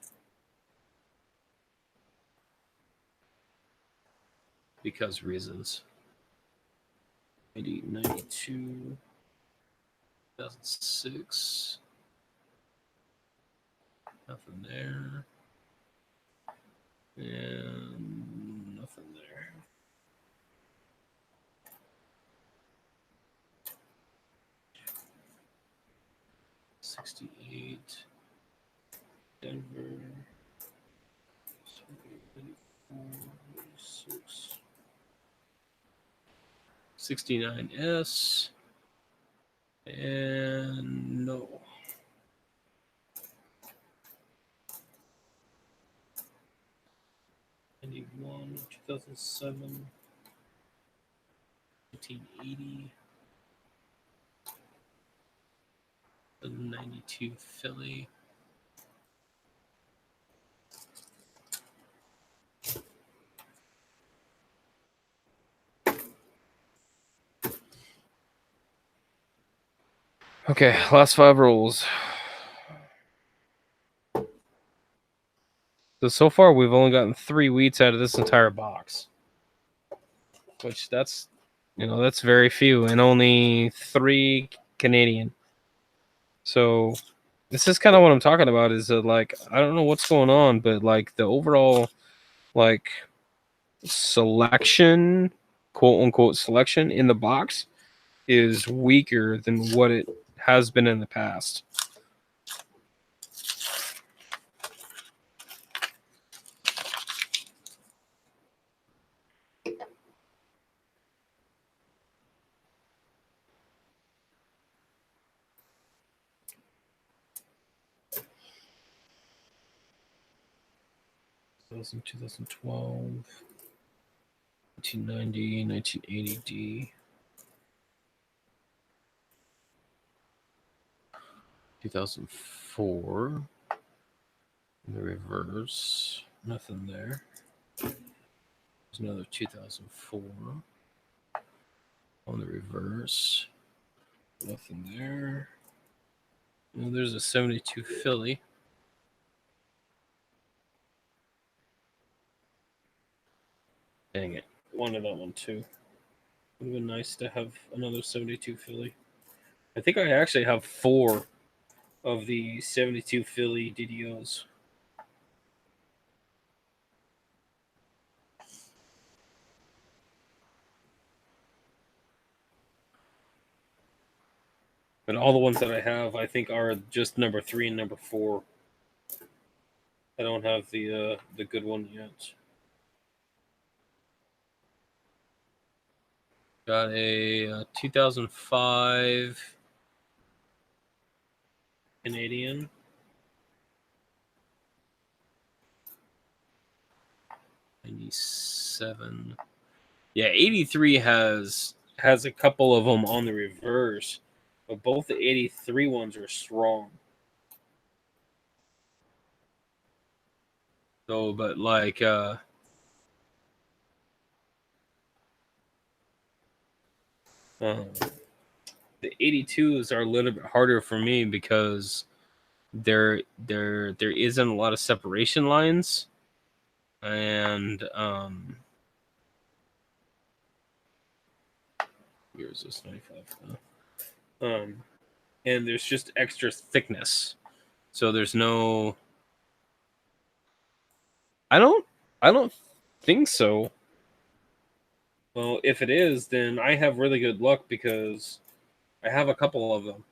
Because reasons. 92, 2006. Nothing there. And nothing there. '68. Denver. 6. 69S. And no. '91, 2007, 1980, the '92 Philly. Okay, last 5 rolls. So far we've only gotten 3 wheats out of this entire box, which that's very few, and only 3 Canadian. So this is kind of what I'm talking about. Is that like I don't know what's going on, but like the overall like selection, quote unquote selection in the box is weaker than what it has been in the past. In 2012, 1990, 1980D, 2004, in the reverse, nothing there. There's another 2004 on the reverse, nothing there. Well, there's a 72 Philly. Dang it. Wanted that one too. Would have been nice to have another 72 Philly. I think I actually have 4 of the 72 Philly DDOs. But all the ones that I have, I think, are just number 3 and number 4. I don't have the good one yet. Got a 2005 Canadian. '97. Yeah, 83 has a couple of them on the reverse, but both the 83 ones are strong. So, but like the 82s are a little bit harder for me because there isn't a lot of separation lines, and here's this 95 and there's just extra thickness, so there's no. I don't think so. Well, if it is, then I have really good luck because I have a couple of them.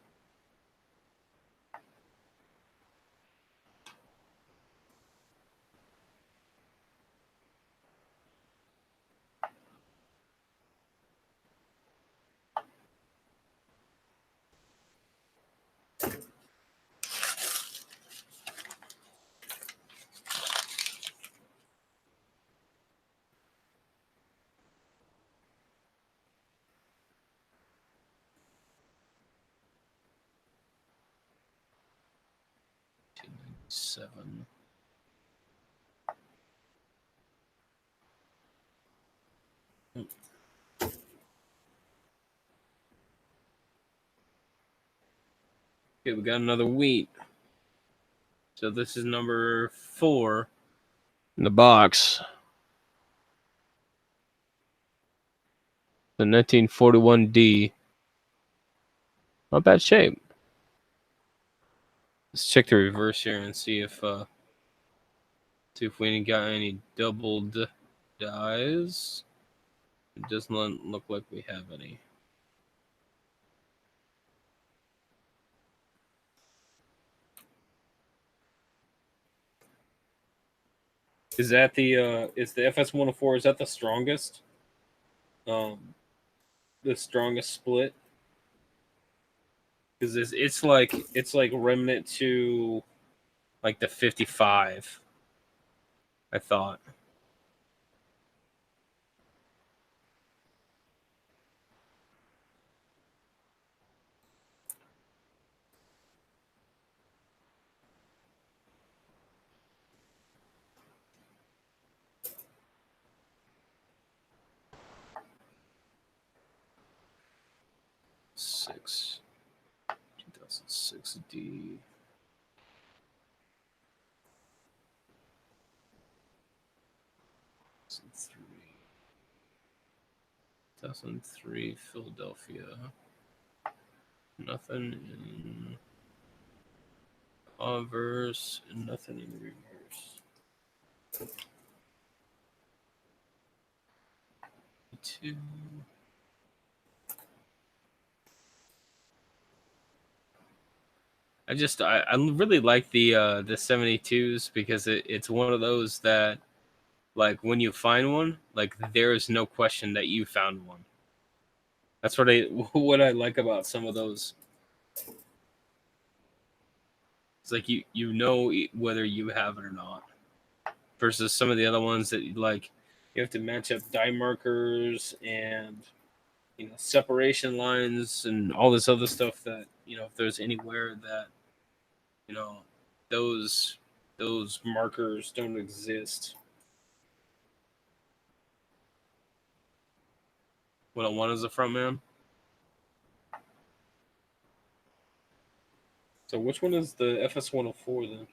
7. Okay, we got another wheat. So this is number 4 in the box. The 1941D. Not bad shape. Let's check the reverse here and see if we ain't got any doubled dies. It doesn't look like we have any. Is that the FS104? Is that the strongest? The strongest split? Because it's like remnant to like the 55. I thought. Six. 2006D. 2003 Philadelphia. Nothing in converse and nothing in reverse. 2. I really like the 72s because it's one of those that, like, when you find one, like, there is no question that you found one. That's what I like about some of those. It's like you know whether you have it or not, versus some of the other ones that, like, you have to match up die markers and separation lines and all this other stuff that if there's anywhere that you know those markers don't exist. 101 is the front man. So which one is the FS104 then?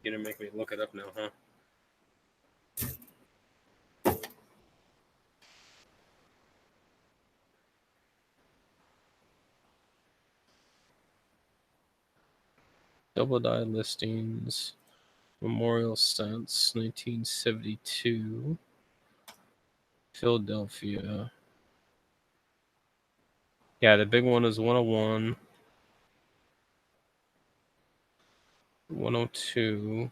You're gonna make me look it up now, huh? Double die listings. Memorial Sense, 1972. Philadelphia. Yeah, the big one is 101. 102.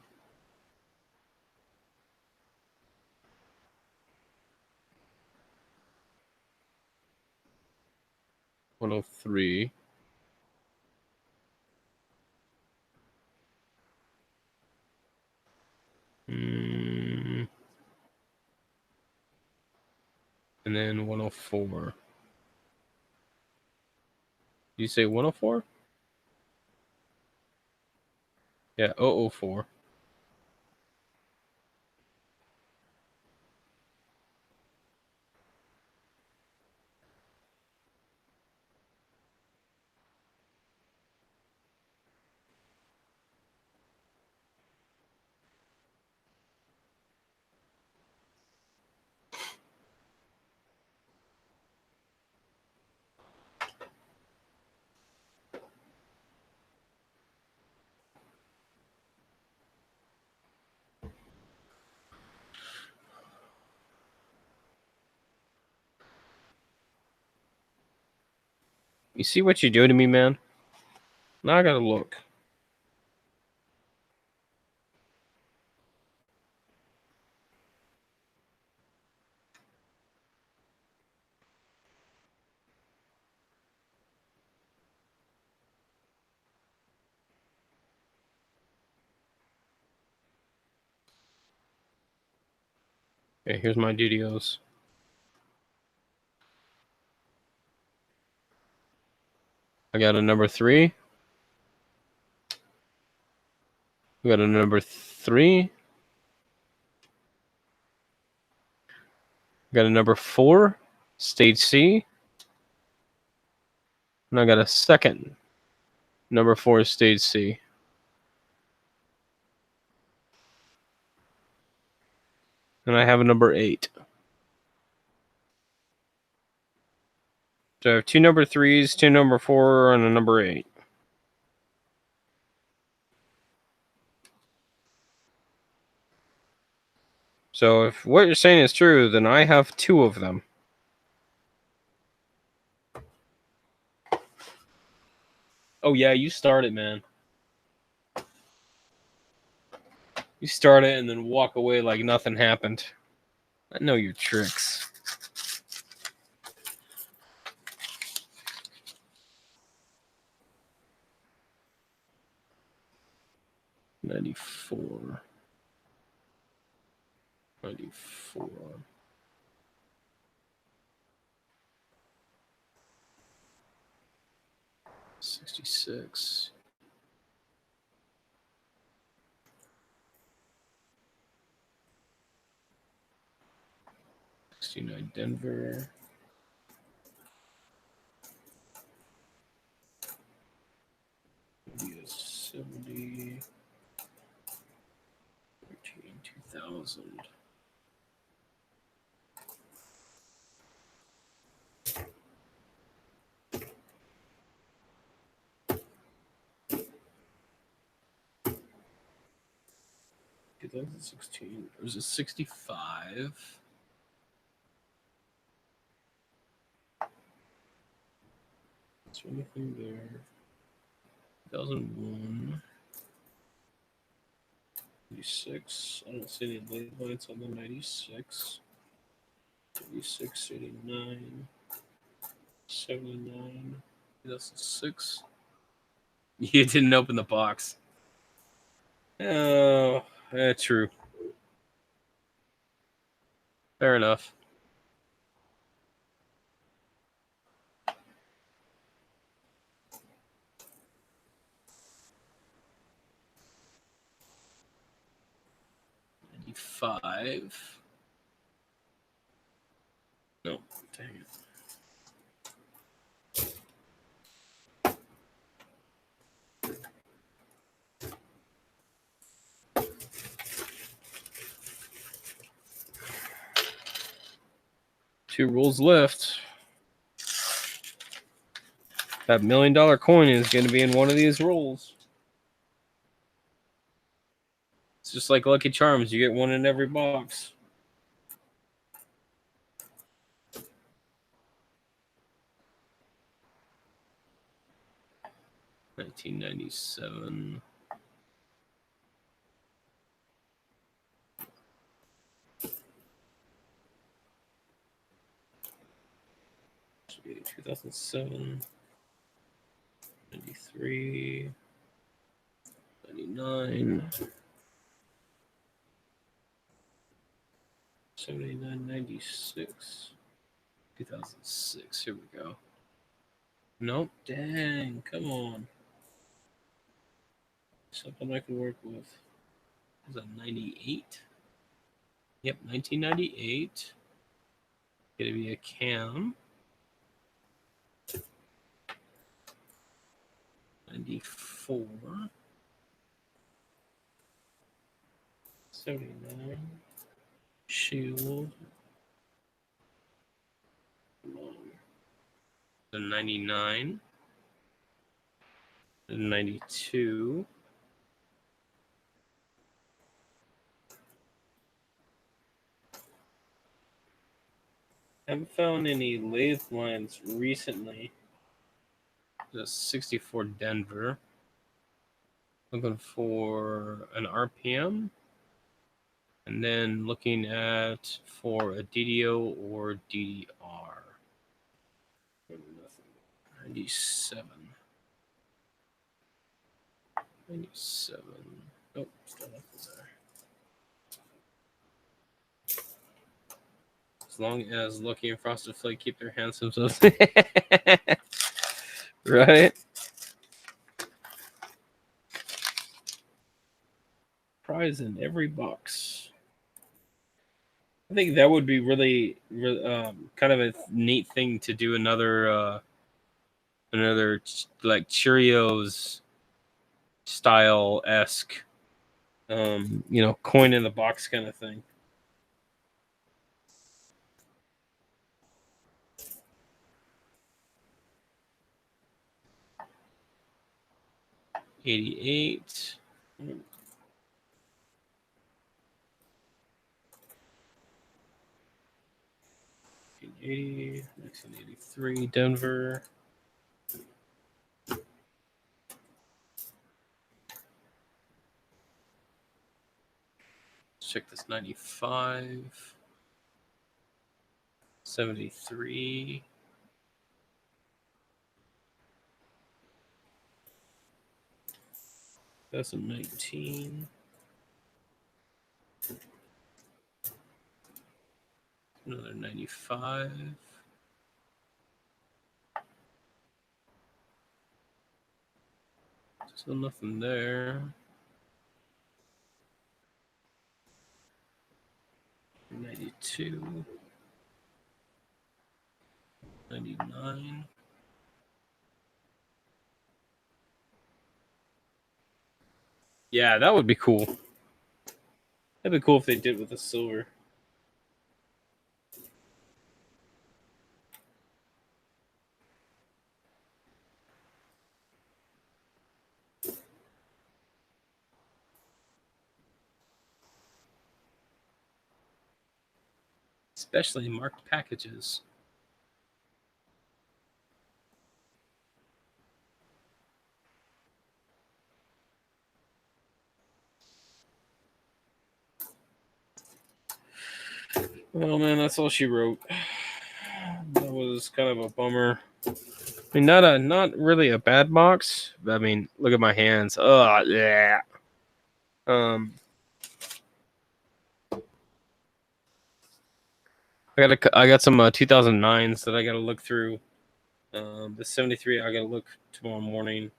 103. And then 104. You say 104? Yeah, 004. You see what you do to me, man? Now I gotta look. Okay, here's my DDOs. I got a number 3. We got a number 3. Got a number 4, stage C. And I got a second number 4, stage C. And I have a number 8. So I have 2 number 3s, 2 number 4, and a number 8. So if what you're saying is true, then I have 2 of them. Oh yeah, you start it, man. You start it and then walk away like nothing happened. I know your tricks. '94. 94. 66. '69 Denver. US 70. 13, 2000. '16. Or is it 65? Is there anything there? 2001. 96. I don't see any late lights on the 96. 86, 89, 79, 2006. You didn't open the box. Oh, true. Fair enough. '95. No, dang it. Two rolls left. That $1 million coin is going to be in one of these rolls. It's just like Lucky Charms. You get one in every box. $1997. Should be 2007. 93. 99. 79, 96. 2006. Here we go. Nope. Dang. Come on. Something I can work with. Is that 98? Yep, 1998. Gonna be a cam. 94. 79. Shield. The 99. The 92. Haven't found any lathe lines recently. The 64 Denver. Looking for an RPM. And then looking at for a DDO or DDR. 97. 97. Oh, still nothing there. As long as Lucky and Frosted Flake keep their hands themselves. Right? Prize in every box. I think that would be really kind of a neat thing to do another like Cheerios style esque coin in the box kind of thing. '88. 1983, Denver. Let's check this 95. 73. That's a 19. Another 95. Still nothing there. 92. 99. Yeah, that would be cool. That'd be cool if they did with the silver. Especially marked packages. Well, man, that's all she wrote. That was kind of a bummer. I mean, not really a bad box. I mean, look at my hands. Oh, yeah. I got some 2009s that I got to look through. The 73 I got to look tomorrow morning.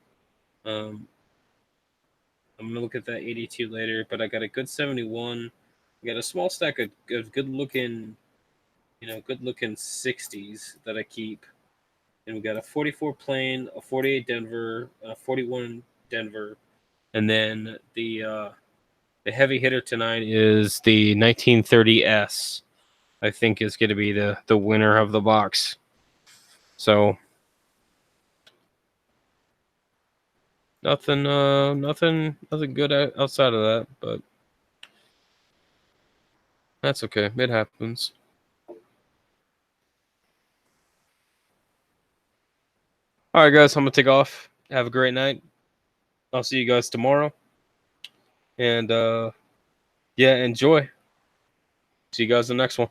I'm gonna look at that 82 later, but I got a good 71. I got a small stack of good looking 60s that I keep. And we got a 44 plain, a 48 Denver, a 41 Denver, and then the heavy hitter tonight is the 1930S. I think is going to be the winner of the box. So nothing good outside of that, but that's okay. It happens. All right, guys, I'm gonna take off. Have a great night. I'll see you guys tomorrow. And yeah, enjoy. See you guys in the next one.